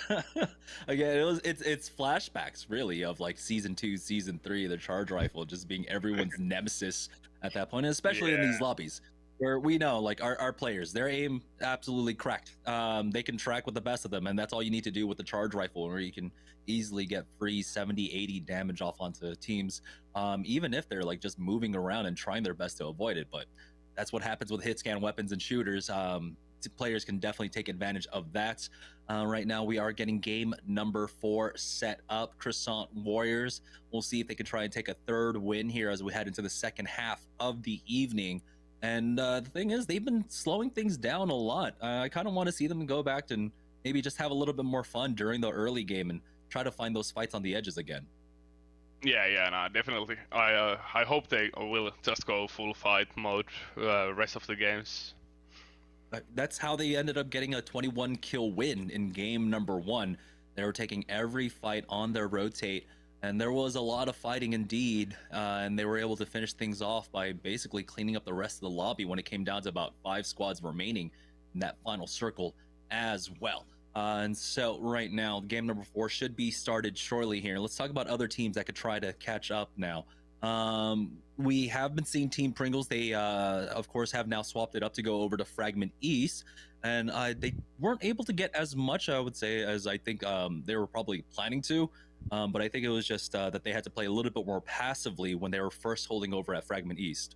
Again, it's flashbacks really of like season 2, season 3, the charge rifle just being everyone's nemesis at that point, and especially in these lobbies where we know like our players, their aim absolutely cracked. They can track with the best of them, and that's all you need to do with the charge rifle, where you can easily get free 70-80 damage off onto teams, even if they're like just moving around and trying their best to avoid it. But that's what happens with hit scan weapons and shooters. Players can definitely take advantage of that. Right now we are getting game number 4 set up. Croissant Warriors, we'll see if they can try and take a 3rd win here as we head into the second half of the evening. And the thing is, they've been slowing things down a lot. I kind of want to see them go back and maybe just have a little bit more fun during the early game and try to find those fights on the edges again. Yeah, no, definitely. I hope they will just go full fight mode rest of the games. That's how they ended up getting a 21 kill win in game number 1. They were taking every fight on their rotate, and there was a lot of fighting indeed, and they were able to finish things off by basically cleaning up the rest of the lobby when it came down to about 5 squads remaining in that final circle as well. And so right now, game number 4 should be started shortly here. Let's talk about other teams that could try to catch up now. We have been seeing Team Pringles. They, of course, have now swapped it up to go over to Fragment East, and they weren't able to get as much, I would say, as I think they were probably planning to. But I think it was just that they had to play a little bit more passively when they were first holding over at Fragment East.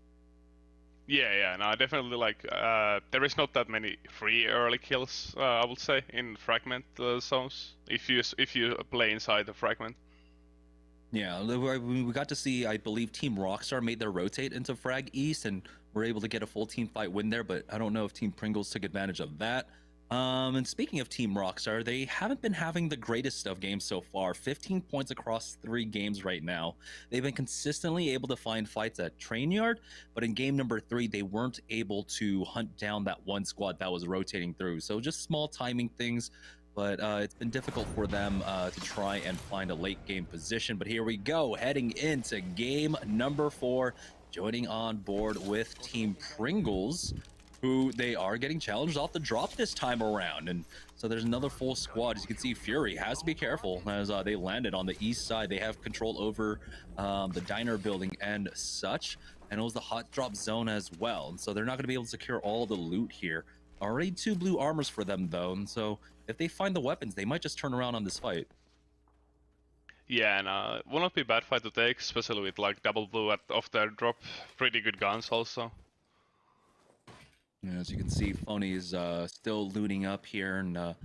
Yeah, no, definitely. Like, there is not that many free early kills, I would say, in Fragment zones if you play inside the Fragment. Yeah, we got to see, I believe Team Rockstar made their rotate into Frag East and were able to get a full team fight win there, but I don't know if Team Pringles took advantage of that. And speaking of Team Rockstar, they haven't been having the greatest of games so far. 15 points across 3 games right now. They've been consistently able to find fights at Train Yard, but in game number 3, they weren't able to hunt down that one squad that was rotating through. So just small timing things, but it's been difficult for them to try and find a late game position. But here we go, heading into game number 4, joining on board with Team Pringles, who they are getting challenged off the drop this time around. And so there's another full squad. As you can see, Fury has to be careful as they landed on the east side. They have control over the diner building and such, and it was the hot drop zone as well. And so they're not going to be able to secure all the loot here. Already 2 blue armors for them though, and so if they find the weapons, they might just turn around on this fight. Yeah, and will not be a bad fight to take, especially with like double blue off their drop. Pretty good guns also. As you can see, Phony is still looting up here, and I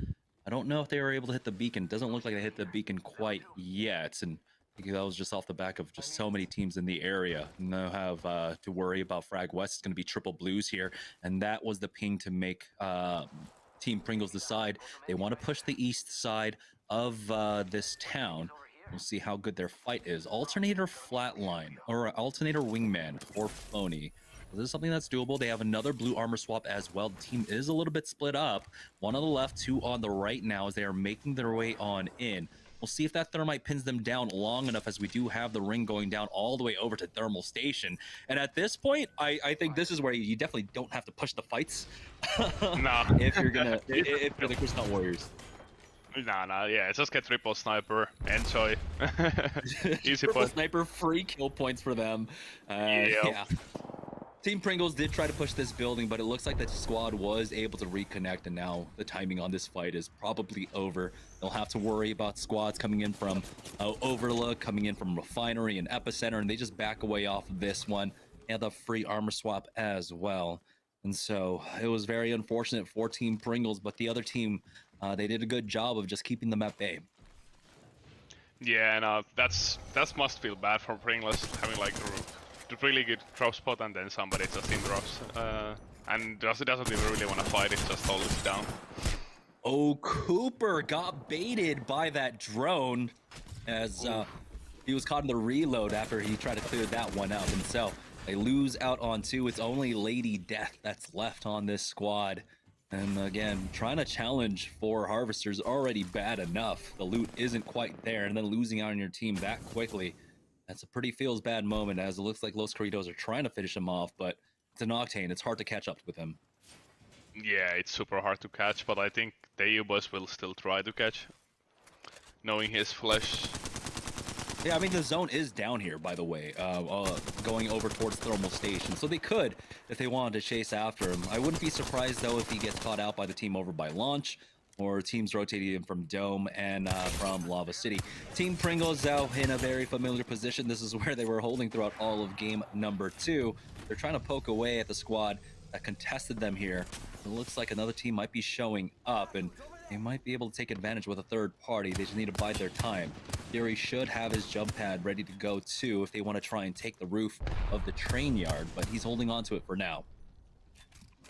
don't know if they were able to hit the beacon. It doesn't look like they hit the beacon quite yet, and I think that was just off the back of just so many teams in the area. No have to worry about Frag West. It's going to be triple blues here, and that was the ping to make Team Pringles decide they want to push the east side of this town. We'll see how good their fight is. Alternator Flatline, or Alternator Wingman for Phony. This is something that's doable. They have another blue armor swap as well. The team is a little bit split up. 1 on the left, 2 on the right now as they are making their way on in. We'll see if that thermite pins them down long enough, as we do have the ring going down all the way over to Thermal Station. And at this point, I think this is where you definitely don't have to push the fights. No. if you're the Crystal Warriors. Nah, yeah, just get triple sniper, enjoy. Easy Triple point. sniper, free kill points for them. Yeah. Team Pringles did try to push this building, but it looks like the squad was able to reconnect, and now the timing on this fight is probably over. They'll have to worry about squads coming in from Overlook, coming in from Refinery and Epicenter, and they just back away off of this one. They had the free armor swap as well. And so it was very unfortunate for Team Pringles, but the other team, they did a good job of just keeping them at bay. Yeah, and that must feel bad for Pringles, having like the really good drop spot and then somebody just interrupts. And doesn't even really want to fight, it just holds it down. Oh, Cooper got baited by that drone as he was caught in the reload after he tried to clear that one out himself. They lose out on 2. It's only Lady Death that's left on this squad. And again, trying to challenge for Harvesters already bad enough. The loot isn't quite there, and then losing out on your team that quickly, that's a pretty feels bad moment, as it looks like Los Corridos are trying to finish him off, but it's an Octane. It's hard to catch up with him. Yeah, it's super hard to catch, but I think the EU boys will still try to catch, knowing his flesh. Yeah, I mean, the zone is down here, by the way, going over towards Thermal Station, so they could, if they wanted to chase after him. I wouldn't be surprised, though, if he gets caught out by the team over by Launch, or teams rotating him from Dome and from Lava City. Team Pringles out in a very familiar position. This is where they were holding throughout all of game number 2. They're trying to poke away at the squad that contested them here. It looks like another team might be showing up, and they might be able to take advantage with a third party. They just need to bide their time. Fury should have his jump pad ready to go too if they want to try and take the roof of the train yard, but he's holding on to it for now.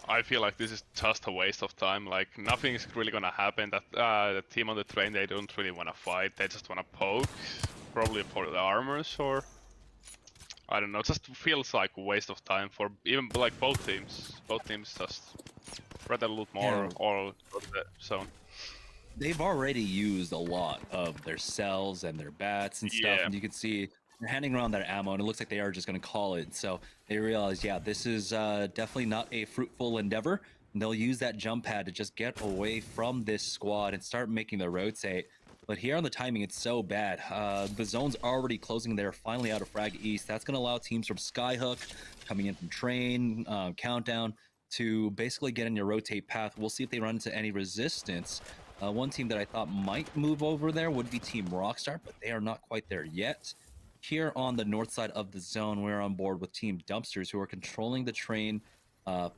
I feel like this is just a waste of time. Like, nothing's really gonna happen. That the team on the train, they don't really want to fight. They just want to poke, probably for the armors, or I don't know. It just feels like a waste of time for even like both teams. Both teams just rather loot more or the zone. They've already used a lot of their cells and their bats and stuff, and you can see they're handing around their ammo, and it looks like they are just going to call it. So they realize, yeah, this is definitely not a fruitful endeavor, and they'll use that jump pad to just get away from this squad and start making their rotate. But here on the timing, it's so bad. The zone's already closing. They're finally out of Frag East. That's going to allow teams from Skyhook, coming in from Train, Countdown, to basically get in your rotate path. We'll see if they run into any resistance. One team that I thought might move over there would be Team Rockstar, but they are not quite there yet. Here on the north side of the zone, we're on board with Team Dumpsters, who are controlling the train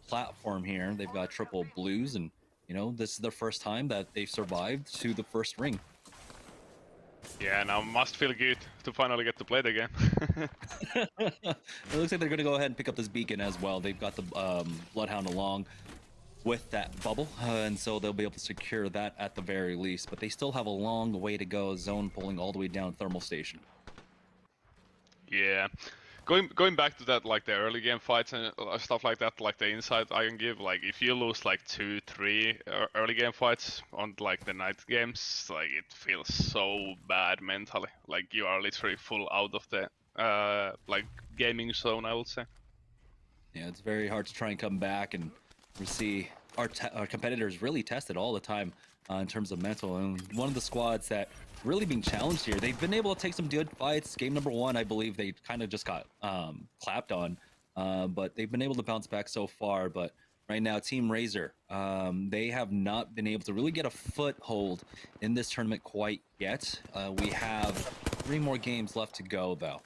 platform here. They've got triple blues, and you know, this is the first time that they've survived to the first ring. Yeah, now must feel good to finally get to play it again. It looks like they're going to go ahead and pick up this beacon as well. They've got the Bloodhound along with that bubble, and so they'll be able to secure that at the very least. But they still have a long way to go, zone pulling all the way down Thermal Station. Yeah. Going back to that, like the early game fights and stuff like that, like the insight I can give, like if you lose like 2-3 early game fights on like the night games, like it feels so bad mentally. Like you are literally full out of the like gaming zone, I would say. Yeah, it's very hard to try and come back, and we see our competitors really tested all the time in terms of mental. And one of the squads that really being challenged here, they've been able to take some good fights. Game number 1, I believe they kind of just got clapped on, but they've been able to bounce back so far. But right now, Team Razor, they have not been able to really get a foothold in this tournament quite yet. We have 3 more games left to go, though,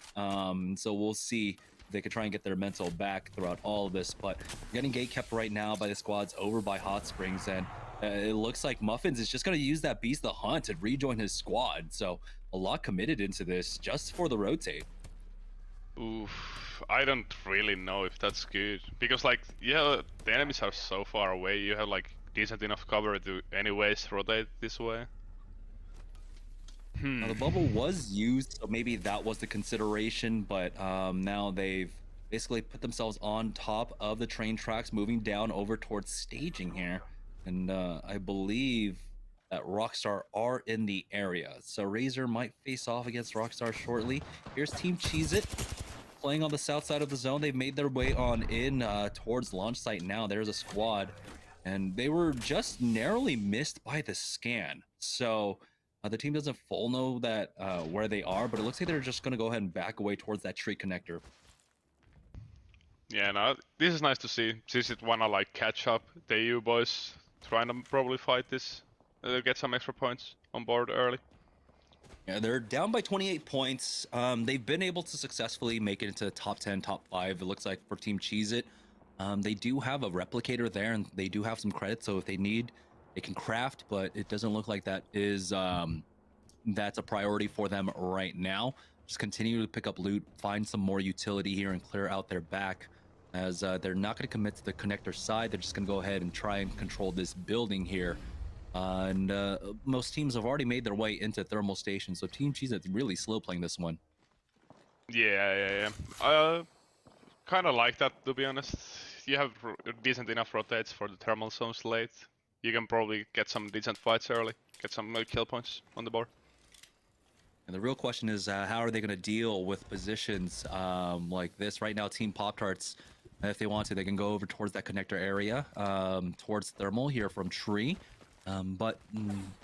so we'll see if they could try and get their mental back throughout all of this. But getting gate kept right now by the squads over by Hot Springs, and it looks like Muffins is just going to use that Beast the Hunt to rejoin his squad. So a lot committed into this just for the rotate. Oof, I don't really know if that's good, because like, yeah, the enemies are so far away, you have like decent enough cover to anyways rotate this way. Now, the bubble was used, so maybe that was the consideration, but now they've basically put themselves on top of the train tracks, moving down over towards staging here. And I believe that Rockstar are in the area. So Razor might face off against Rockstar shortly. Here's Team Cheez-It playing on the south side of the zone. They've made their way on in towards launch site now. There's a squad, and they were just narrowly missed by the scan. So the team doesn't full know that where they are, but it looks like they're just going to go ahead and back away towards that tree connector. Yeah, no, this is nice to see. Since it wanna like catch up, the EU boys trying to probably fight this, get some extra points on board early. Yeah, they're down by 28 points. They've been able to successfully make it into the top 10, top 5. It looks like for Team Cheez-It. They do have a replicator there, and they do have some credits. So if they need, they can craft, but it doesn't look like that is that's a priority for them right now. Just continue to pick up loot, find some more utility here, and clear out their back, as they're not going to commit to the connector side. They're just going to go ahead and try and control this building here. And most teams have already made their way into Thermal Station, so Team Cheez-It's really slow playing this one. Yeah. I kind of like that, to be honest. You have decent enough rotates for the thermal zones late. You can probably get some decent fights early, get some kill points on the board. And the real question is, how are they going to deal with positions like this? Right now, Team Pop-Tarts, if they want to, they can go over towards that connector area, towards Thermal here from Tree. But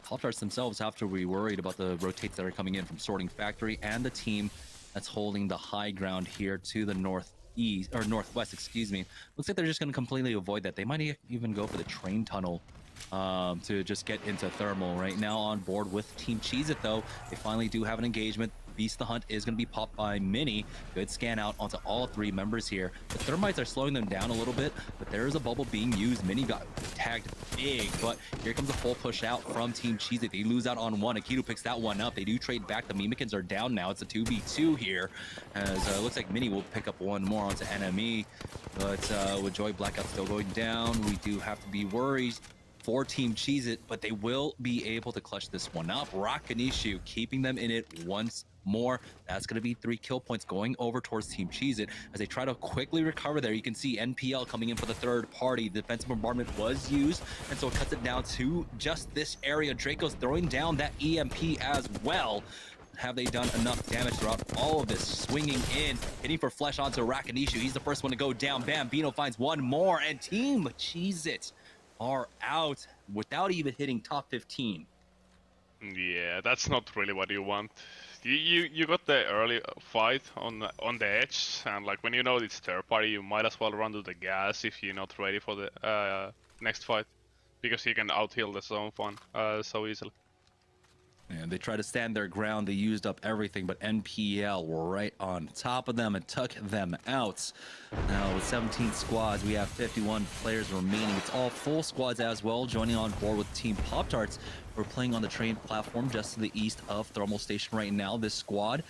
Pop-Tarts themselves have to be worried about the rotates that are coming in from Sorting Factory and the team that's holding the high ground here to the northeast, or northwest, excuse me. Looks like they're just going to completely avoid that. They might even go for the train tunnel to just get into Thermal. Right now on board with Team Cheez-It, though, they finally do have an engagement. Beast the Hunt is going to be popped by Mini. Good scan out onto all 3 members here. The Thermites are slowing them down a little bit, but there is a bubble being used. Mini got tagged big, but here comes a full push out from Team Cheez-It. They lose out on one. Akitu picks that one up. They do trade back. The Mimikins are down now. It's a 2v2 here, as it looks like Mini will pick up one more onto NME, but with Joy Blackout still going down, we do have to be worried for Team Cheez-It, but they will be able to clutch this one up. Rakanishu keeping them in it once more. That's going to be 3 kill points going over towards Team Cheez-It as they try to quickly recover there. You can see NPL coming in for the third party. Defensive bombardment was used, and so it cuts it down to just this area. Draco's throwing down that EMP as well. Have they done enough damage throughout all of this? Swinging in, hitting for flesh onto Rakanishu. He's the first one to go down. Bambino finds one more, and Team Cheez-It are out without even hitting top 15. Yeah, that's not really what you want. You got the early fight on the edge, and like when you know it's third party, you might as well run to the gas if you're not ready for the next fight, because you can out heal the zone fun so easily. And they tried to stand their ground. They used up everything, but NPL were right on top of them and took them out. Now, with 17 squads, we have 51 players remaining. It's all full squads as well, joining on board with Team Pop-Tarts. We're playing on the train platform just to the east of Thermal Station right now. This squad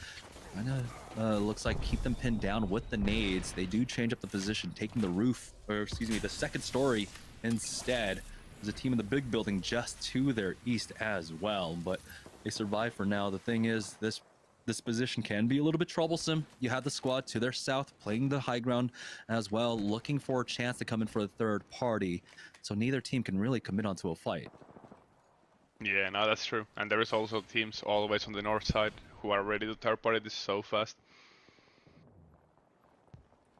kind of looks like keep them pinned down with the nades. They do change up the position, taking the roof, or excuse me, the second story instead. There's a team in the big building just to their east as well, but they survive for now. The thing is, this position can be a little bit troublesome. You have the squad to their south playing the high ground as well, looking for a chance to come in for a third party. So neither team can really commit onto a fight. Yeah, no, that's true. And there is also teams always on the north side who are ready to third party this so fast.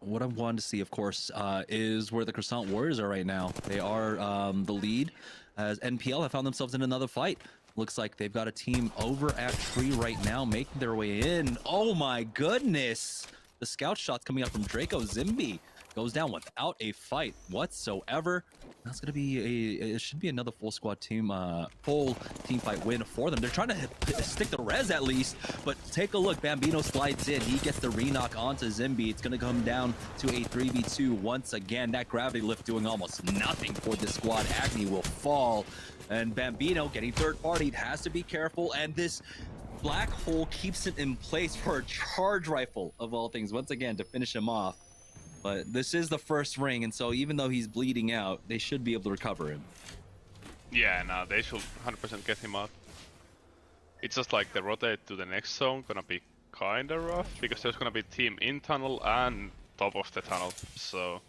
What I wanted to see, of course, is where the Croissant Warriors are right now. They are the lead, as NPL have found themselves in another fight. Looks like they've got a team over at Tree right now, making their way in. Oh my goodness! The scout shots coming out from Draco. Zimby goes down without a fight whatsoever. That's gonna be it should be another full squad team, full team fight win for them. They're trying to stick the res at least, but take a look. Bambino slides in. He gets the re-knock onto Zimby. It's gonna come down to a 3v2 once again. That gravity lift doing almost nothing for this squad. Agni will fall, and Bambino getting third party has to be careful. And this black hole keeps it in place for a charge rifle of all things once again to finish him off. But this is the first ring, and so even though he's bleeding out, they should be able to recover him. Yeah, no, they should 100% get him out. It's just like the rotate to the next zone gonna be kinda rough, because there's gonna be team in tunnel and top of the tunnel, so...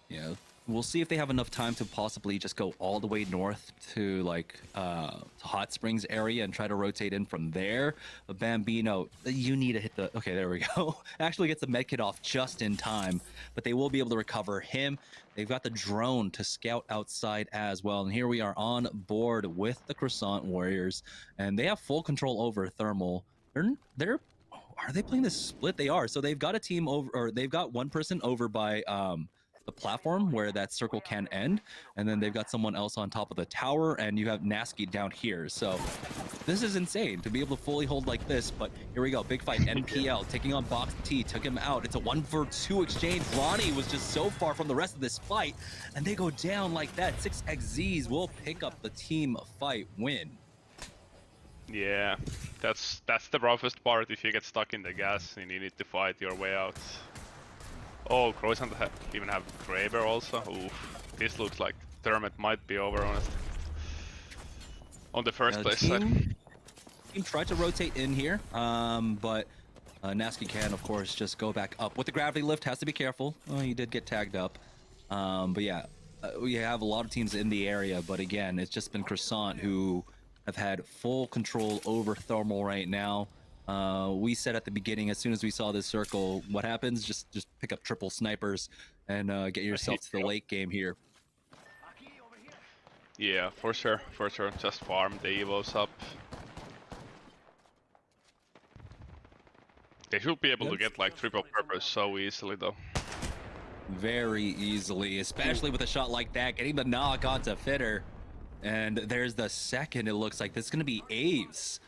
Yeah, we'll see if they have enough time to possibly just go all the way north to like Hot Springs area and try to rotate in from there. But Bambino, you need to hit the... Okay, there we go. Actually gets the medkit off just in time, but they will be able to recover him. They've got the drone to scout outside as well. And here we are on board with the Croissant Warriors, and they have full control over Thermal. They're are they playing this split? They are. So they've got a team over, or they've got one person over by the platform where that circle can end, and then they've got someone else on top of the tower, and you have Nasky down here. So this is insane to be able to fully hold like this. But here we go, big fight. NPL taking on Box T, took him out. It's a 1-for-2 exchange. Ronnie was just so far from the rest of this fight, and they go down like that. 6xZs will pick up the team fight win. Yeah, that's the roughest part if you get stuck in the gas and you need to fight your way out. Oh, Croissant even have Kraber also. Oof, this looks like Thermite might be over, honestly. On the first place side. Team tried to rotate in here, but Nasky can, of course, just go back up. With the gravity lift, has to be careful. Oh, he did get tagged up. But yeah, we have a lot of teams in the area, but again, it's just been Croissant who have had full control over Thermal right now. We said at the beginning, as soon as we saw this circle, what happens? Just pick up triple snipers and get yourself to the late game here. Yeah, for sure. Just farm the evos up. They should be able to get like triple purpose so easily though. Very easily, especially with a shot like that, getting the knock onto Fitter. And there's the second. It looks like this is going to be Aves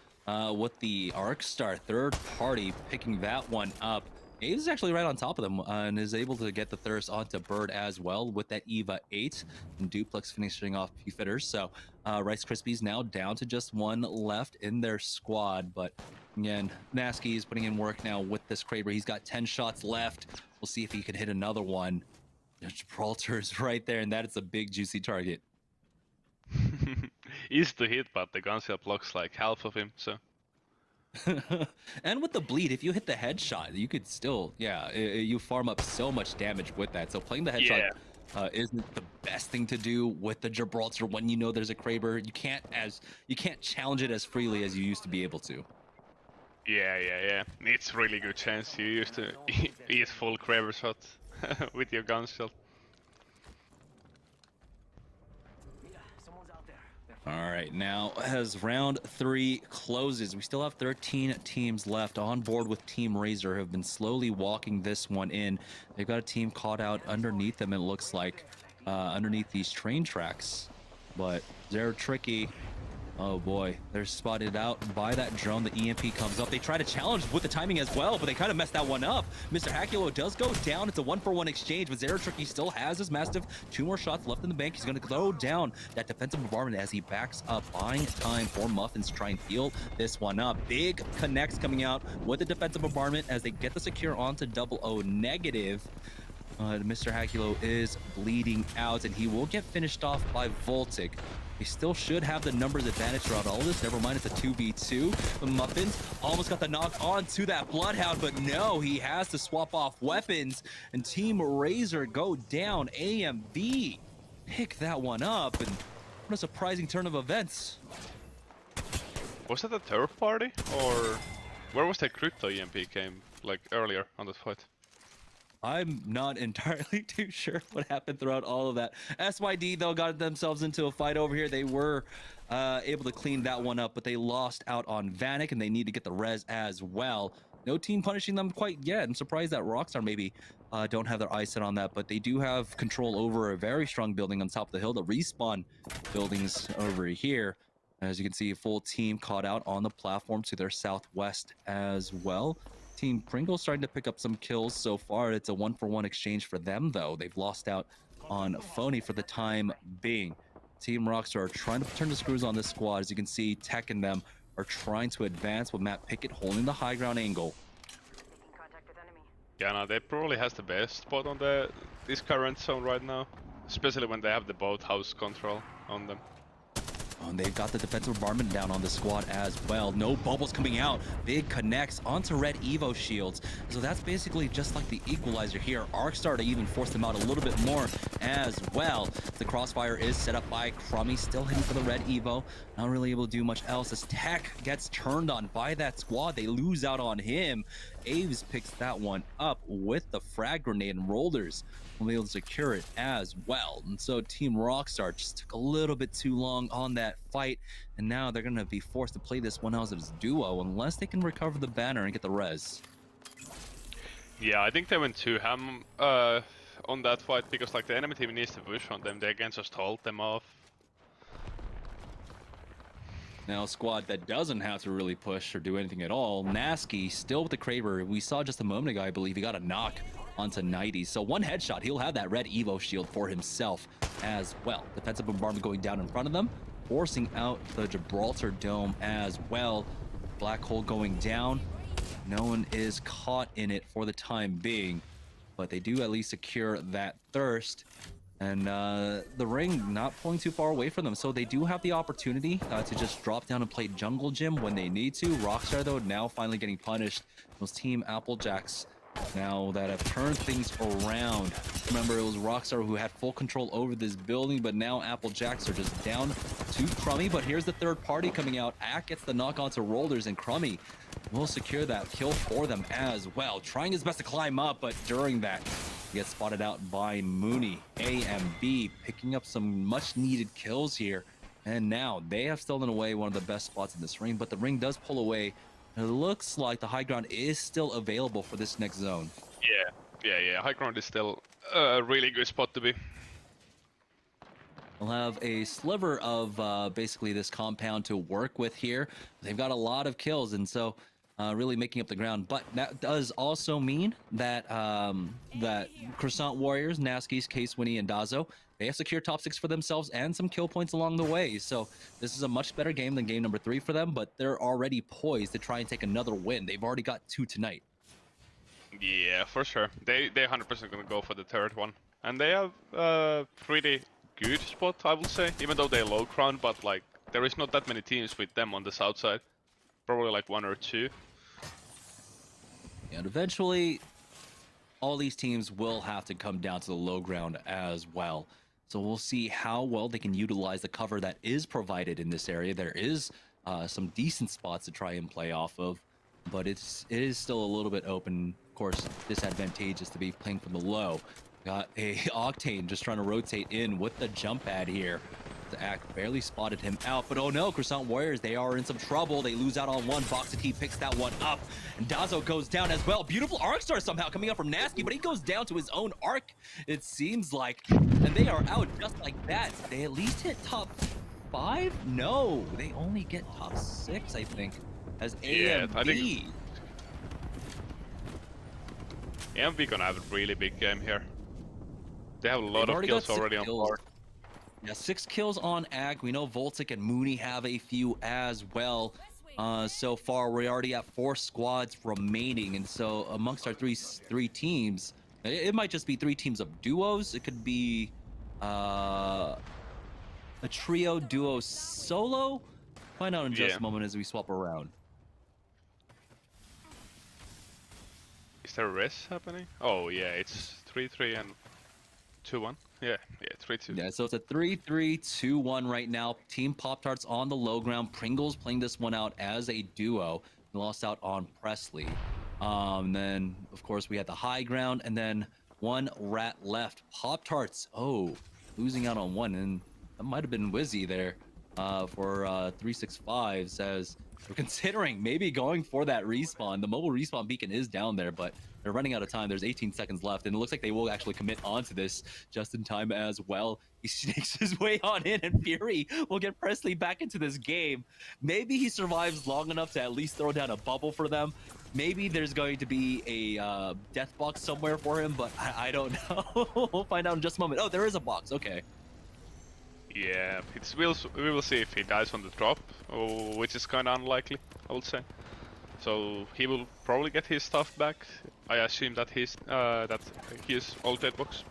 with the Arcstar third party picking that one up. Aves is actually right on top of them and is able to get the thirst onto Bird as well with that Eva 8 and Duplex finishing off a few fitters. So Rice Krispies now down to just one left in their squad. But again, Nasky is putting in work now with this Kraber. He's got 10 shots left. We'll see if he can hit another one. Gibraltar is right there, and that is a big juicy target. Easy to hit, but the gunshot blocks like half of him, so. And with the bleed, if you hit the headshot, you could still, you farm up so much damage with that. So playing the headshot isn't the best thing to do with the Gibraltar when you know there's a Kraber. You can't challenge it as freely as you used to be able to. Yeah. It's really good chance you used to eat full Kraber shot with your gunshot. All right, now as round 3 closes, we still have 13 teams left on board with Team Razor, who have been slowly walking this one in. They've got a team caught out underneath them, it looks like, underneath these train tracks. But they're tricky. Oh boy, they're spotted out by that drone. The EMP comes up. They try to challenge with the timing as well, but they kind of messed that one up. Mr. Hakulo does go down. It's a 1-for-1 exchange, but Zeratricky still has his Mastiff. 2 more shots left in the bank. He's going to throw down that defensive bombardment as he backs up, buying time for Muffins to try and heal this one up. Big connects coming out with the defensive bombardment as they get the secure onto 00 negative. Mr. Hakulo is bleeding out, and he will get finished off by Voltic. He still should have the numbers advantage throughout all this. Never mind, it's a 2v2. The Muffins almost got the knock onto that Bloodhound, but no, he has to swap off weapons. And Team Razor go down. AMV pick that one up, and what a surprising turn of events. Was that the third party, or where was the crypto EMP came like earlier on the fight? I'm not entirely too sure what happened throughout all of that. SYD, though, got themselves into a fight over here. They were able to clean that one up, but they lost out on Vanek, and they need to get the res as well. No team punishing them quite yet. I'm surprised that Rockstar maybe don't have their eyes set on that, but they do have control over a very strong building on top of the hill. The respawn buildings over here. As you can see, a full team caught out on the platform to their southwest as well. Team Pringles starting to pick up some kills so far. It's a 1-for-1 exchange for them, though. They've lost out on Phony for the time being. Team Rockstar are trying to turn the screws on this squad. As you can see, Tech and them are trying to advance with Matt Pickett holding the high ground angle. Yeah, no, they probably has the best spot on this current zone right now, especially when they have the boathouse control on them. And they've got the defensive bombardment down on the squad as well. No bubbles coming out. Big connects onto red Evo shields. So that's basically just like the equalizer here. Arcstar to even force them out a little bit more as well. The crossfire is set up by Crummy, still hitting for the red Evo. Not really able to do much else as Tech gets turned on by that squad. They lose out on him. Aves picks that one up with the frag grenade, and Rollers will be able to secure it as well. And so Team Rockstar just took a little bit too long on that fight, and now they're going to be forced to play this one out as a duo unless they can recover the banner and get the res. Yeah, I think they went too ham on that fight, because like the enemy team needs to push on them. They can just hold them off. Now, a squad that doesn't have to really push or do anything at all. Nasky still with the Kraber. We saw just a moment ago, I believe, he got a knock onto 90. So one headshot, he'll have that red Evo shield for himself as well. Defensive bombardment going down in front of them, forcing out the Gibraltar Dome as well. Black hole going down. No one is caught in it for the time being, but they do at least secure that thirst. And the ring not pulling too far away from them, so they do have the opportunity to just drop down and play jungle gym when they need to. Rockstar, though, now finally getting punished. Those Team Applejacks now that have turned things around. Remember, it was Rockstar who had full control over this building, but now Applejacks are just down to Crummy. But here's the third party coming out. Ack gets the knock onto Rollers, and Crummy will secure that kill for them as well. Trying his best to climb up, but during that, he gets spotted out by Mooney. AMB picking up some much needed kills here. And now they have stolen away one of the best spots in this ring, but the ring does pull away. It looks like the high ground is still available for this next zone. Yeah. High ground is still a really good spot to be. We'll have a sliver of basically this compound to work with here. They've got a lot of kills, and so really making up the ground. But that does also mean that that Croissant Warriors, Naskis, K-Swinny, and Dazo, they have secured top 6 for themselves and some kill points along the way. So this is a much better game than game number 3 for them, but they're already poised to try and take another win. They've already got 2 tonight. Yeah, for sure. They 100% gonna go for the third one. And they have a pretty good spot, I would say, even though they're low ground, but like there is not that many teams with them on the south side. Probably like 1 or 2. And eventually, all these teams will have to come down to the low ground as well. So we'll see how well they can utilize the cover that is provided in this area. There is some decent spots to try and play off of, but it is still a little bit open. Of course, disadvantageous to be playing from the low. Got a Octane just trying to rotate in with the jump pad here. The Act barely spotted him out, but oh no, Croissant Warriors, they are in some trouble. They lose out on one. Boxity picks that one up, and Dazo goes down as well. Beautiful arc star somehow coming up from Nasky, but he goes down to his own arc, it seems like, and they are out just like that. They at least hit top 5? No, they only get top 6, I think, as Yeah, AMB. I think AMB gonna have a really big game here. They have a lot of kills already on board. Yeah, 6 kills on Ag. We know Voltic and Mooney have a few as well. So far, we're already at 4 squads remaining, and so amongst our three teams, it might just be 3 teams of duos. It could be a trio, duo, solo. Find out in just a moment as we swap around. Is there a res happening? Oh yeah, it's 3-3 and 2-1. Yeah, 3-2. Yeah, so it's a 3-3-2-1 right now. Team Pop-Tarts on the low ground. Pringles playing this one out as a duo. Lost out on Presley. Then, of course, we had the high ground, and then 1 rat left. Pop-Tarts, losing out on 1, and that might have been Wizzy there for 365, says we're considering maybe going for that respawn. The mobile respawn beacon is down there, but they're running out of time. There's 18 seconds left, and it looks like they will actually commit onto this just in time as well. He sneaks his way on in, and Fury will get Presley back into this game. Maybe he survives long enough to at least throw down a bubble for them. Maybe there's going to be a death box somewhere for him, but I don't know. We'll find out in just a moment. Oh, there is a box. Okay. Yeah, we will see if he dies on the drop, which is kind of unlikely, I would say. So he will probably get his stuff back. I assume that he's all dead box.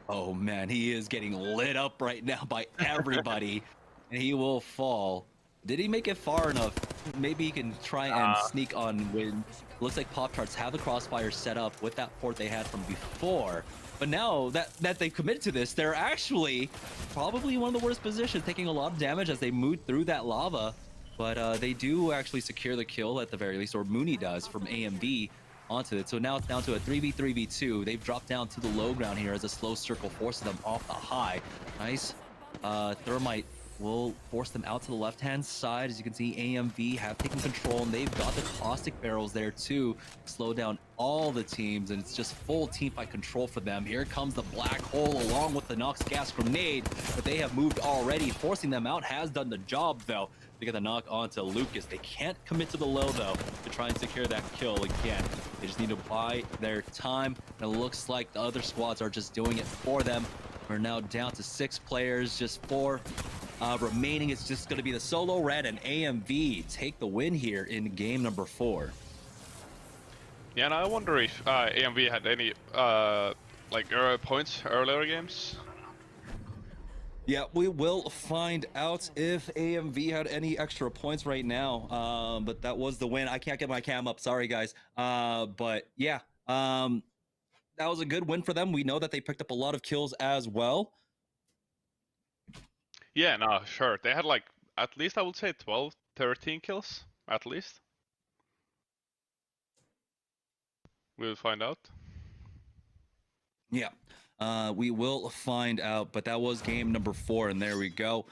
Oh man, he is getting lit up right now by everybody, and he will fall. Did he make it far enough? Maybe he can try and sneak on win. Looks like Pop-Tarts have the crossfire set up with that port they had from before. But now that they've committed to this, they're actually probably one of the worst positions, taking a lot of damage as they move through that lava. But they do actually secure the kill at the very least, or Mooney does from AMB onto it. So now it's down to a 3v3v2. They've dropped down to the low ground here as a slow circle forces them off the high. Nice. Thermite will force them out to the left-hand side. As you can see, AMV have taken control, and they've got the caustic barrels there to slow down all the teams, and it's just full team fight control for them. Here comes the black hole along with the Nox gas grenade, but they have moved already. Forcing them out has done the job, though. They get the knock onto Lucas. They can't commit to the low, though, to try and secure that kill again. They just need to buy their time, and it looks like the other squads are just doing it for them. We're now down to 6 players, just 4 remaining. It's just going to be the Solo Red and AMV take the win here in game number 4. Yeah, and I wonder if AMV had any points earlier games. Yeah, we will find out if AMV had any extra points right now. But that was the win. I can't get my cam up. Sorry, guys. But yeah, that was a good win for them. We know that they picked up a lot of kills as well. Yeah, no, sure. They had at least I would say 12, 13 kills, at least. We'll find out. Yeah, we will find out, but that was game number 4, and there we go.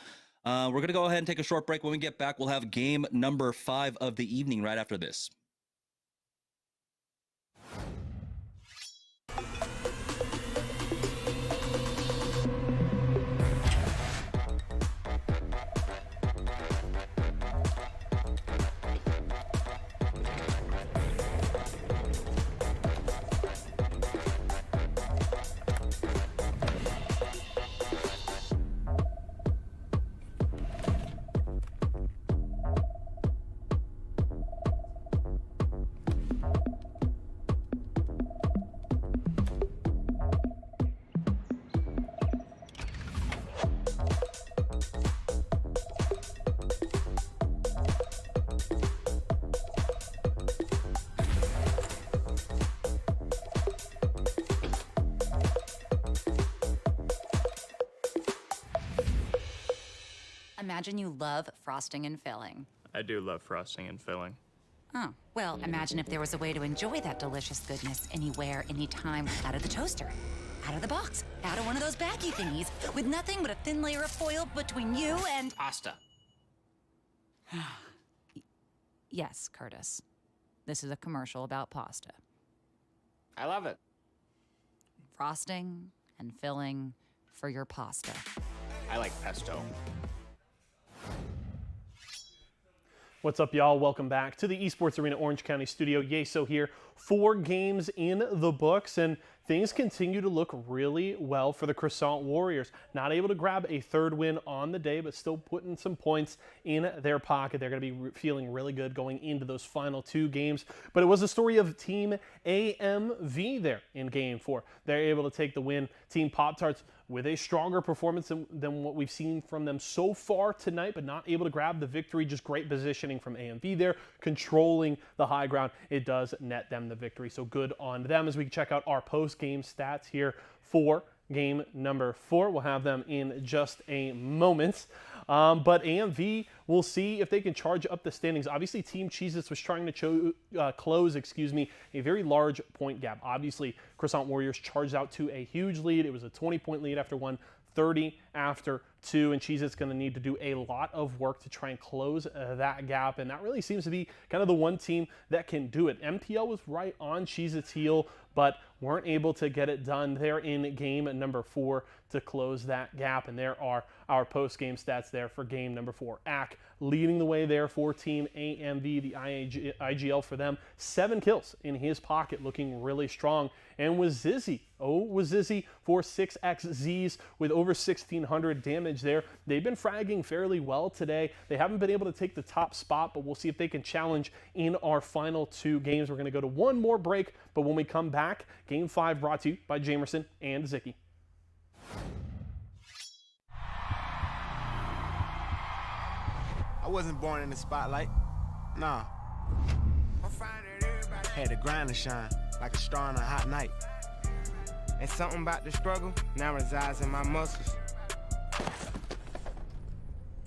We're going to go ahead and take a short break. When we get back, we'll have game number 5 of the evening right after this. Imagine you love frosting and filling. I do love frosting and filling. Oh, well, imagine if there was a way to enjoy that delicious goodness anywhere, anytime, out of the toaster, out of the box, out of one of those baggy thingies, with nothing but a thin layer of foil between you and... Pasta. Yes, Curtis. This is a commercial about pasta. I love it. Frosting and filling for your pasta. I like pesto. What's up, y'all? Welcome back to the Esports Arena Orange County studio. Yeso here. 4 games in the books, and things continue to look really well for the Croissant Warriors. Not able to grab a 3rd win on the day, but still putting some points in their pocket. They're going to be feeling really good going into those final 2 games. But it was a story of Team AMV there in Game 4. They're able to take the win. Team Pop-Tarts with a stronger performance than what we've seen from them so far tonight, but not able to grab the victory. Just great positioning from AMV there, controlling the high ground. It does net them the victory, so good on them. As we check out our post-game stats here for game number 4. We'll have them in just a moment. But AMV, we'll see if they can charge up the standings. Obviously, Team Cheez-Its was trying to close a very large point gap. Obviously, Croissant Warriors charged out to a huge lead. It was a 20-point lead after 1, 30 after 2, and Cheez-Its going to need to do a lot of work to try and close that gap, and that really seems to be kind of the one team that can do it. MTL was right on Cheez-Its' heel, but weren't able to get it done there in game number 4 to close that gap, and there are our post-game stats there for game number 4. AK leading the way there for Team AMV, the IGL for them. 7 kills in his pocket, looking really strong. And Wazizzy for 6xZs with over 1,600 damage there. They've been fragging fairly well today. They haven't been able to take the top spot, but we'll see if they can challenge in our final 2 games. We're going to go to one more break, but when we come back, Game 5 brought to you by Jamerson and Zicky. I wasn't born in the spotlight. Nah. Had to grind and shine like a star on a hot night. And something about the struggle now resides in my muscles.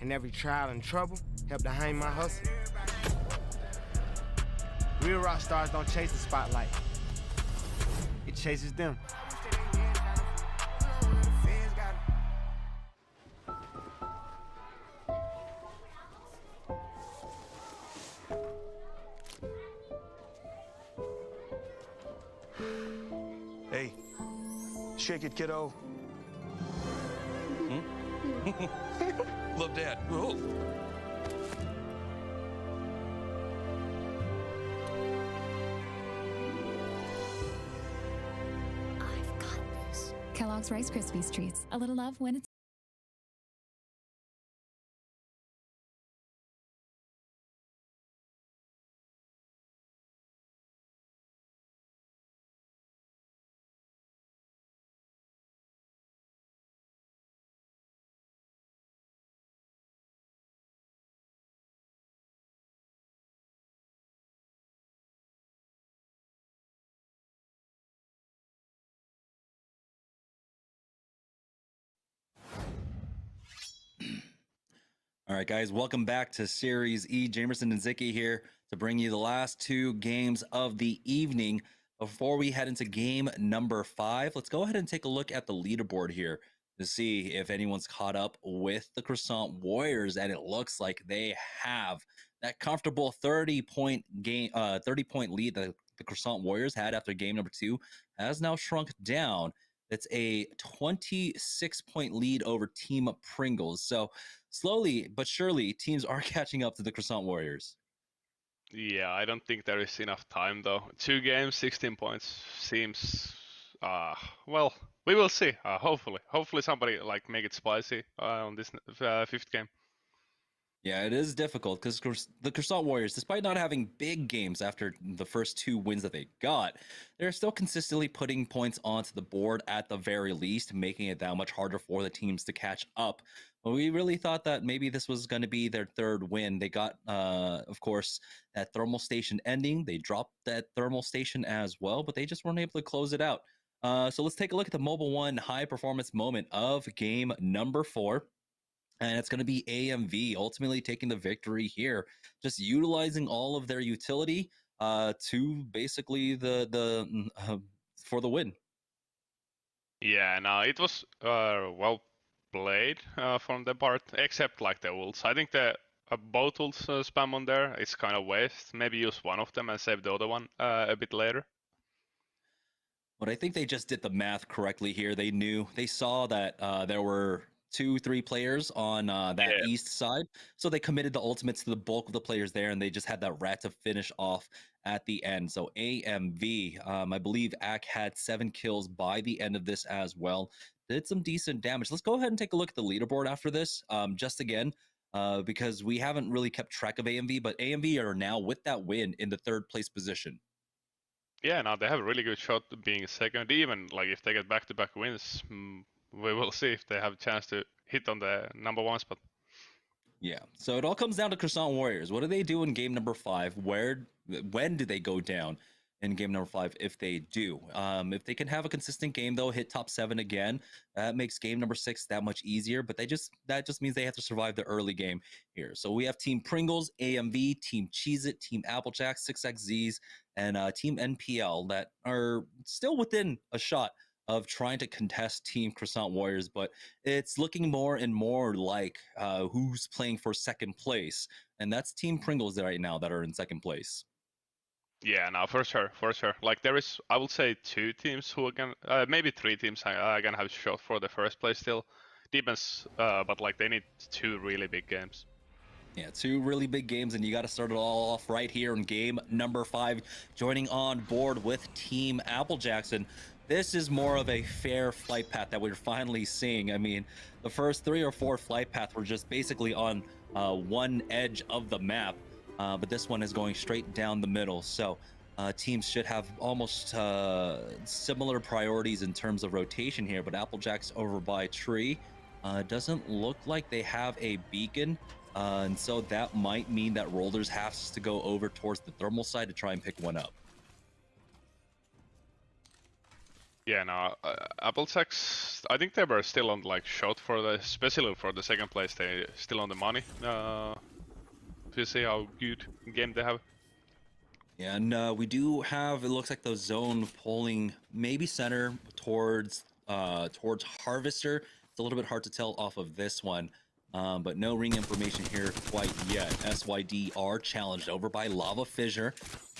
And every trial and trouble helped to hang my hustle. Real rock stars don't chase the spotlight. It chases them. Hey, shake it, kiddo. Love Dad. Oh. Kellogg's Rice Krispies Treats. A little love when it's All right, guys, welcome back to SeriesE. Jamerson and Zicky here to bring you the last 2 games of the evening. Before we head into game number 5, let's go ahead and take a look at the leaderboard here to see if anyone's caught up with the Croissant Warriors, and it looks like they have. That comfortable 30-point lead that the Croissant Warriors had after game number 2 has now shrunk down. It's a 26-point lead over Team Pringles. So slowly but surely, teams are catching up to the Croissant Warriors. Yeah, I don't think there is enough time though. 2 games, 16 points seems. Well, we will see. Hopefully somebody like make it spicy on this 5th game. Yeah, it is difficult because the Croissant Warriors, despite not having big games after the first 2 wins that they got, they're still consistently putting points onto the board at the very least, making it that much harder for the teams to catch up. But we really thought that maybe this was going to be their 3rd win. They got, of course, that thermal station ending. They dropped that thermal station as well, but they just weren't able to close it out. So let's take a look at the Mobile One high performance moment of game number 4. And it's going to be AMV ultimately taking the victory here, just utilizing all of their utility to basically for the win. Yeah, no, it was well played from the part, except like the ults. I think the both ults spam on there is kind of waste. Maybe use one of them and save the other one a bit later. But I think they just did the math correctly here. They saw that there were 2-3 players on that east side. So they committed the ultimates to the bulk of the players there, and they just had that rat to finish off at the end. So AMV, I believe AK had 7 kills by the end of this as well. Did some decent damage. Let's go ahead and take a look at the leaderboard after this, just again, because we haven't really kept track of AMV, but AMV are now with that win in the 3rd place position. Yeah, now they have a really good shot of being second. Even like if they get back-to-back wins, we will see if they have a chance to hit on the number 1 spot. Yeah, so it all comes down to Croissant Warriors. What do they do in game number 5? When do they go down in game number 5 if they do? If they can have a consistent game though, hit top 7 again, that makes game number 6 that much easier. But that just means they have to survive the early game here. So we have Team Pringles, AMV, Team Cheez-It, Team Applejack, 6xZs, and Team NPL that are still within a shot of trying to contest Team Croissant Warriors, but it's looking more and more like who's playing for 2nd place, and that's Team Pringles right now that are in 2nd place. Yeah, no, for sure. Like there is, I would say 2 teams who can, maybe 3 teams are gonna have a shot for the 1st place still. Depends, but like they need 2 really big games. Yeah, 2 really big games, and you got to start it all off right here in game number 5. Joining on board with Team Applejackson. This is more of a fair flight path that we're finally seeing. I mean, the first 3 or 4 flight paths were just basically on one edge of the map, but this one is going straight down the middle. So teams should have almost similar priorities in terms of rotation here, but Applejack's over by tree. Doesn't look like they have a beacon, and so that might mean that Rollers has to go over towards the thermal side to try and pick one up. Yeah, no, Applejack's, I think they were still on like shot for the, especially for the 2nd place, they still on the money. To see how good game they have. Yeah, and we do have, it looks like the zone pulling maybe center towards Harvester. It's a little bit hard to tell off of this one, but no ring information here quite yet. SYD are challenged over by Lava Fissure,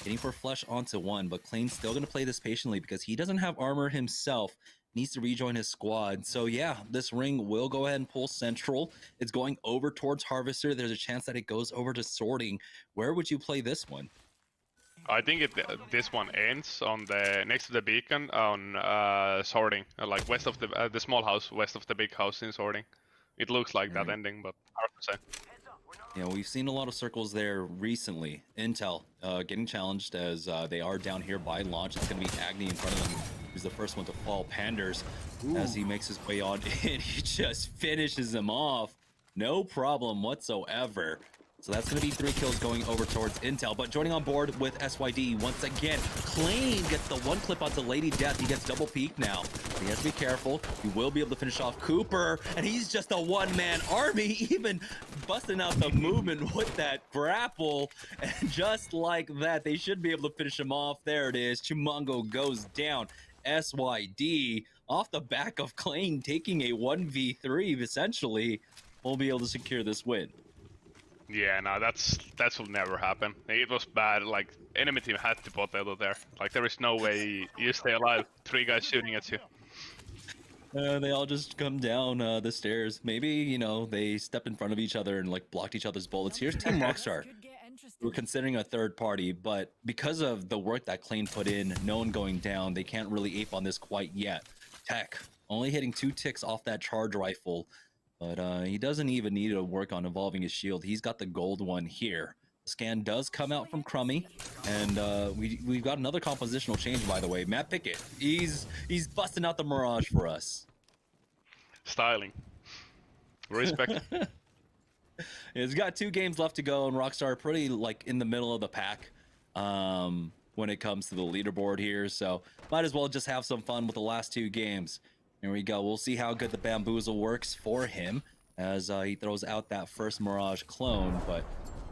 hitting for flesh onto 1, but Klane's still going to play this patiently because he doesn't have armor himself, needs to rejoin his squad. So yeah, this ring will go ahead and pull central. It's going over towards Harvester. There's a chance that it goes over to Sorting. Where would you play this one? I think this one ends on the next to the beacon on Sorting, like west of the small house, west of the big house in Sorting. It looks like that ending, but hard to say. You know, we've seen a lot of circles there recently. Intel getting challenged as they are down here by launch. It's going to be Agni in front of them, who's the first one to fall. Panders, as he makes his way on in, he just finishes him off. No problem whatsoever. So that's going to be 3 kills going over towards Intel. But joining on board with SYD once again, Klane gets the 1 clip onto Lady Death. He gets double peak now. He has to be careful. He will be able to finish off Cooper, and he's just a 1-man army, even busting out the movement with that grapple. And just like that, they should be able to finish him off. There it is. Chumongo goes down. SYD off the back of Klane taking a 1v3 essentially will be able to secure this win. Yeah, no, that will never happen. It was bad. Like enemy team had to put Edo there. Like there is no way you stay alive. 3 guys shooting at you. They all just come down the stairs. Maybe, you know, they step in front of each other and like blocked each other's bullets. Here's Team Rockstar. We're considering a 3rd party, but because of the work that Klane put in, no one going down, they can't really ape on this quite yet. Tech only hitting 2 ticks off that charge rifle. But he doesn't even need to work on evolving his shield. He's got the gold one here. The scan does come out from Crummy, and we've got another compositional change, by the way. Matt Pickett, he's busting out the Mirage for us. Styling. Respect. He's got 2 games left to go, and Rockstar are pretty like in the middle of the pack when it comes to the leaderboard here. So might as well just have some fun with the last 2 games. Here we go. We'll see how good the Bamboozle works for him as he throws out that first Mirage clone, but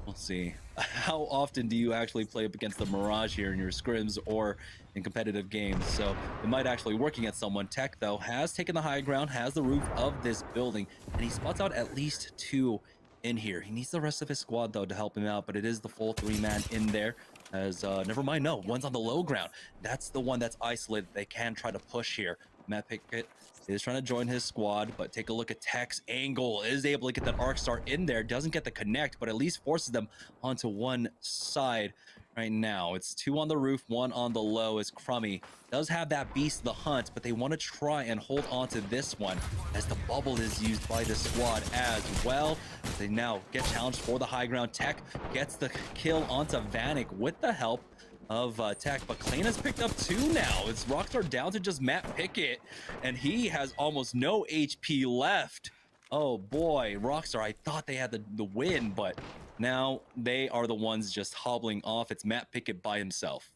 we'll see. How often do you actually play up against the Mirage here in your scrims or in competitive games? So it might actually work against someone. Tech, though, has taken the high ground, has the roof of this building, and he spots out at least 2 in here. He needs the rest of his squad, though, to help him out, but it is the full 3-man in there. As never mind, no, one's on the low ground. That's the one that's isolated. They can try to push here. Matt Pickett is trying to join his squad, but take a look at Tech's angle. Is able to get that arc star in there. Doesn't get the connect, but at least forces them onto one side right now. It's 2 on the roof, 1 on the low as Crummy does have that beast of the hunt, but they want to try and hold on to this one as the bubble is used by the squad as well. They now get challenged for the high ground. Tech gets the kill onto Vanek with the help of Tech, but Klein has picked up 2 now. It's Rockstar down to just Matt Pickett, and he has almost no HP left. Oh boy, Rockstar, I thought they had the win, but now they are the ones just hobbling off. It's Matt Pickett by himself.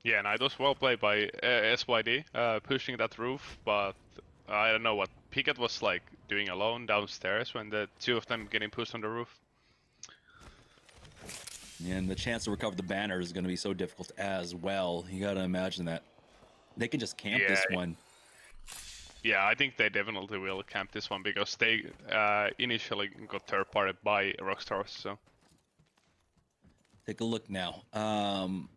Yeah, and it was well played by SYD, pushing that roof, but I don't know what Pickett was like doing alone downstairs when the 2 of them getting pushed on the roof. And the chance to recover the banner is going to be so difficult as well. You got to imagine that. They can just camp this one. Yeah, I think they definitely will camp this one because they initially got third-parted by Rockstar, so... Take a look now.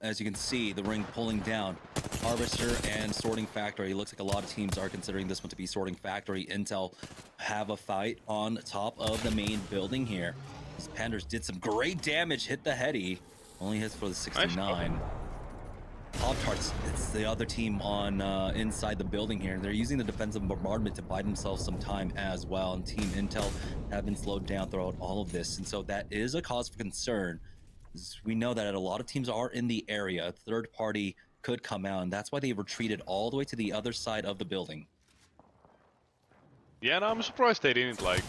As you can see, the ring pulling down. Harvester and Sorting Factory. Looks like a lot of teams are considering this one to be Sorting Factory. Intel have a fight on top of the main building here. These Panders did some great damage, hit the heady. Only hits for the 69. Pop-Tarts, it's the other team on inside the building here. They're using the defensive bombardment to buy themselves some time as well. And Team Intel have been slowed down throughout all of this. And so that is a cause for concern. We know that a lot of teams are in the area. A third party could come out, and that's why they retreated all the way to the other side of the building. Yeah, and I'm surprised they didn't like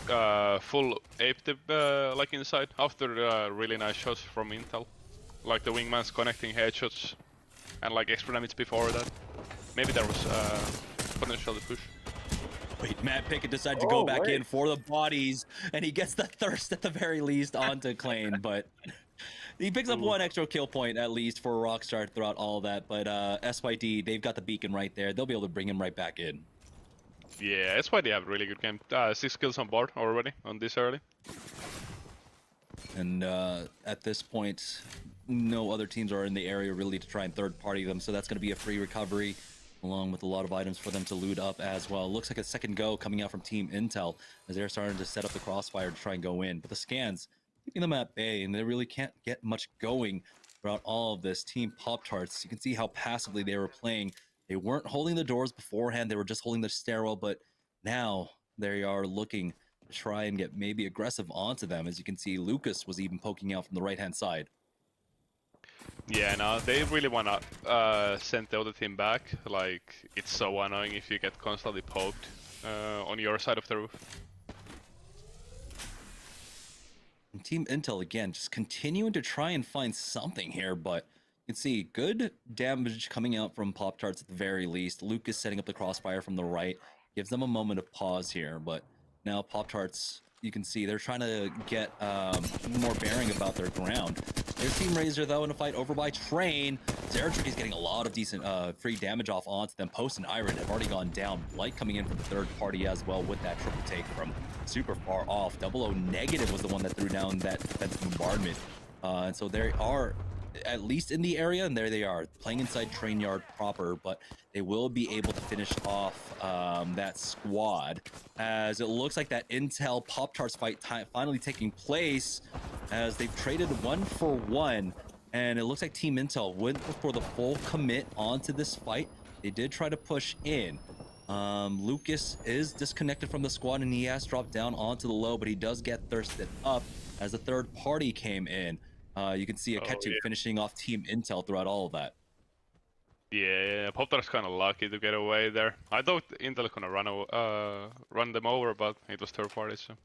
full ape the like inside after really nice shots from Intel, like the wingman's connecting headshots and like extra damage before that. Maybe there was potential to push. Wait, Matt Pickett decided to go back in for the bodies, and he gets the thirst at the very least onto Klein, but he picks up 1 extra kill point at least for Rockstar throughout all of that. But SYD, they've got the beacon right there. They'll be able to bring him right back in. Yeah, that's why they have a really good game. 6 kills on board already on this early. And at this point, no other teams are in the area really to try and third party them, so that's going to be a free recovery along with a lot of items for them to loot up as well. Looks like a second go coming out from Team Intel as they're starting to set up the crossfire to try and go in, but the scans keeping them at bay, and they really can't get much going throughout all of this. Team Pop-Tarts, you can see how passively they were playing. They weren't holding the doors beforehand, they were just holding the stairwell, but now they are looking to try and get maybe aggressive onto them. As you can see, Lucas was even poking out from the right-hand side. Yeah, no, they really wanna send the other team back. Like, it's so annoying if you get constantly poked on your side of the roof. And Team Intel, again, just continuing to try and find something here, but you can see good damage coming out from Pop-Tarts at the very least. Lucas setting up the crossfire from the right. Gives them a moment of pause here, but now Pop-Tarts, you can see they're trying to get more bearing about their ground. There's Team Razor, though, in a fight over by Train. Zeratree is getting a lot of decent free damage off onto them. Post and Iron have already gone down. Light coming in from the third party as well with that triple take from super far off. 00 negative was the one that threw down that defensive bombardment. And so they are at least in the area, and there they are, playing inside Train Yard proper, but they will be able to finish off that squad, as it looks like that Intel Pop-Tarts fight finally taking place, as they've traded 1 for 1, and it looks like Team Intel went for the full commit onto this fight. They did try to push in. Lucas is disconnected from the squad, and he has dropped down onto the low, but he does get thirsted up as the third party came in. You can see Aketu finishing off Team Intel throughout all of that. Yeah, Pop-Tarts kind of lucky to get away there. I thought Intel was gonna run them over, but it was third party, so.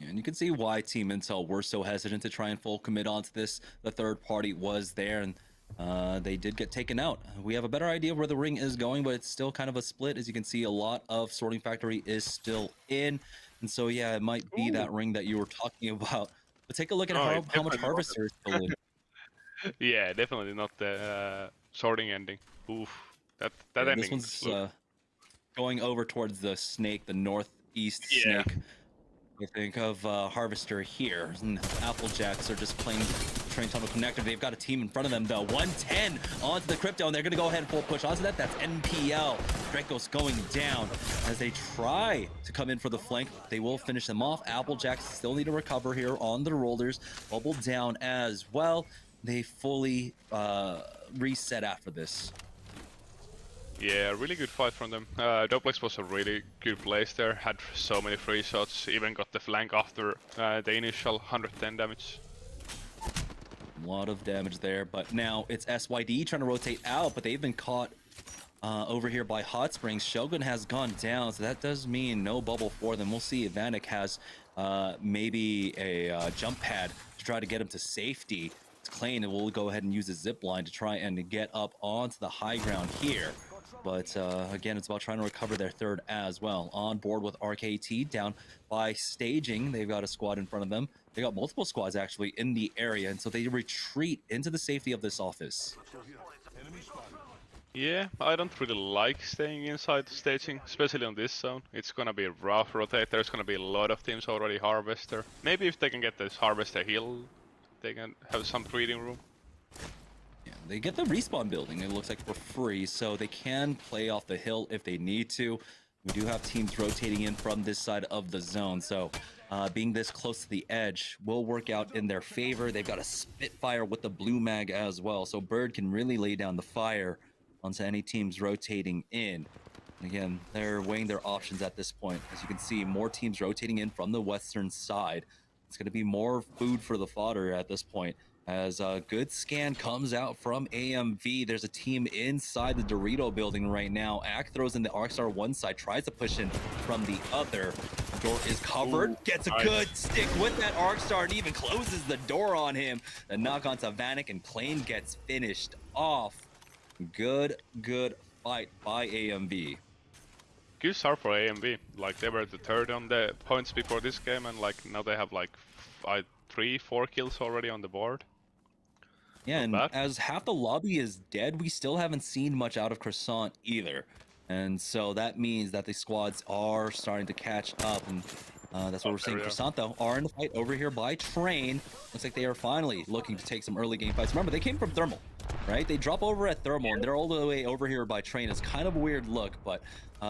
And you can see why Team Intel were so hesitant to try and full commit onto this. The third party was there, and they did get taken out. We have a better idea where the ring is going, but it's still kind of a split. As you can see, a lot of Sorting Factory is still in. And so, yeah, it might be that ring that you were talking about. But take a look at how much Harvester is still in. Yeah, definitely not the sorting ending. Oof, that ending. This one's going over towards the snake, the northeast snake. I think of Harvester here, and Applejacks are just playing train tunnel connector. They've got a team in front of them though. 110 onto the crypto, and they're gonna go ahead and full push onto that. That's NPL. Draco's going down as they try to come in for the flank. They will finish them off. Applejacks still need to recover here on the rollers. Bubble down as well. They fully reset after this. Yeah, really good fight from them. Doplex was a really good place there. Had so many free shots. Even got the flank after the initial 110 damage. A lot of damage there, but now it's SYD trying to rotate out, but they've been caught over here by Hot Springs. Shogun has gone down, so that does mean no bubble for them. We'll see if Vanek has maybe a jump pad to try to get him to safety. It's Klein, and we'll go ahead and use a zip line to try and get up onto the high ground here. But again, it's about trying to recover their third as well. On board with RKT, down by staging. They've got a squad in front of them. They got multiple squads actually in the area, and so they retreat into the safety of this office. Yeah, I don't really like staying inside the staging, especially on this zone. It's gonna be a rough rotate. There's gonna be a lot of teams already Harvester. Maybe if they can get this Harvester heal, they can have some breathing room. Yeah, they get the respawn building, it looks like, for free, so they can play off the hill if they need to. We do have teams rotating in from this side of the zone, so being this close to the edge will work out in their favor. They've got a Spitfire with the blue mag as well, so Bird can really lay down the fire onto any teams rotating in. And again, they're weighing their options at this point. As you can see, more teams rotating in from the western side. It's going to be more food for the fodder at this point. As a good scan comes out from AMV, there's a team inside the Dorito building right now. Ack throws in the Arcstar one side, tries to push in from the other. Door is covered, gets a good stick with that Arcstar, and even closes the door on him. The knock onto Vanek, and Klein gets finished off. Good fight by AMV. Good start for AMV. Like, they were the third on the points before this game, and like now they have like 3-4 kills already on the board. Yeah, and as half the lobby is dead, we still haven't seen much out of Croissant either. And so that means that the squads are starting to catch up, and that's what we're seeing. Croissant, though, are in the fight over here by Train. Looks like they are finally looking to take some early game fights. Remember, they came from Thermal, right? They drop over at Thermal, and they're all the way over here by Train. It's kind of a weird look, but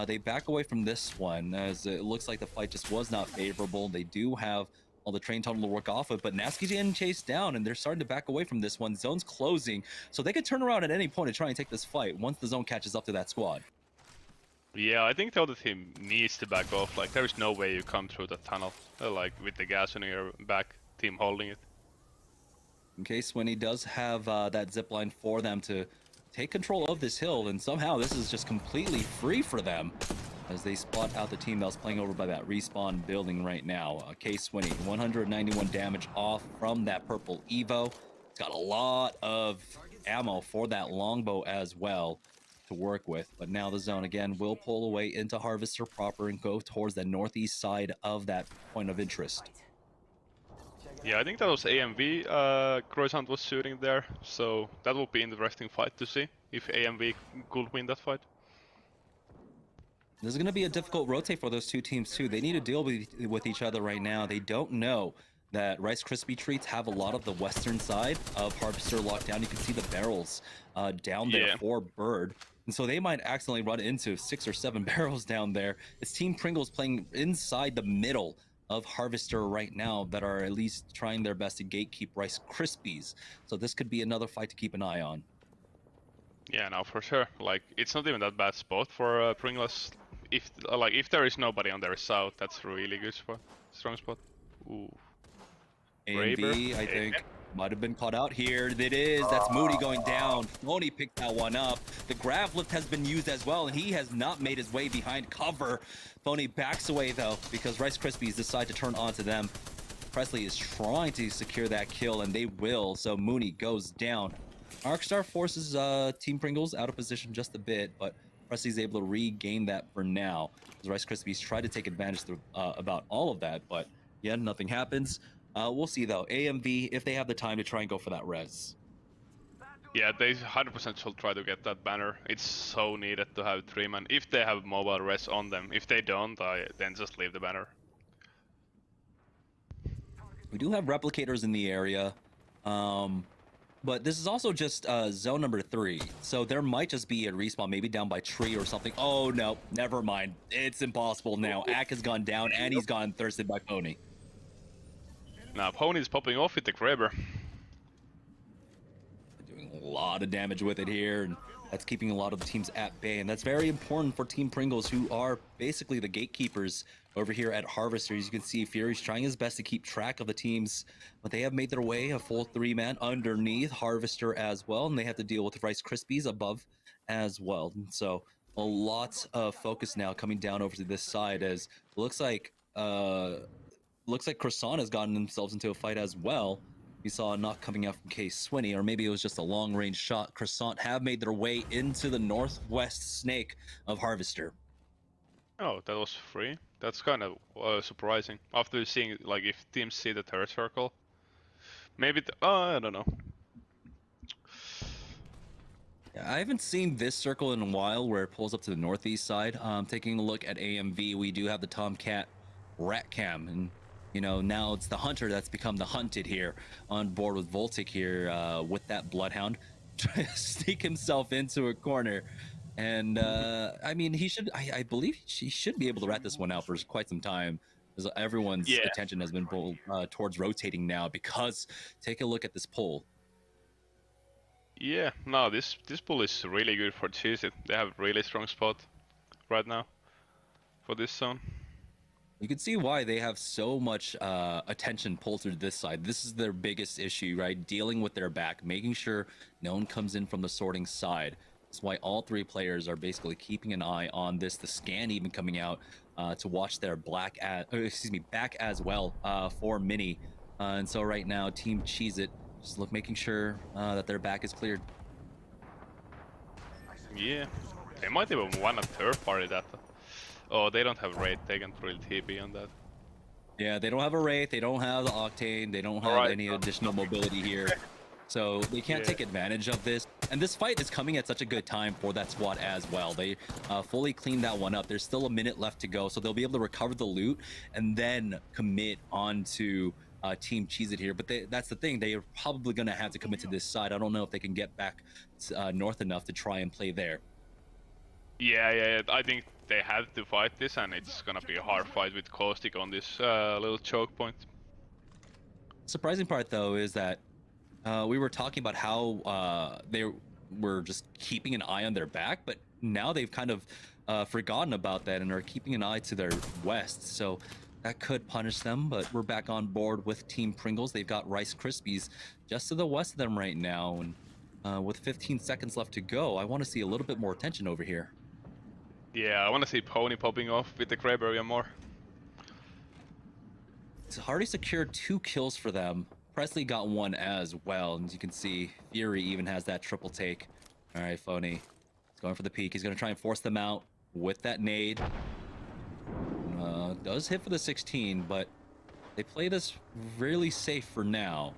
they back away from this one, as it looks like the fight just was not favorable. They do have all the train tunnel to work off of, but Nasky's getting chased down, and they're starting to back away from this one. Zone's closing, so they could turn around at any point and try and take this fight once the zone catches up to that squad. Yeah, I think the other team needs to back off. Like, there is no way you come through the tunnel, like with the gas on your back, team holding it. Okay, Swinny does have that zip line for them to take control of this hill, and somehow this is just completely free for them as they spot out the team that was playing over by that respawn building right now. K-Swinny, 191 damage off from that purple Evo. It's got a lot of ammo for that longbow as well to work with, but now the zone again will pull away into Harvester proper and go towards the northeast side of that point of interest. Yeah, I think that was AMV Croissant was shooting there, so that will be an interesting fight to see if AMV could win that fight. This is going to be a difficult rotate for those two teams too. They need to deal with each other right now. They don't know that Rice Krispie Treats have a lot of the western side of Harvester locked down. You can see the barrels down there for Bird. And so they might accidentally run into 6 or 7 barrels down there. It's Team Pringles playing inside the middle of Harvester right now that are at least trying their best to gatekeep Rice Krispies. So this could be another fight to keep an eye on. Yeah, no, for sure. Like, it's not even that bad spot for Pringles. If there is nobody on their south, that's a really good spot, strong spot. Ooh. AMV, I think, might have been caught out here. It is. That's Moody going down. Phony picked that one up. The grav lift has been used as well, and he has not made his way behind cover. Phony backs away, though, because Rice Krispies decide to turn onto them. Presley is trying to secure that kill, and they will, so Mooney goes down. Arcstar forces Team Pringles out of position just a bit, but Presley's able to regain that for now. As Rice Krispies try to take advantage about all of that, but yeah, nothing happens. We'll see, though. AMV, if they have the time to try and go for that res. Yeah, they 100% should try to get that banner. It's so needed to have 3-man. If they have mobile res on them. If they don't, then just leave the banner. We do have replicators in the area. But this is also just zone number 3, so there might just be a respawn, maybe down by tree or something. Oh no, never mind. It's impossible now. Ak has gone down, and he's gone thirsted by Pony. Now Pony's popping off with the grabber. Doing a lot of damage with it here, and that's keeping a lot of the teams at bay, and that's very important for Team Pringles, who are basically the gatekeepers over here at Harvester. As you can see, Fury's trying his best to keep track of the teams, but they have made their way a full 3-man underneath Harvester as well, and they have to deal with Rice Krispies above as well. And so a lot of focus now coming down over to this side, as it looks like Croissant has gotten themselves into a fight as well. We saw a knock coming out from Case Swinney, or maybe it was just a long-range shot. Croissant have made their way into the northwest snake of Harvester. Oh, that was free. That's kind of surprising. After seeing, like, if teams see the third circle, maybe. I don't know. Yeah, I haven't seen this circle in a while, where it pulls up to the northeast side. Taking a look at AMV, we do have the Tomcat Rat Cam, and you know, now it's the hunter that's become the hunted here, on board with Voltic here, with that Bloodhound, trying to sneak himself into a corner. And I mean, I believe he should be able to rat this one out for quite some time, because everyone's attention has been pulled towards rotating now, because take a look at this pull. Yeah, no, this pull is really good for SeriesE. They have a really strong spot right now for this zone. You can see why they have so much attention pulled through this side. This is their biggest issue, right? Dealing with their back, making sure no one comes in from the sorting side. That's why all 3 players are basically keeping an eye on this. The scan even coming out to watch their back as well for Mini. And so right now, Team SeriesE just making sure that their back is cleared. Yeah, they might even want a third party that. Oh, they don't have Wraith, they can really TP on that. Yeah, they don't have a Wraith, they don't have the Octane, they don't have any additional mobility here. So they can't take advantage of this. And this fight is coming at such a good time for that squad as well. They fully cleaned that one up. There's still a minute left to go, so they'll be able to recover the loot and then commit onto Team SeriesE here. But that's the thing, they are probably going to have to commit to this side. I don't know if they can get back north enough to try and play there. Yeah, I think they have to fight this, and it's gonna be a hard fight with Caustic on this little choke point. Surprising part, though, is that we were talking about how they were just keeping an eye on their back, but now they've kind of forgotten about that and are keeping an eye to their west. So that could punish them, but we're back on board with Team Pringles. They've got Rice Krispies just to the west of them right now, and with 15 seconds left to go, I want to see a little bit more attention over here. Yeah, I want to see Pony popping off with the Grayberry more. It's already secured 2 kills for them. Presley got 1 as well, and as you can see, Fury even has that triple take. All right, Phony, he's going for the peek. He's going to try and force them out with that nade. Does hit for the 16, but they play this really safe for now.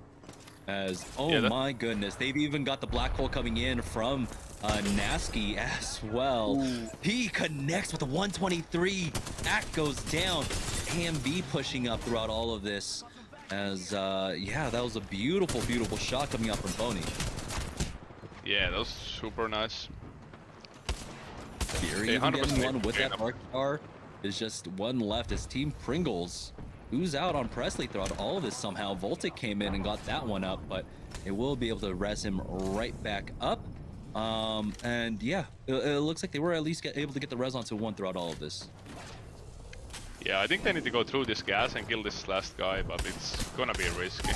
As, my goodness, they've even got the black hole coming in from Nasky as well. Ooh. He connects with a 123. Act goes down. AMV pushing up throughout all of this. As, that was a beautiful, beautiful shot coming out from Pony. Yeah, that was super nice. Fury even getting one with that Mark Star. There's just 1 left as Team Pringles who's out on Presley throughout all of this somehow. Voltic came in and got that one up, but they will be able to res him right back up. And yeah, it looks like they were at least able to get the res onto 1 throughout all of this. Yeah, I think they need to go through this gas and kill this last guy, but it's gonna be risky.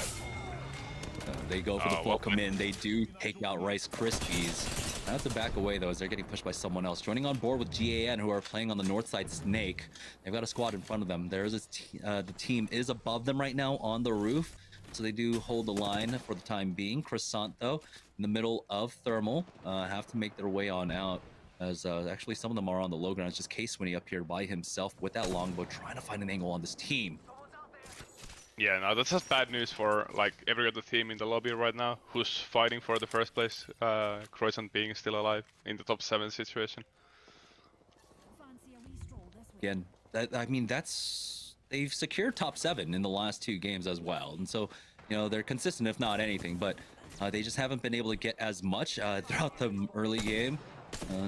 They go for the full commit. They do take out Rice Krispies. Now have to back away though, as they're getting pushed by someone else. Joining on board with GAN, who are playing on the north side Snake. They've got a squad in front of them. There's the team is above them right now on the roof, so they do hold the line for the time being. Croissant though, in the middle of Thermal, have to make their way on out. As actually some of them are on the low ground. It's just Case Swinney up here by himself with that longbow, trying to find an angle on this team. Yeah, no, that's just bad news for like every other team in the lobby right now who's fighting for the first place. Croissant being still alive in the top 7 situation. Again, I mean, they've secured top 7 in the last 2 games as well, and so You know, they're consistent if not anything, but they just haven't been able to get as much throughout the early game.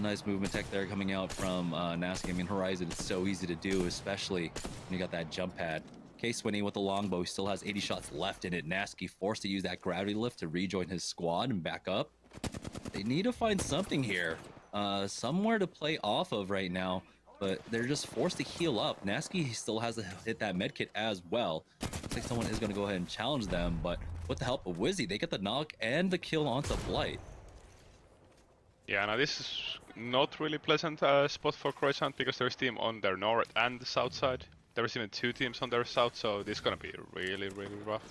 Nice movement tech there coming out from Nasky. I mean, Horizon, it's so easy to do, especially when you got that jump pad. K-Swinny with the longbow, he still has 80 shots left in it. Nasky forced to use that gravity lift to rejoin his squad and back up. They need to find something here, somewhere to play off of right now, but they're just forced to heal up. Nasky still has to hit that medkit as well. Looks like someone is going to go ahead and challenge them, but with the help of Wizzy, they get the knock and the kill onto Blight. Yeah, now this is not really pleasant spot for Croissant because there's team on their north and the south side. There's even 2 teams on their south, so this is gonna be really, really rough.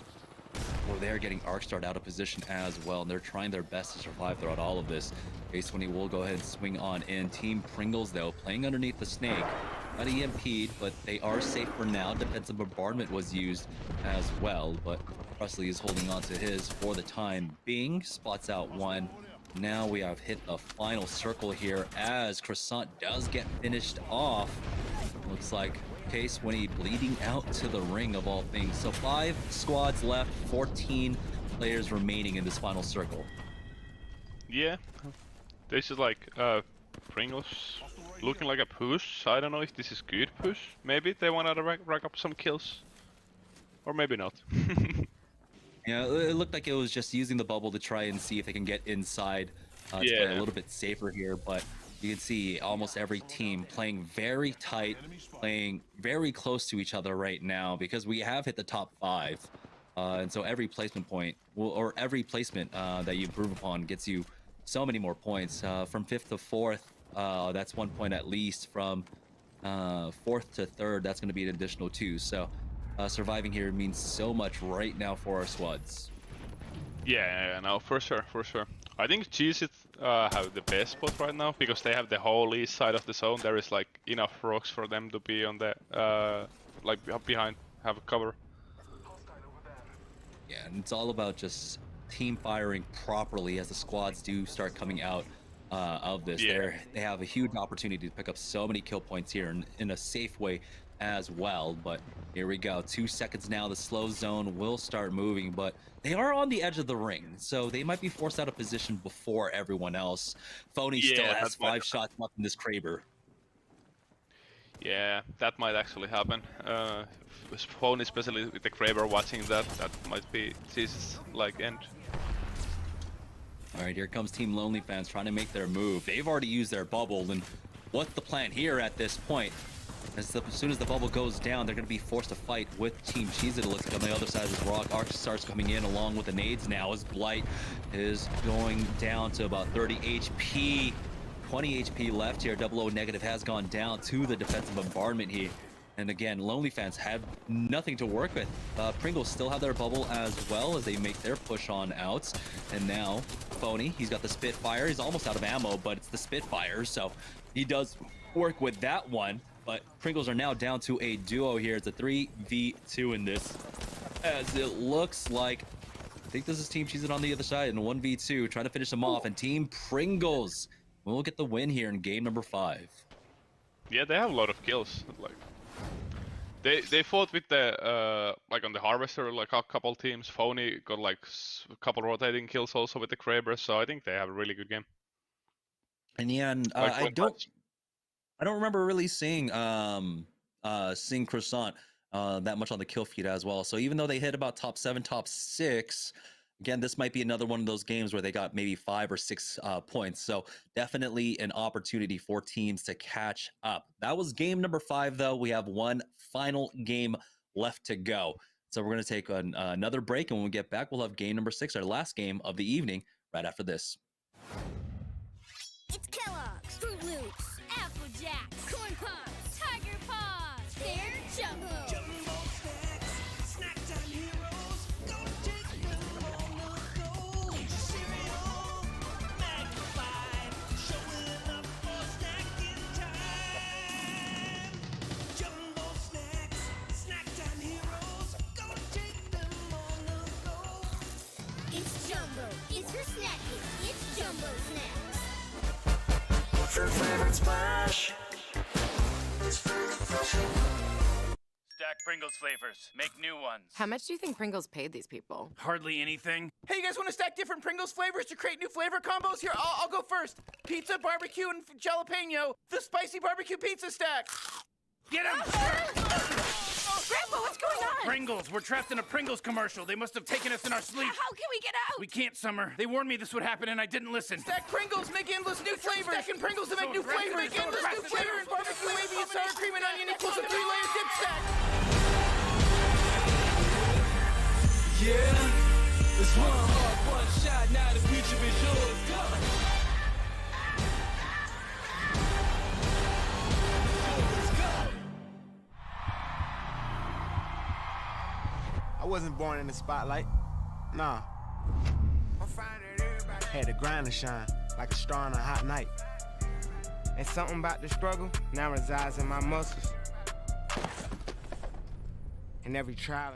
Well, they're getting Arcstarred out of position as well, and they're trying their best to survive throughout all of this. K-Swinny will go ahead and swing on in. Team Pringles, though, playing underneath the snake. Not EMP'd, but they are safe for now. Defensive bombardment was used as well, but Presley is holding on to his for the time being. Spots out one. Now we have hit a final circle here as Croissant does get finished off. Looks like K-Swinny bleeding out to the ring of all things. So 5 squads left, 14 players remaining in this final circle. Yeah, this is like Pringles looking like a push. I don't know if this is good push. Maybe they want to rack up some kills, or maybe not. Yeah, it looked like it was just using the bubble to try and see if they can get inside to play a little bit safer here, but you can see almost every team playing very tight, playing very close to each other right now because we have hit the top 5. And so every placement point, or every placement that you improve upon gets you so many more points. From 5th to 4th, that's 1 point at least. From 4th to 3rd, that's going to be an additional 2. So surviving here means so much right now for our squads. Yeah, no, for sure, for sure. I think Cheez-It have the best spot right now because they have the whole east side of the zone. There is like enough rocks for them to be on the like behind, have a cover. Yeah, and it's all about just team firing properly as the squads do start coming out of this. Yeah. They have a huge opportunity to pick up so many kill points here in a safe way as well. But here we go, 2 seconds now. The slow zone will start moving, but they are on the edge of the ring, so they might be forced out of position before everyone else. Phony still has 5 shots left in this Kraber. Yeah, that might actually happen. Phone, especially with the Kraber watching that might be his like end. All right, here comes Team Lonely Fans trying to make their move. They've already used their bubble, and what's the plan here at this point? As soon as the bubble goes down, they're going to be forced to fight with Team Cheez-It. It looks like on the other side of this rock. Arc starts coming in along with the nades now as Blight is going down to about 30 HP. 20 HP left here. 00 negative has gone down to the defensive bombardment here. And again, Lonely Fans have nothing to work with. Pringles still have their bubble as well as they make their push on out. And now, Phony, he's got the Spitfire. He's almost out of ammo, but it's the Spitfire, so he does work with that one. But Pringles are now down to a duo here. It's a 3v2 in this, as it looks like, I think this is Team Cheez-It on the other side in 1v2, trying to finish them off. And Team Pringles will get the win here in game number 5. Yeah, they have a lot of kills. Like they fought with the like on the Harvester, like a couple teams. Phony got like a couple rotating kills also with the Kraber, so I think they have a really good game. And yeah, and I don't remember really seeing Croissant that much on the kill feed as well. So even though they hit about top 7, top 6, again, this might be another one of those games where they got maybe 5 or 6 points. So definitely an opportunity for teams to catch up. That was game number 5, though. We have one final game left to go. So we're going to take another break, and when we get back, we'll have game number 6, our last game of the evening, right after this. It's Kellogg's, Fruit Loops, Apple Jacks, Corn Pops, Tiger Paws. They're Jumbo. Jumbo snacks, snack time heroes. Go take them on the go. Eat your cereal, magnified, showing up for snacking time. Jumbo snacks, snack time heroes. Go take them on the go. It's Jumbo. It's for snacking. It's Jumbo snacks. What's your favorite splash? It's fruit refreshing. Stack Pringles flavors. Make new ones. How much do you think Pringles paid these people? Hardly anything. Hey, you guys want to stack different Pringles flavors to create new flavor combos? Here, I'll go first. Pizza, barbecue, and jalapeno. The spicy barbecue pizza stack. Get him! Grandpa, what's going on? Pringles. We're trapped in a Pringles commercial. They must have taken us in our sleep. How can we get out? We can't, Summer. They warned me this would happen and I didn't listen. Stack Pringles, make endless new flavors. Stacking Pringles to make new flavors. Make endless new flavor and barbecue, wavy, and sour cream and onion equals a 3-layer dip stack. Yeah, it's one heart, one shot. Now the future is yours. Go. I wasn't born in the spotlight. Nah. Had to grind to shine like a star on a hot night. And something about the struggle now resides in my muscles. In every trial.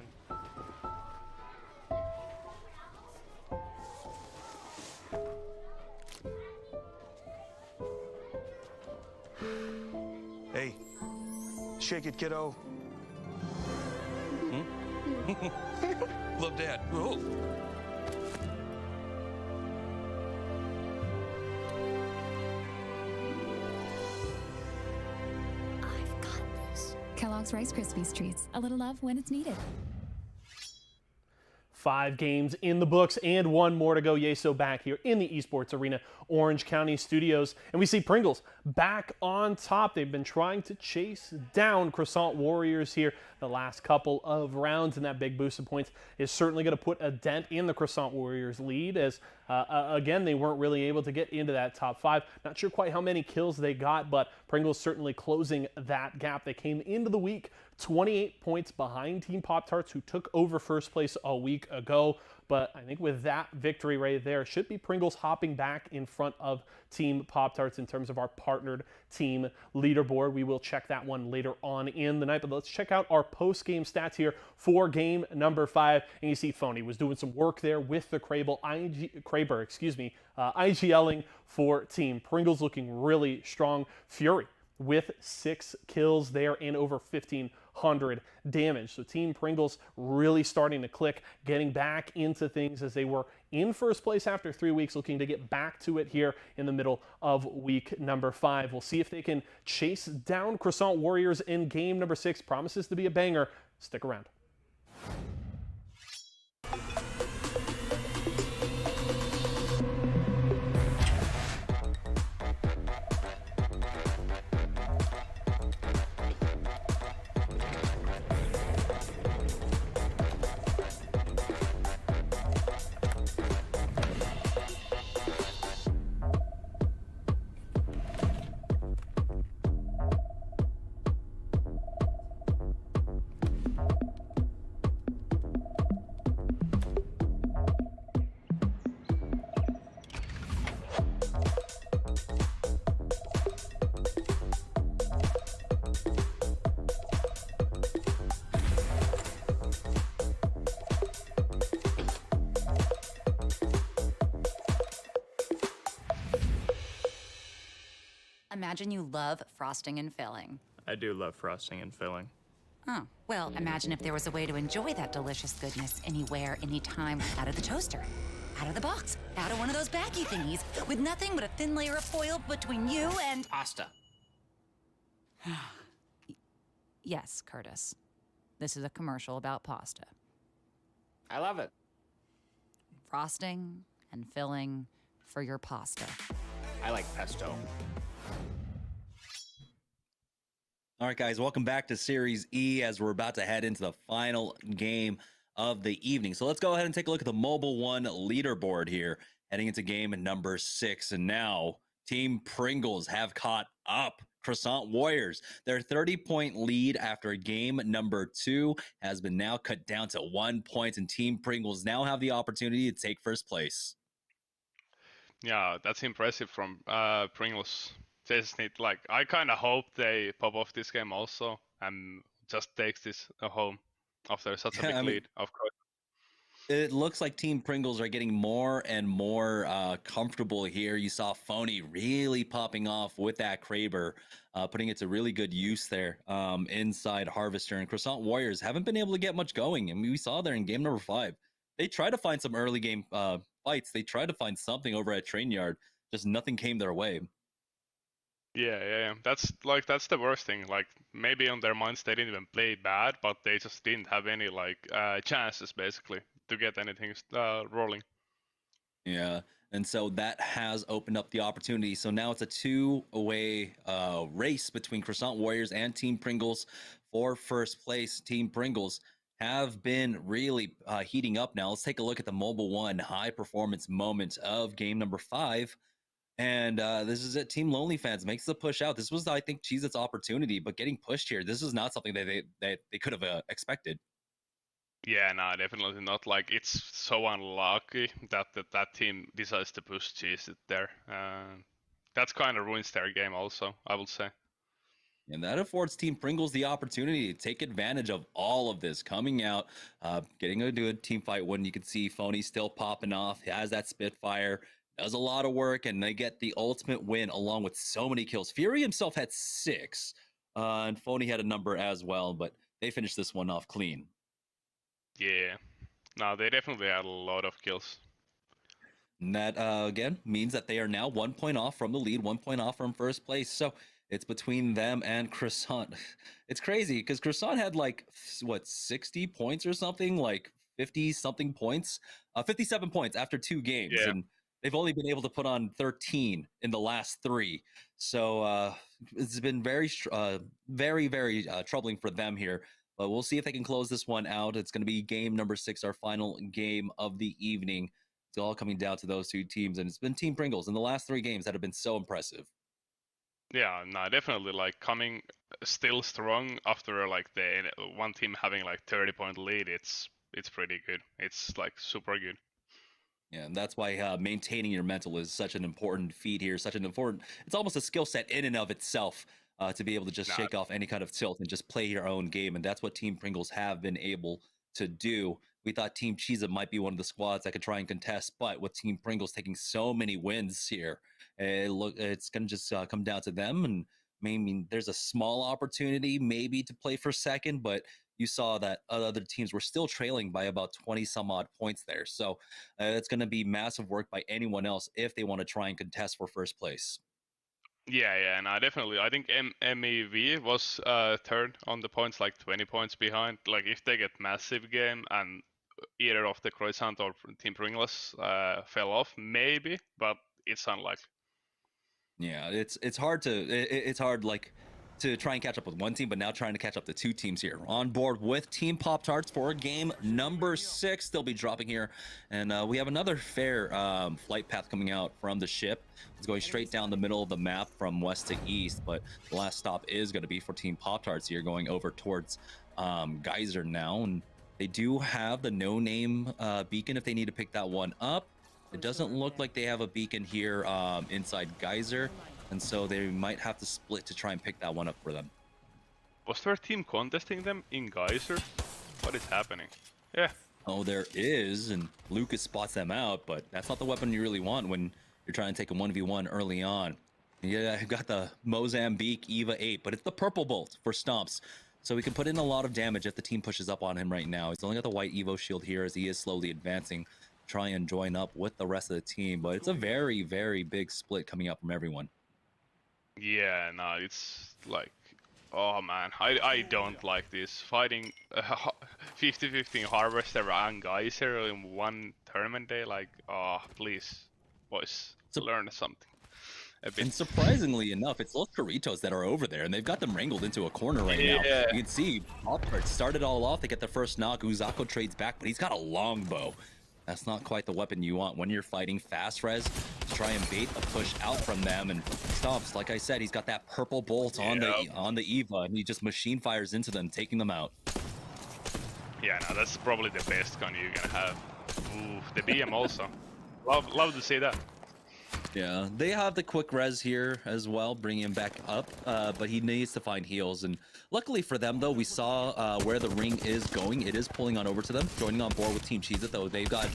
Hey, shake it, kiddo. Love Dad. Oh. Kellogg's Rice Krispies Treats. A little love when it's needed. 5 games in the books and 1 more to go. Yeso back here in the Esports Arena, Orange County Studios. And we see Pringles back on top. They've been trying to chase down Croissant Warriors here the last couple of rounds, and that big boost of points is certainly going to put a dent in the Croissant Warriors lead as, again, they weren't really able to get into that top 5. Not sure quite how many kills they got, but Pringles certainly closing that gap. They came into the week 28 points behind Team Pop-Tarts, who took over first place a week ago. But I think with that victory right there, should be Pringles hopping back in front of Team Pop-Tarts in terms of our partnered team leaderboard. We will check that one later on in the night, but let's check out our post-game stats here for game number 5. And you see Phony was doing some work there with the Kraber, IGLing for Team Pringles, looking really strong. Fury with 6 kills there and over 1,500 damage. So Team Pringles really starting to click, getting back into things as they were in first place after 3 weeks, looking to get back to it here in the middle of week number 5. We'll see if they can chase down Croissant Warriors in game number 6. Promises to be a banger. Stick around. Imagine you love frosting and filling. I do love frosting and filling. Oh, well, imagine if there was a way to enjoy that delicious goodness anywhere, anytime, out of the toaster, out of the box, out of one of those baggy thingies, with nothing but a thin layer of foil between you and... Pasta. Yes, Curtis. This is a commercial about pasta. I love it. Frosting and filling for your pasta. I like pesto. All right, guys, welcome back to Series E as we're about to head into the final game of the evening. So let's go ahead and take a look at the Mobile One leaderboard here, heading into game number 6. And now Team Pringles have caught up. Croissant Warriors, their 30-point lead after game number 2 has been now cut down to 1 point, and Team Pringles now have the opportunity to take first place. Yeah, that's impressive from Pringles. They just need, like, I kind of hope they pop off this game also and just takes this home after such a big lead, of course. It looks like Team Pringles are getting more and more comfortable here. You saw Phony really popping off with that Kraber, putting it to really good use there inside Harvester. And Croissant Warriors haven't been able to get much going. I mean, we saw there in game number 5. They tried to find some early game fights. They tried to find something over at Train Yard. Just nothing came their way. Yeah. That's the worst thing. Like maybe on their minds they didn't even play bad, but they just didn't have any chances basically to get anything rolling. Yeah, and so that has opened up the opportunity. So now it's a two-way race between Croissant Warriors and Team Pringles for first place. Team Pringles have been really heating up now. Let's take a look at the Mobile One high performance moment of game number 5. And this is it. Team Lonely Fans makes the push out. This was, I think, Cheez-Its opportunity, but getting pushed here, this is not something that they could have expected. Yeah, no, definitely not. Like it's so unlucky that team decides to push Cheez-It there. That's kind of ruins their game, also, I would say. And that affords Team Pringles the opportunity to take advantage of all of this coming out, getting a good team fight win. You can see Phony still popping off, he has that Spitfire, does a lot of work, and they get the ultimate win along with so many kills. Fury himself had 6, and Phony had a number as well, but they finished this one off clean. Yeah, no, they definitely had a lot of kills. And that, again, means that they are now 1 point off from the lead, 1 point off from first place. So it's between them and Croissant. It's crazy because Croissant had 60 points or something, 50-something points, 57 points after 2 games. Yeah. And they've only been able to put on 13 in the last 3. So it's been very, very troubling for them here. But we'll see if they can close this one out. It's going to be game number 6, our final game of the evening. It's all coming down to those 2 teams, and it's been Team Pringles in the last 3 games that have been so impressive. Yeah, no, definitely coming still strong after the one team having 30-point lead. It's pretty good. It's super good. Yeah, and that's why maintaining your mental is such an important feat here. It's almost a skill set in and of itself. To be able to just shake off any kind of tilt and just play your own game. And that's what Team Pringles have been able to do. We thought Team Cheez-It might be one of the squads that could try and contest, but with Team Pringles taking so many wins here, it's going to just come down to them. And I mean, there's a small opportunity maybe to play for second, but you saw that other teams were still trailing by about 20 some odd points there. So it's going to be massive work by anyone else if they want to try and contest for first place. Yeah, no, definitely. I think MEV was third on the points, 20 points behind. If they get massive game and either of the Croissant or Team Pringles fell off, maybe, but it's unlikely. Yeah, it's hard to try and catch up with one team, but now trying to catch up to 2 teams here. On board with Team Pop-Tarts for game number 6. They'll be dropping here. And we have another fair flight path coming out from the ship. It's going straight down the middle of the map from west to east, but the last stop is going to be for Team Pop-Tarts here, going over towards Geyser now. And they do have the no-name beacon if they need to pick that one up. It doesn't look like they have a beacon here inside Geyser. And so they might have to split to try and pick that one up for them. Was there a team contesting them in Geyser? What is happening? Yeah. Oh, there is, and Lucas spots them out, but that's not the weapon you really want when you're trying to take a 1v1 early on. Yeah, I've got the Mozambique Eva 8, but it's the purple bolt for stomps. So we can put in a lot of damage if the team pushes up on him right now. He's only got the white Evo shield here as he is slowly advancing, try and join up with the rest of the team. But it's a very, very big split coming up from everyone. Yeah, no, it's oh man, I don't like this. Fighting 50-50 Harvester and Geyser in one tournament day, oh, please, boys, learn something. And surprisingly enough, it's those Doritos that are over there, and they've got them wrangled into a corner right now. You can see Pop-Tart started all off. They get the first knock. Uzako trades back, but he's got a longbow. That's not quite the weapon you want when you're fighting fast res. Try and bait a push out from them, and Stomps, like I said, he's got that purple bolt on the Eva, and he just machine fires into them, taking them out. Yeah, no, that's probably the best gun you're gonna have. Ooh, the BM also. Love to see that. Yeah, they have the quick res here as well, bringing him back up, but he needs to find heals. And luckily for them, though, we saw where the ring is going. It is pulling on over to them, joining on board with Team SeriesE, though they've got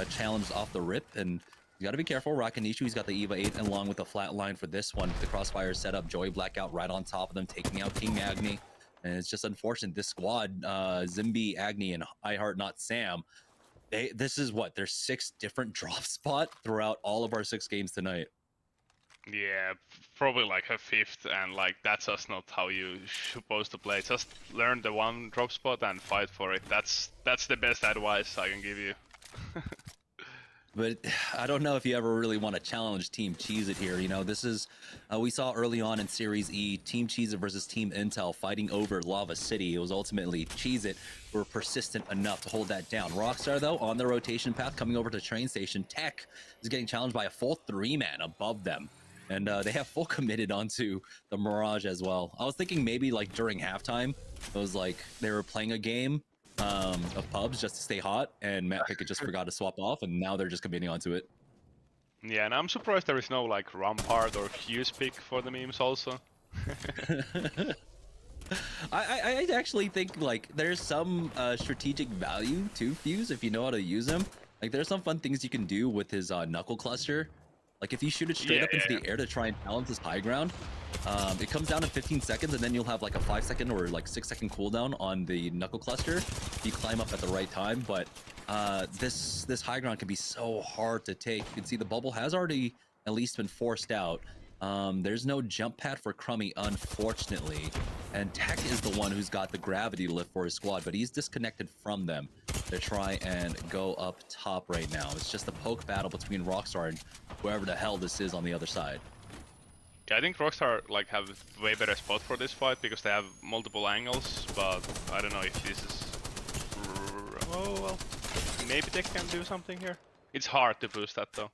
challenged off the rip, and you got to be careful. Rakanishu, he's got the Eva 8 along with the flat line for this one. The crossfire setup, Joy Blackout right on top of them, taking out King Agni. And it's just unfortunate. This squad, Zimby, Agni, and I Heart Not Sam, this is what, there's 6 different drop spot throughout all of our 6 games tonight. Yeah, probably like a 5th, and like that's just not how you supposed to play. Just learn the one drop spot and fight for it. That's the best advice I can give you. But I don't know if you ever really want to challenge Team SeriesE here. You know, this is, we saw early on in SeriesE, Team SeriesE versus Team Intel fighting over Lava City. It was ultimately SeriesE who were persistent enough to hold that down. Rockstar, though, on the rotation path, coming over to train station. Tech is getting challenged by a full 3-man above them. And they have full committed onto the Mirage as well. I was thinking maybe like during halftime, it was like they were playing a game of pubs just to stay hot, and Matt Pickett just forgot to swap off, and now they're just committing onto it. Yeah, and I'm surprised there is no like Rampart or Fuse pick for the memes also. I actually think like there's some strategic value to Fuse if you know how to use him. Like there's some fun things you can do with his knuckle cluster. Like if you shoot it straight up into the air to try and balance his high ground, it comes down in 15 seconds, and then you'll have like a 5-second or like 6-second cooldown on the knuckle cluster if you climb up at the right time. But this high ground can be so hard to take. You can see the bubble has already at least been forced out. There's no jump pad for Crummy, unfortunately, and Tech is the one who's got the gravity lift for his squad, but he's disconnected from them to try and go up top right now. It's just a poke battle between Rockstar and whoever the hell this is on the other side. Yeah, I think Rockstar like have way better spot for this fight because they have multiple angles, but I don't know if this is... Oh well, maybe they can do something here. It's hard to boost that though.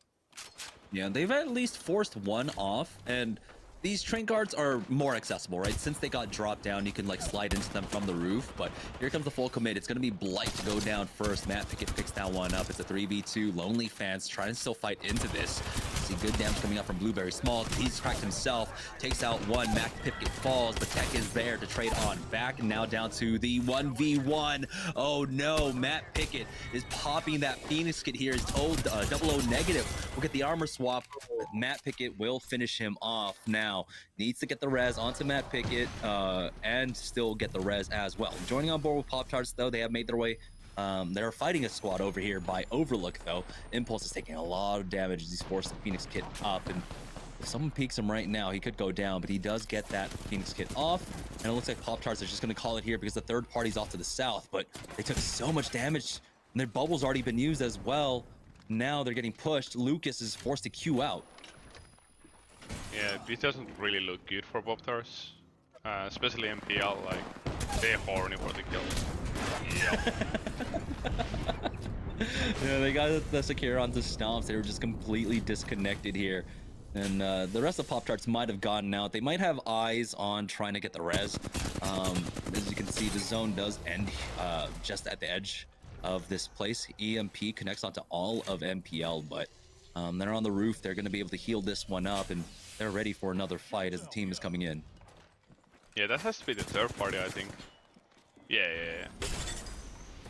Yeah, they've at least forced one off, and these train guards are more accessible, right? Since they got dropped down, you can like slide into them from the roof, but here comes the full commit. It's going to be Blight to go down first. Matt Pickett picks that one up. It's a 3v2. Lonely Fans trying to still fight into this. See good damage coming up from Blueberry Small. He's cracked himself, takes out one. Matt Pickett falls, but Tech is there to trade on back, and now down to the 1v1. Oh no, Matt Pickett is popping that Phoenix kit here. Is told 00 negative. We'll get the armor swap. Matt Pickett will finish him off now. Needs to get the res onto Matt Pickett and still get the res as well. Joining on board with Pop-Tarts, though, they have made their way. They're fighting a squad over here by Overlook, though. Impulse is taking a lot of damage as he's forced the Phoenix kit up, and if someone peeks him right now, he could go down, but he does get that Phoenix kit off, and it looks like Pop-Tarts are just going to call it here because the third party's off to the south, but they took so much damage, and their bubble's already been used as well. Now they're getting pushed. Lucas is forced to queue out. Yeah, this doesn't really look good for Pop-Tarts, especially MPL, like, they're horny for the kills. Yeah, they got the secure onto stomps. They were just completely disconnected here. And the rest of Pop-Tarts might have gotten out. They might have eyes on trying to get the res. As you can see, the zone does end just at the edge of this place. EMP connects onto all of MPL, but they're on the roof. They're going to be able to heal this one up, and they're ready for another fight as the team is coming in. Yeah, that has to be the third party, I think. Yeah.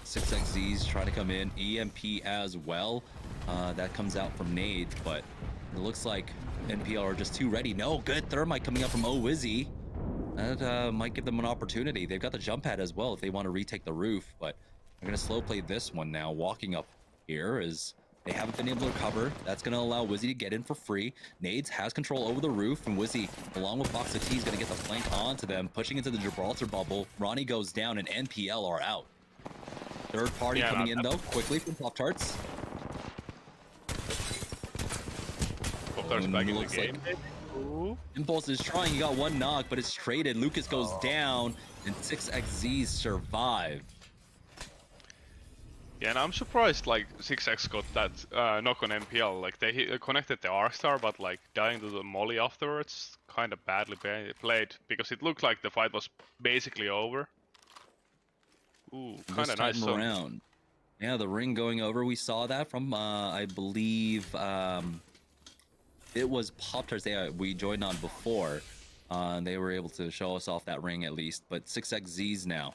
6xZ's trying to come in. EMP as well. That comes out from Nade, but it looks like NPL are just too ready. No, good thermite coming up from Wizzy. That might give them an opportunity. They've got the jump pad as well if they want to retake the roof, but they're going to slow play this one now. Walking up here is... They haven't been able to recover. That's going to allow Wizzy to get in for free. Nades has control over the roof, and Wizzy, along with Box of T, is going to get the flank onto them, pushing into the Gibraltar bubble. Ronnie goes down, and NPL are out. Third party coming in, though, quickly from Pop-Tarts. Pop-Tarts back in the game. Like Impulse is trying. He got one knock, but it's traded. Lucas goes down, and 6xZ's survive. Yeah, and I'm surprised like 6x got that knock on MPL. Like they connected the Arcstar, but like dying to the molly afterwards, kind of badly played because it looked like the fight was basically over. Ooh, kind of nice. Around. Yeah, the ring going over. We saw that from I believe it was Pop-Tarts we joined on before. They were able to show us off that ring at least, but 6XZs now.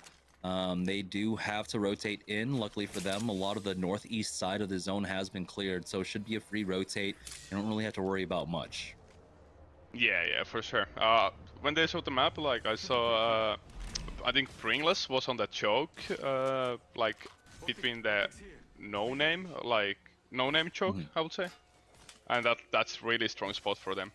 They do have to rotate in. Luckily for them, a lot of the northeast side of the zone has been cleared, so it should be a free rotate. You don't really have to worry about much. Yeah, for sure. When they showed the map, like I saw, I think Pringles was on the choke, like between the no-name choke, I would say, and that's really strong spot for them.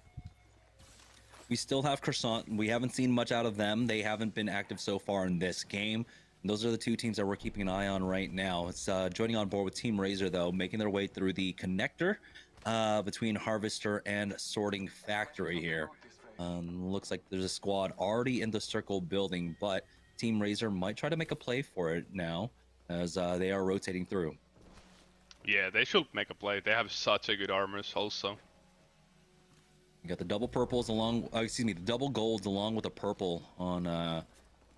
We still have Croissant. We haven't seen much out of them. They haven't been active so far in this game. Those are the two teams that we're keeping an eye on right now. It's joining on board with Team Razor, though, making their way through the connector between Harvester and Sorting Factory here. Looks like there's a squad already in the circle building, but Team Razor might try to make a play for it now as they are rotating through. Yeah, they should make a play. They have such a good armors also. You got the double purples along, the double golds along with the purple on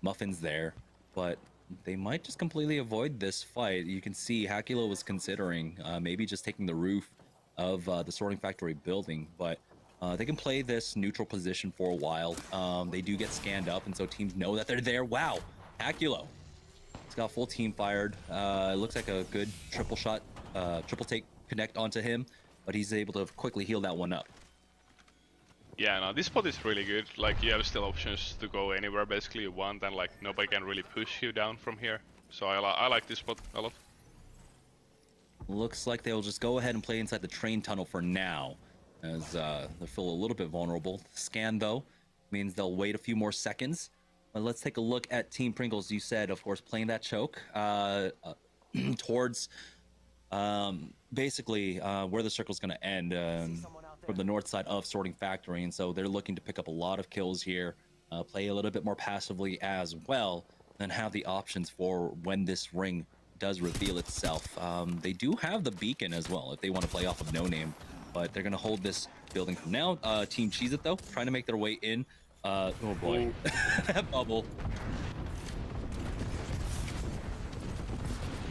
Muffins there, but they might just completely avoid this fight. You can see Hakulo was considering maybe just taking the roof of the Sorting Factory building, but they can play this neutral position for a while. They do get scanned up, and so teams know that they're there. Wow, Hakulo. He's got full team fired. It looks like a good triple shot, triple take connect onto him, but he's able to quickly heal that one up. Yeah, no, this spot is really good. Like, you have still options to go anywhere basically you want, and like nobody can really push you down from here. So I like this spot a lot. Looks like they'll just go ahead and play inside the train tunnel for now, as they feel a little bit vulnerable. Scan, though, means they'll wait a few more seconds. But let's take a look at Team Pringles. You said, of course, playing that choke towards basically where the circle's going to end. From the north side of Sorting Factory, and so they're looking to pick up a lot of kills here, play a little bit more passively as well, and have the options for when this ring does reveal itself. They do have the beacon as well if they want to play off of no name, but they're going to hold this building for now. Team Cheez It, though, trying to make their way in. Oh boy, that bubble.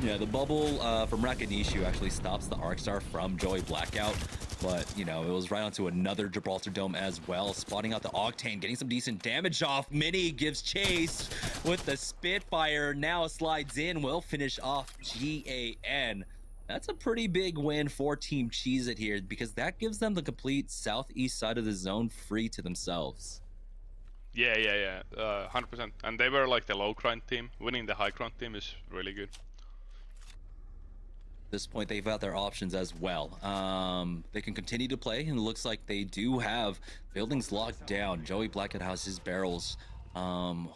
Yeah, the bubble from Rakanishu actually stops the Arcstar from Joey Blackout. But, you know, it was right onto another Gibraltar Dome as well. Spotting out the Octane, getting some decent damage off. Mini gives chase with the Spitfire. Now slides in, will finish off GAN. That's a pretty big win for Team Cheez It here, because that gives them the complete southeast side of the zone free to themselves. Yeah, 100%. And they were like the low grind team. Winning the high grind team is really good. This point, they've got their options as well. They can continue to play, and it looks like they do have buildings locked down. Joey Blackett has his barrels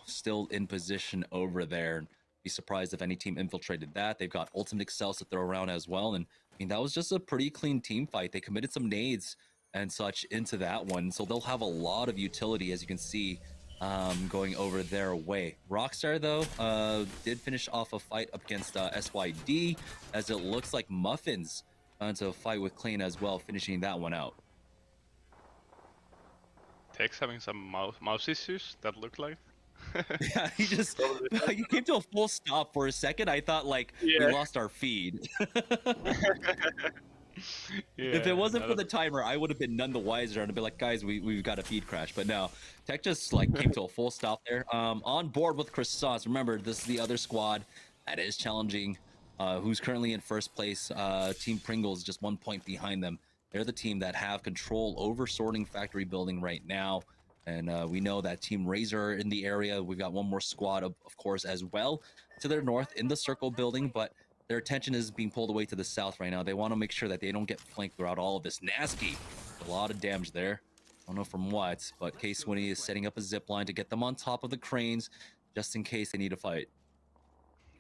still in position over there. Be surprised if any team infiltrated that. They've got ultimate excels to throw around as well, and I mean, that was just a pretty clean team fight. They committed some nades and such into that one, so they'll have a lot of utility, as you can see, going over their way. Rockstar, though, did finish off a fight up against SYD, as it looks like Muffins into a fight with Clean as well, finishing that one out. Tech's having some mouse issues, that look like. Yeah, he came to a full stop for a second. I thought, like, we lost our feed. If it wasn't for the timer, I would have been none the wiser and be like, guys, we've got a feed crash. But no, Tech just like came to a full stop there. On board with Croissants. Remember, this is the other squad that is challenging, who's currently in first place. Team Pringles just 1 point behind them. They're the team that have control over Sorting Factory building right now. And we know that Team Razor in the area. We've got one more squad, of course, as well to their north in the circle building, but their attention is being pulled away to the south right now. They want to make sure that they don't get flanked throughout all of this. Nasty. A lot of damage there. I don't know from what, but K-Swinny is setting up a zip line to get them on top of the cranes just in case they need to fight.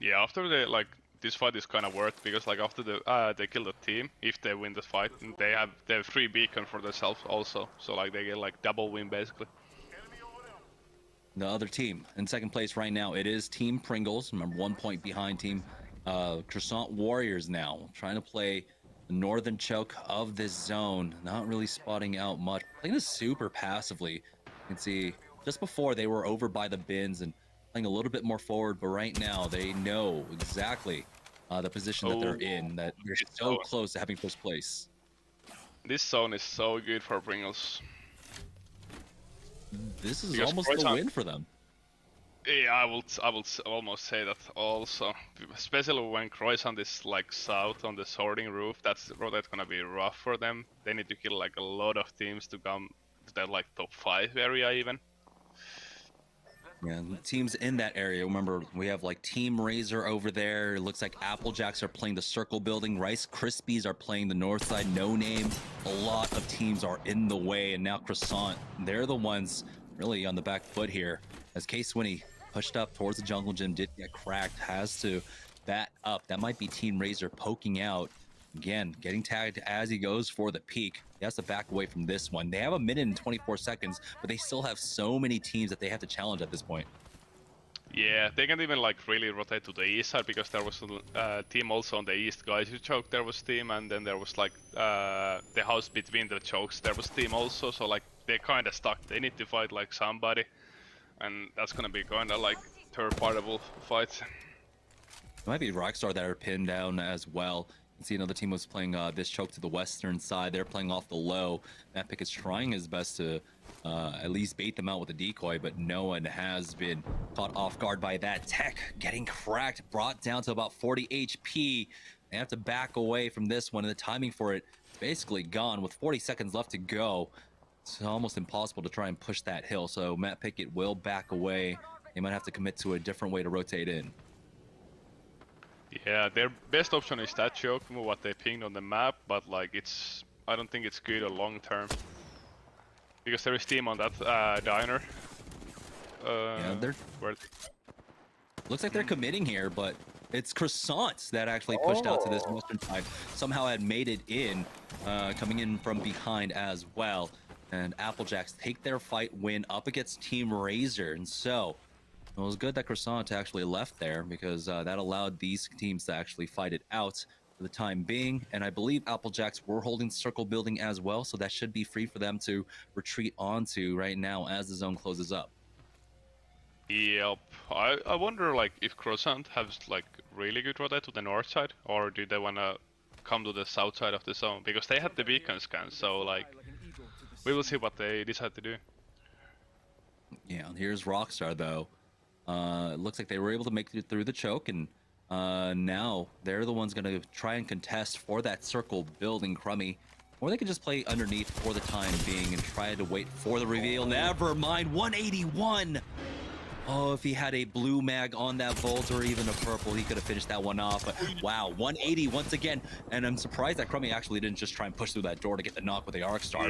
Yeah, after the this fight is kind of worth, because like after they kill the team, if they win the fight, they have their free beacon for themselves also. So like they get like double win basically. The other team in second place right now, it is Team Pringles. Remember, 1 point behind Team Croissant Warriors now, trying to play the northern choke of this zone, not really spotting out much, playing this super passively. You can see just before they were over by the bins and playing a little bit more forward, but right now they know exactly the position that they're in, that they're so close to having first place. This zone is so good for Pringles. This is Because almost a Croissant- win for them. Yeah, I will almost say that also, especially when Croissant is like south on the sorting roof. That's gonna be rough for them. They need to kill like a lot of teams to come to that like top 5 area even. Yeah, teams in that area. Remember, we have like Team Razor over there. It looks like Applejacks are playing the circle building. Rice Krispies are playing the north side. No Name. A lot of teams are in the way, and now Croissant. They're the ones really on the back foot here. As K-Swinney pushed up towards the jungle gym, did get cracked. Has to bat up. That might be Team Razor poking out. Again, getting tagged as he goes for the peak. He has to back away from this one. They have a minute and 24 seconds, but they still have so many teams that they have to challenge at this point. Yeah, they can't even like really rotate to the east side because there was a team also on the east. Guys who choked, there was team, and then there was like the house between the chokes, there was team also. So like they're kind of stuck. They need to fight like somebody, and that's gonna be kind of like third-partiable fight. It might be Rockstar that are pinned down as well. You see another team was playing this choke to the western side. They're playing off the low. Matt Pick is trying his best to at least bait them out with a decoy, but no one has been caught off guard by that. Tech getting cracked, brought down to about 40 HP. They have to back away from this one, and the timing for it is basically gone with 40 seconds left to go. It's almost impossible to try and push that hill, so Matt Pickett will back away. They might have to commit to a different way to rotate in. Yeah, their best option is that choke, what they pinged on the map, but like I don't think it's good long term. Because there is team on that diner. Yeah, looks like they're committing here, but it's Croissants that actually pushed out to this western side. Somehow had made it in, coming in from behind as well. And Applejacks take their fight win up against Team Razor, and so it was good that Croissant actually left there because that allowed these teams to actually fight it out for the time being. And I believe Applejacks were holding circle building as well, so that should be free for them to retreat onto right now as the zone closes up. Yep. I wonder like if Croissant has like really good rotate to the north side, or do they wanna come to the south side of the zone? Because they had the beacon scan, so like we will see what they decide to do. Yeah, here's Rockstar though. It looks like they were able to make it through the choke, and now they're the ones going to try and contest for that circle building Crummy. Or they could just play underneath for the time being and try to wait for the reveal. Never mind, 181! Oh, if he had a blue mag on that Volt or even a purple, he could have finished that one off. But wow, 180 once again. And I'm surprised that Crummy actually didn't just try and push through that door to get the knock with the Arc Star.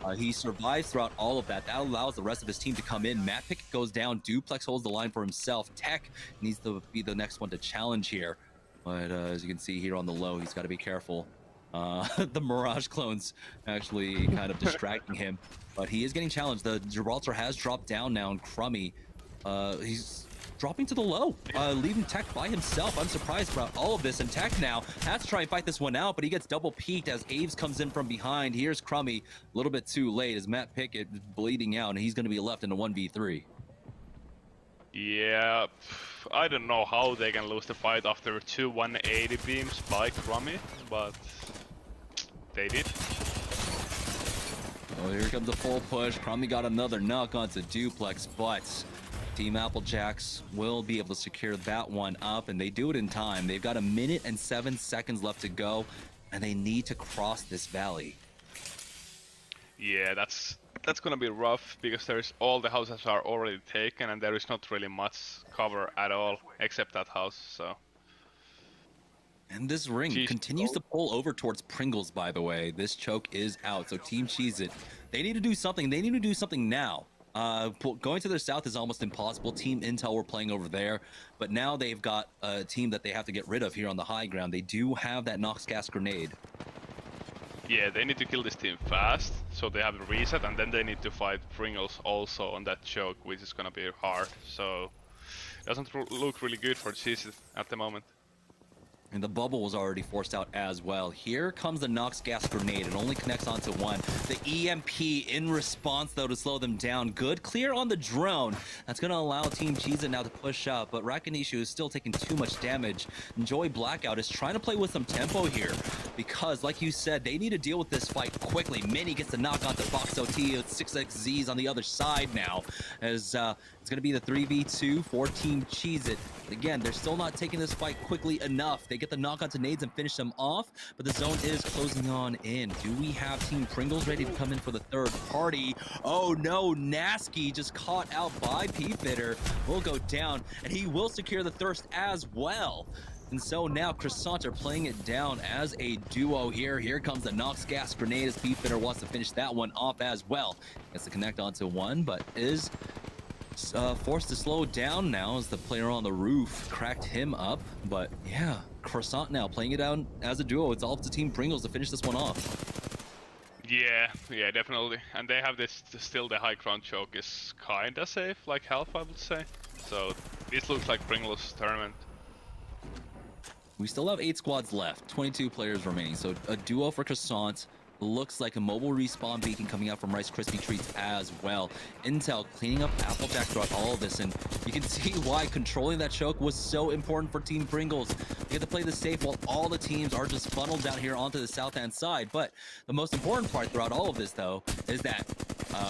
But he survives throughout all of that. That allows the rest of his team to come in. Matt Pickett goes down. Duplex holds the line for himself. Tech needs to be the next one to challenge here. But as you can see here on the low, he's got to be careful. The Mirage clones actually kind of distracting him. But he is getting challenged. The Gibraltar has dropped down now, and Crummy he's dropping to the low, leaving Tech by himself. I'm surprised about all of this, and Tech now has to try and fight this one out, but he gets double peeked as Aves comes in from behind. Here's Crummy, a little bit too late as Matt Pickett is bleeding out, and he's going to be left in a 1v3. Yeah, I don't know how they can lose the fight after 2 180 beams by Crummy, but they did. Oh, here comes a full push. Crummy got another knock onto Duplex, but Team Applejacks will be able to secure that one up, and they do it in time. They've got a minute and 7 seconds left to go, and they need to cross this valley. Yeah, that's gonna be rough because there's all the houses are already taken, and there is not really much cover at all except that house. So. And this ring continues to pull over towards Pringles, by the way. This choke is out, so Team Cheez-It, they need to do something. They need to do something now. Going to their south is almost impossible. Team Intel were playing over there, but now they've got a team that they have to get rid of here on the high ground. They do have that Nox Gas Grenade. Yeah, they need to kill this team fast, so they have a reset, and then they need to fight Pringles also on that choke, which is gonna be hard. So, it doesn't look really good for Cheez-It at the moment. And the bubble was already forced out as well. Here comes the Nox gas grenade. It only connects onto one. The EMP in response, though, to slow them down. Good clear on the drone. That's going to allow Team Cheez-It now to push up. But Rakanishu is still taking too much damage. And Joey Blackout is trying to play with some tempo here. Because, like you said, they need to deal with this fight quickly. Mini gets the knock onto Fox OT with 6XZs on the other side now. As it's going to be the 3v2 for Team Cheez-It. Again, they're still not taking this fight quickly enough. They get the knock onto nades and finish them off, but the zone is closing on in. Do we have Team Pringles ready to come in for the third party? Oh no, Nasky just caught out by P-Fitter. Will go down, and he will secure the thirst as well. And so now Croissant are playing it down as a duo here. Here comes the Nox gas grenade as P-Fitter wants to finish that one off as well. Gets to connect onto one, but is forced to slow down now as the player on the roof cracked him up. But yeah, Croissant now playing it down as a duo. It's all up to Team Pringles to finish this one off. Yeah, definitely. And they have this, still the high ground choke is kinda safe, like half I would say. So this looks like Pringles tournament. We still have 8 squads left, 22 players remaining. So a duo for Croissant. Looks like a mobile respawn beacon coming out from Rice Krispie Treats as well. Intel cleaning up Applejack throughout all of this, and you can see why controlling that choke was so important for Team Pringles. They get to play the safe while all the teams are just funneled down here onto the south-hand side. But the most important part throughout all of this, though, is that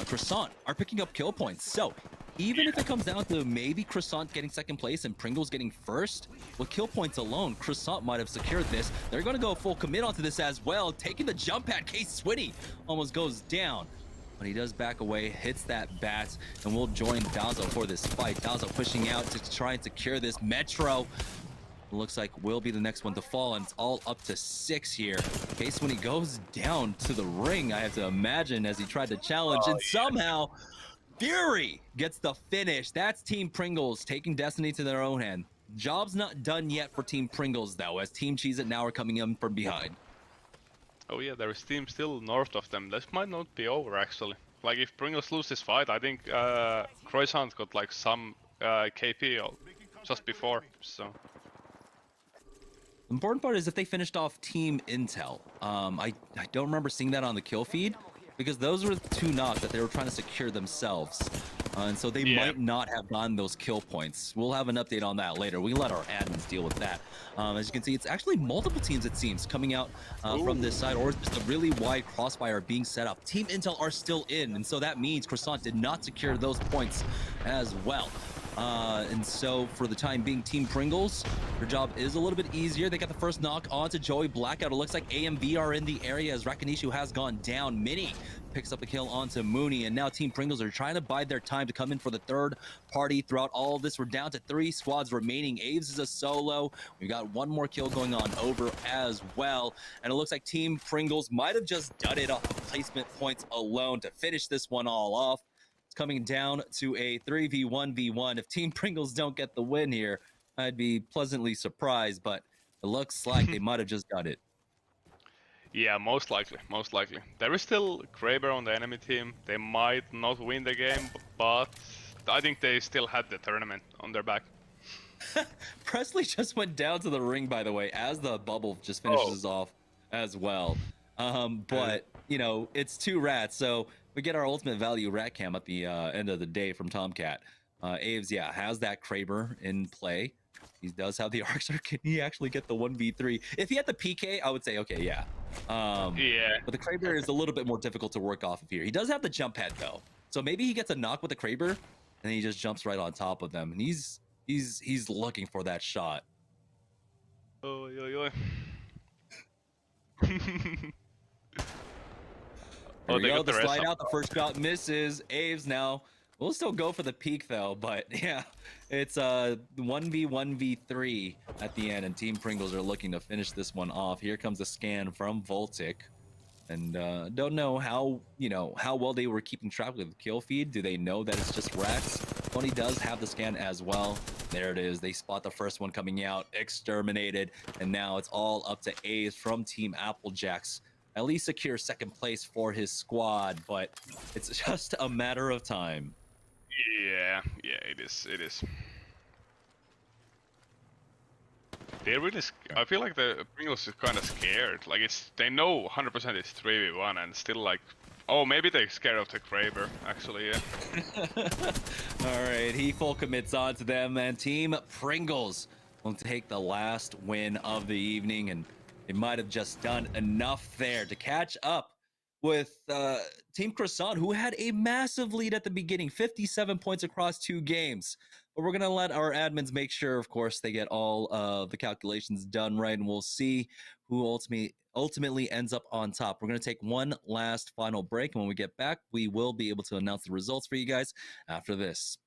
Croissant are picking up kill points. So even if it comes down to maybe Croissant getting second place and Pringles getting first, with kill points alone, Croissant might have secured this. They're going to go full commit onto this as well. Taking the jump pad, Case Switty almost goes down. But he does back away, hits that bat, and will join Dazo for this fight. Dazo pushing out to try and secure this Metro. Looks like will be the next one to fall, and it's all up to 6 here. Case when he goes down to the ring, I have to imagine, as he tried to challenge, and somehow Fury gets the finish. That's Team Pringles taking destiny to their own hand. Job's not done yet for Team Pringles, though, as Team Cheez-It now are coming in from behind. Oh yeah, there is team still north of them. This might not be over, actually. Like, if Pringles lose this fight, I think Croissant got like some KP just before, so... The important part is if they finished off Team Intel. I don't remember seeing that on the kill feed, because those were the 2 knocks that they were trying to secure themselves. And so they might not have gotten those kill points. We'll have an update on that later. We can let our admins deal with that. As you can see, it's actually multiple teams, it seems, coming out from this side, or just a really wide crossfire being set up. Team Intel are still in, and so that means Croissant did not secure those points as well. And so for the time being, Team Pringles, their job is a little bit easier. They got the first knock onto Joey Blackout. It looks like AMV are in the area as Rakanishu has gone down. Mini picks up a kill onto Mooney, and now Team Pringles are trying to bide their time to come in for the third party throughout all of this. We're down to 3 squads remaining. Aves is a solo. We've got 1 more kill going on over as well, and it looks like Team Pringles might have just done it off of placement points alone to finish this one all off. It's coming down to a 3v1v1. If Team Pringles don't get the win here, I'd be pleasantly surprised, but it looks like they might have just got it. Yeah, most likely, most likely. There is still Kraber on the enemy team. They might not win the game, but I think they still had the tournament on their back. Presley just went down to the ring, by the way, as the bubble just finishes off as well. But, you know, it's 2 rats, so we get our ultimate value rat cam at the end of the day from Tomcat. Aves, yeah, has that Kraber in play. He does have the Arcstar. Can he actually get the 1v3? If he had the PK, I would say, okay, yeah. Yeah. But the Kraber is a little bit more difficult to work off of here. He does have the jump head, though. So maybe he gets a knock with the Kraber, and he just jumps right on top of them. And he's looking for that shot. Oh, yo. There we go, the slide out, the first shot misses. Aves now. We'll still go for the peak though, but yeah, it's 1v1v3 at the end, and Team Pringles are looking to finish this one off. Here comes a scan from Voltic, and don't know how well they were keeping track with the kill feed. Do they know that it's just rats? Tony does have the scan as well. There it is. They spot the first one coming out, exterminated, and now it's all up to A's from Team Applejacks. At least secure second place for his squad, but it's just a matter of time. Yeah, it is. They really, I feel like the Pringles is kind of scared. Like they know 100% it's 3v1 and still like, oh, maybe they're scared of the Kraber, actually, yeah. All right, he full commits on to them, and Team Pringles will take the last win of the evening, and they might have just done enough there to catch up with Team Croissant, who had a massive lead at the beginning, 57 points across 2 games. But we're going to let our admins make sure, of course, they get all of the calculations done right, and we'll see who ultimately ends up on top. We're going to take one last final break, and when we get back, we will be able to announce the results for you guys after this.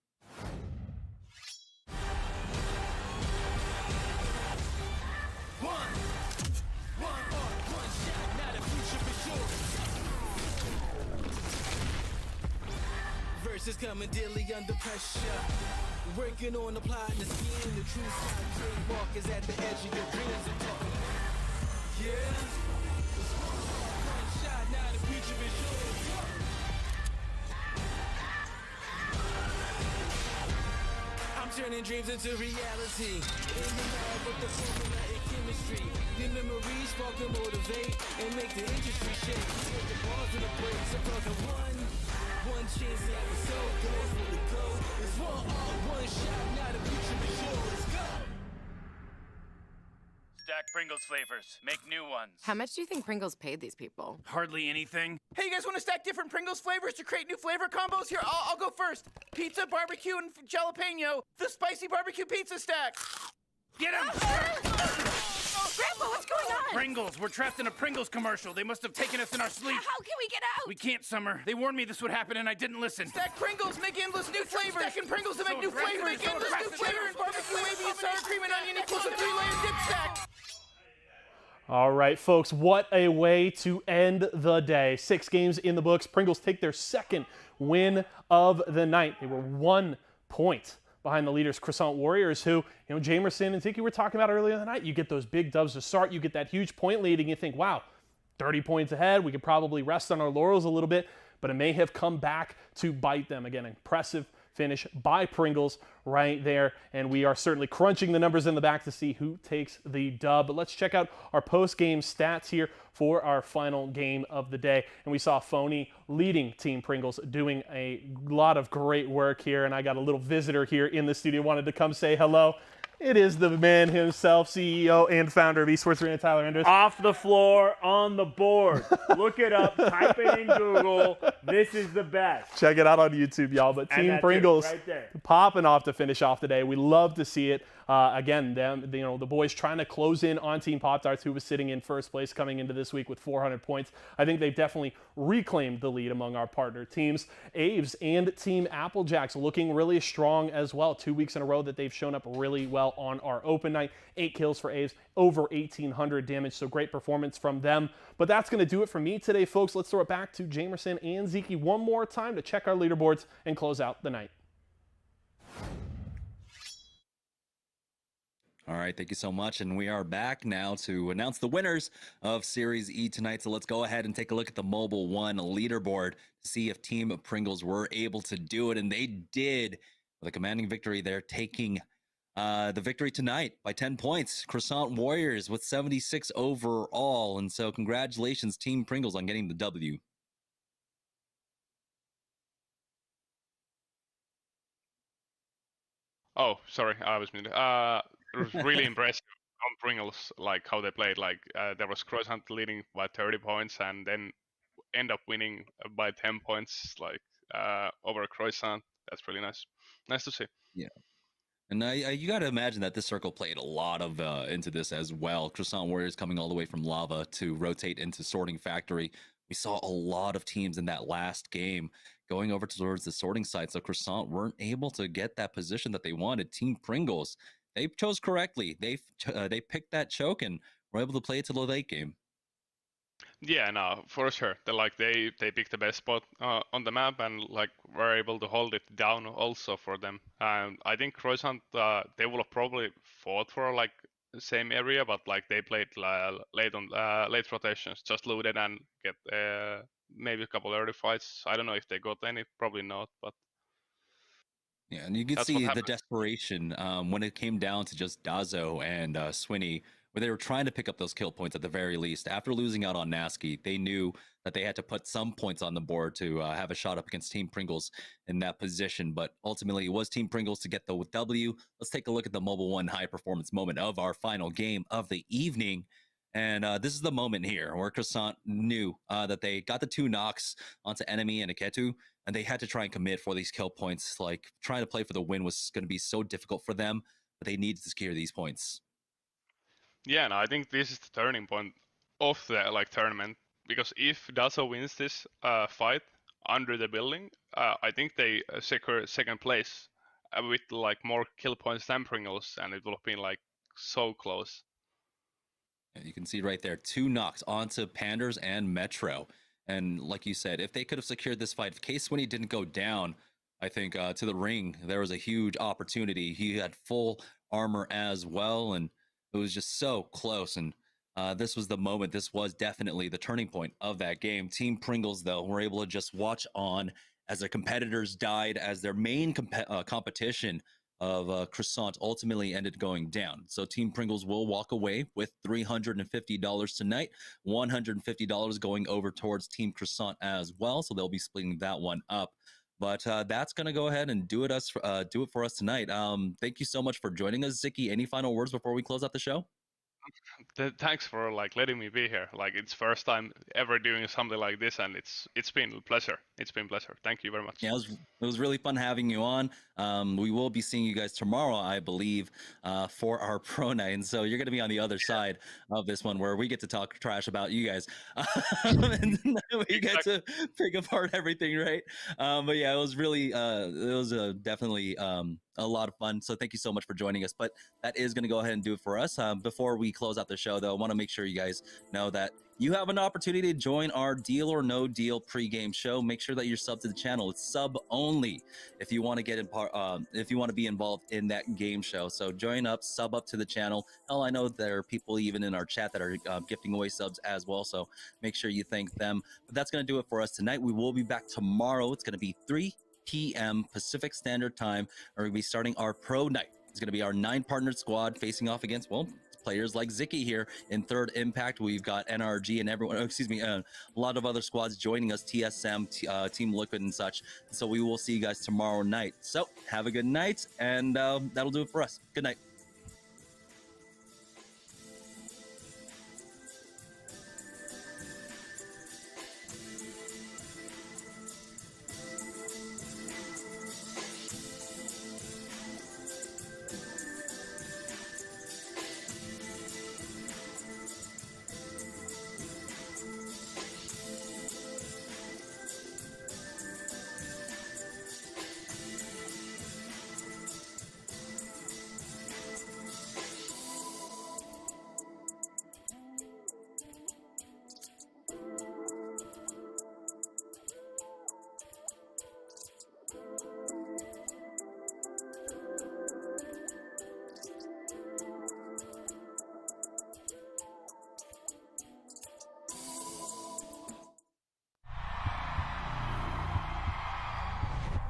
Verses coming daily under pressure. Working on applying the scheme. The true side trademark is at the edge of your dreams. I'm talking. Yeah. One shot, now the future is yours. I'm turning dreams into reality. In the lab with the formula and chemistry. The memories spark and motivate and make the industry shake. Put the bars in the breaks. I'm talking one chance episode goes for the goal. It's one shot, now the future is yours. Go! Stack Pringles flavors. Make new ones. How much do you think Pringles paid these people? Hardly anything. Hey, you guys want to stack different Pringles flavors to create new flavor combos? Here, I'll go first. Pizza, barbecue, and jalapeno. The spicy barbecue pizza stack. Get him! Grandpa, what's going on? Pringles. We're trapped in a Pringles commercial. They must have taken us in our sleep. How can we get out? We can't, Summer. They warned me this would happen and I didn't listen. Stack Pringles, make endless new flavors. Stacking Pringles to make new flavors. Make endless new flavors. Barbecue, wavy, and sour cream and onion equals a 3-layer dip stack. All right, folks, what a way to end the day. 6 games in the books. Pringles take their second win of the night. They were 1 point behind the leaders, Croissant Warriors, who, Jamerson and Tiki were talking about earlier in the night. You get those big dubs to start, you get that huge point lead, and you think, wow, 30 points ahead, we could probably rest on our laurels a little bit, but it may have come back to bite them. Again, impressive finish by Pringles right there, and we are certainly crunching the numbers in the back to see who takes the dub. But let's check out our post-game stats here for our final game of the day. And we saw Phony leading Team Pringles, doing a lot of great work here, and I got a little visitor here in the studio, wanted to come say hello. It is the man himself, CEO and founder of Esports Arena, Tyler Andrews. Off the floor, on the board. Look it up, type it in Google. This is the best. Check it out on YouTube, y'all. But Team Pringles right there, popping off to finish off the day. We love to see it. Again, the boys trying to close in on Team Pop-Tarts, who was sitting in first place coming into this week with 400 points. I think they've definitely reclaimed the lead among our partner teams. Aves and Team Applejacks looking really strong as well. 2 weeks in a row that they've shown up really well on our open night. 8 kills for Aves, over 1,800 damage, so great performance from them. But that's going to do it for me today, folks. Let's throw it back to Jamerson and Zeke one more time to check our leaderboards and close out the night. All right, thank you so much. And we are back now to announce the winners of Series E tonight. So let's go ahead and take a look at the Mobile One leaderboard to see if Team Pringles were able to do it. And they did with a commanding victory. They're taking the victory tonight by 10 points. Croissant Warriors with 76 overall. And so congratulations, Team Pringles, on getting the W. Oh, sorry, I was muted. It was really impressive on Pringles, like how they played. Like there was Croissant leading by 30 points, and then end up winning by 10 points, like over Croissant. That's really nice. Nice to see. Yeah. And you got to imagine that this circle played a lot of into this as well. Croissant Warriors coming all the way from Lava to rotate into Sorting Factory. We saw a lot of teams in that last game going over towards the sorting side. So Croissant weren't able to get that position that they wanted. Team Pringles, they chose correctly. They picked that choke and were able to play it to the late game. Yeah, no, for sure. They picked the best spot on the map and like were able to hold it down also for them. I think Croissant they would have probably fought for like the same area, but like they played late rotations, just looted and get maybe a couple early fights. I don't know if they got any, probably not, but Yeah, and you can That's what see the happened. desperation when it came down to just Dazo and Swinney, where they were trying to pick up those kill points at the very least. After losing out on Nasky, they knew that they had to put some points on the board to have a shot up against Team Pringles in that position. But ultimately, it was Team Pringles to get the W. Let's take a look at the Mobile One high performance moment of our final game of the evening. And this is the moment here where Croissant knew that they got the 2 knocks onto Enemy and Aketu, and they had to try and commit for these kill points. Like, trying to play for the win was going to be so difficult for them, but they needed to secure these points. Yeah, and I think this is the turning point of the tournament, because if Dazo wins this fight under the building, I think they secure second place with more kill points than Pringles, and it will have been so close. You can see right there, 2 knocks onto Panders and Metro. And like you said, if they could have secured this fight, if Case Swinney didn't go down, I think to the ring, there was a huge opportunity. He had full armor as well, and it was just so close. And this was the moment. This was definitely the turning point of that game. Team Pringles, though, were able to just watch on as their competitors died, as their main competition of Croissant ultimately ended going down. So Team Pringles will walk away with $350 tonight, $150 going over towards Team Croissant as well. So they'll be splitting that one up. But that's going to go ahead and do it for us tonight. Thank you so much for joining us, Ziki. Any final words before we close out the show? Thanks for letting me be here. It's first time ever doing something like this, and it's been a pleasure. It's been a pleasure. Thank you very much. Yeah, it was really fun having you on. We will be seeing you guys tomorrow, I believe, for our pro night. And so you're going to be on the other side of this one, where we get to talk trash about you guys, and we get to pick apart everything, right? But yeah, it was really, definitely a lot of fun. So thank you so much for joining us. But that is going to go ahead and do it for us. Before we close out the show, though, I want to make sure you guys know that you have an opportunity to join our Deal or No Deal pregame show. Make sure that you're sub to the channel. It's sub only if you want to get if you want to be involved in that game show. So join up, sub up to the channel. Hell, I know there are people even in our chat that are gifting away subs as well. So make sure you thank them. But that's going to do it for us tonight. We will be back tomorrow. It's going to be 3 p.m. Pacific Standard Time. We're going to be starting our pro night. It's going to be our 9-partnered squad facing off against, well, players like Ziki here in Third Impact. We've got NRG and everyone, a lot of other squads joining us, TSM, Team Liquid and such. So we will see you guys tomorrow night. So have a good night, and that'll do it for us. Good night.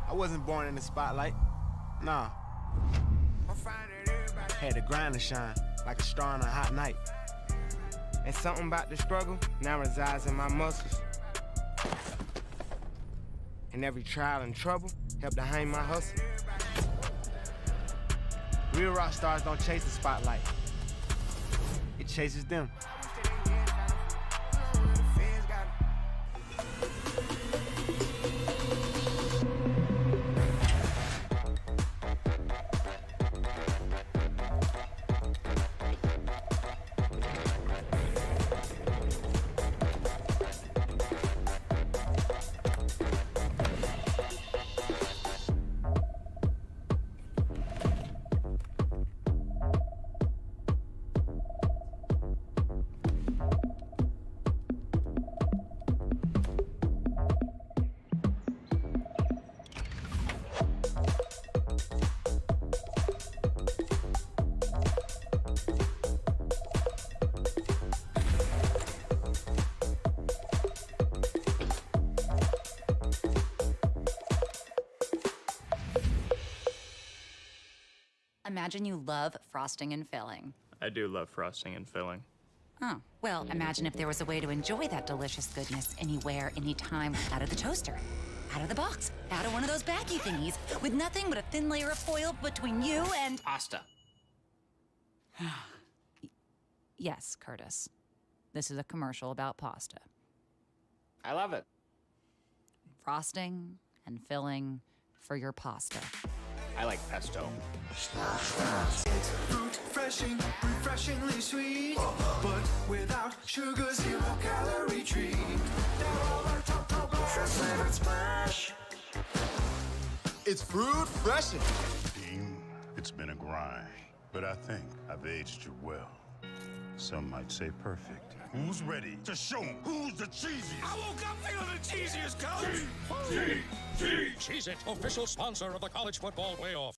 I wasn't born in the spotlight. Nah. Had to grind to shine like a star on a hot night. And something about the struggle now resides in my muscles. And every trial and trouble helped to hang my hustle. Real rock stars don't chase the spotlight. It chases them. imagine you love frosting and filling. I do love frosting and filling. Oh, well, imagine if there was a way to enjoy that delicious goodness anywhere, anytime, out of the toaster, out of the box, out of one of those baggy thingies, with nothing but a thin layer of foil between you and... Pasta. Yes, Curtis. This is a commercial about pasta. I love it. Frosting and filling for your pasta. I like pesto. Fruit refreshing, refreshingly sweet, but without sugar, 0 calorie treat. Now all our top fresh flavored splash. It's fruit freshing. Team, it's been a grind, but I think I've aged you well. Some might say perfect. Who's ready to show 'em who's the cheesiest? I woke up feeling the cheesiest, coach! Cheese It, official sponsor of the college football playoff.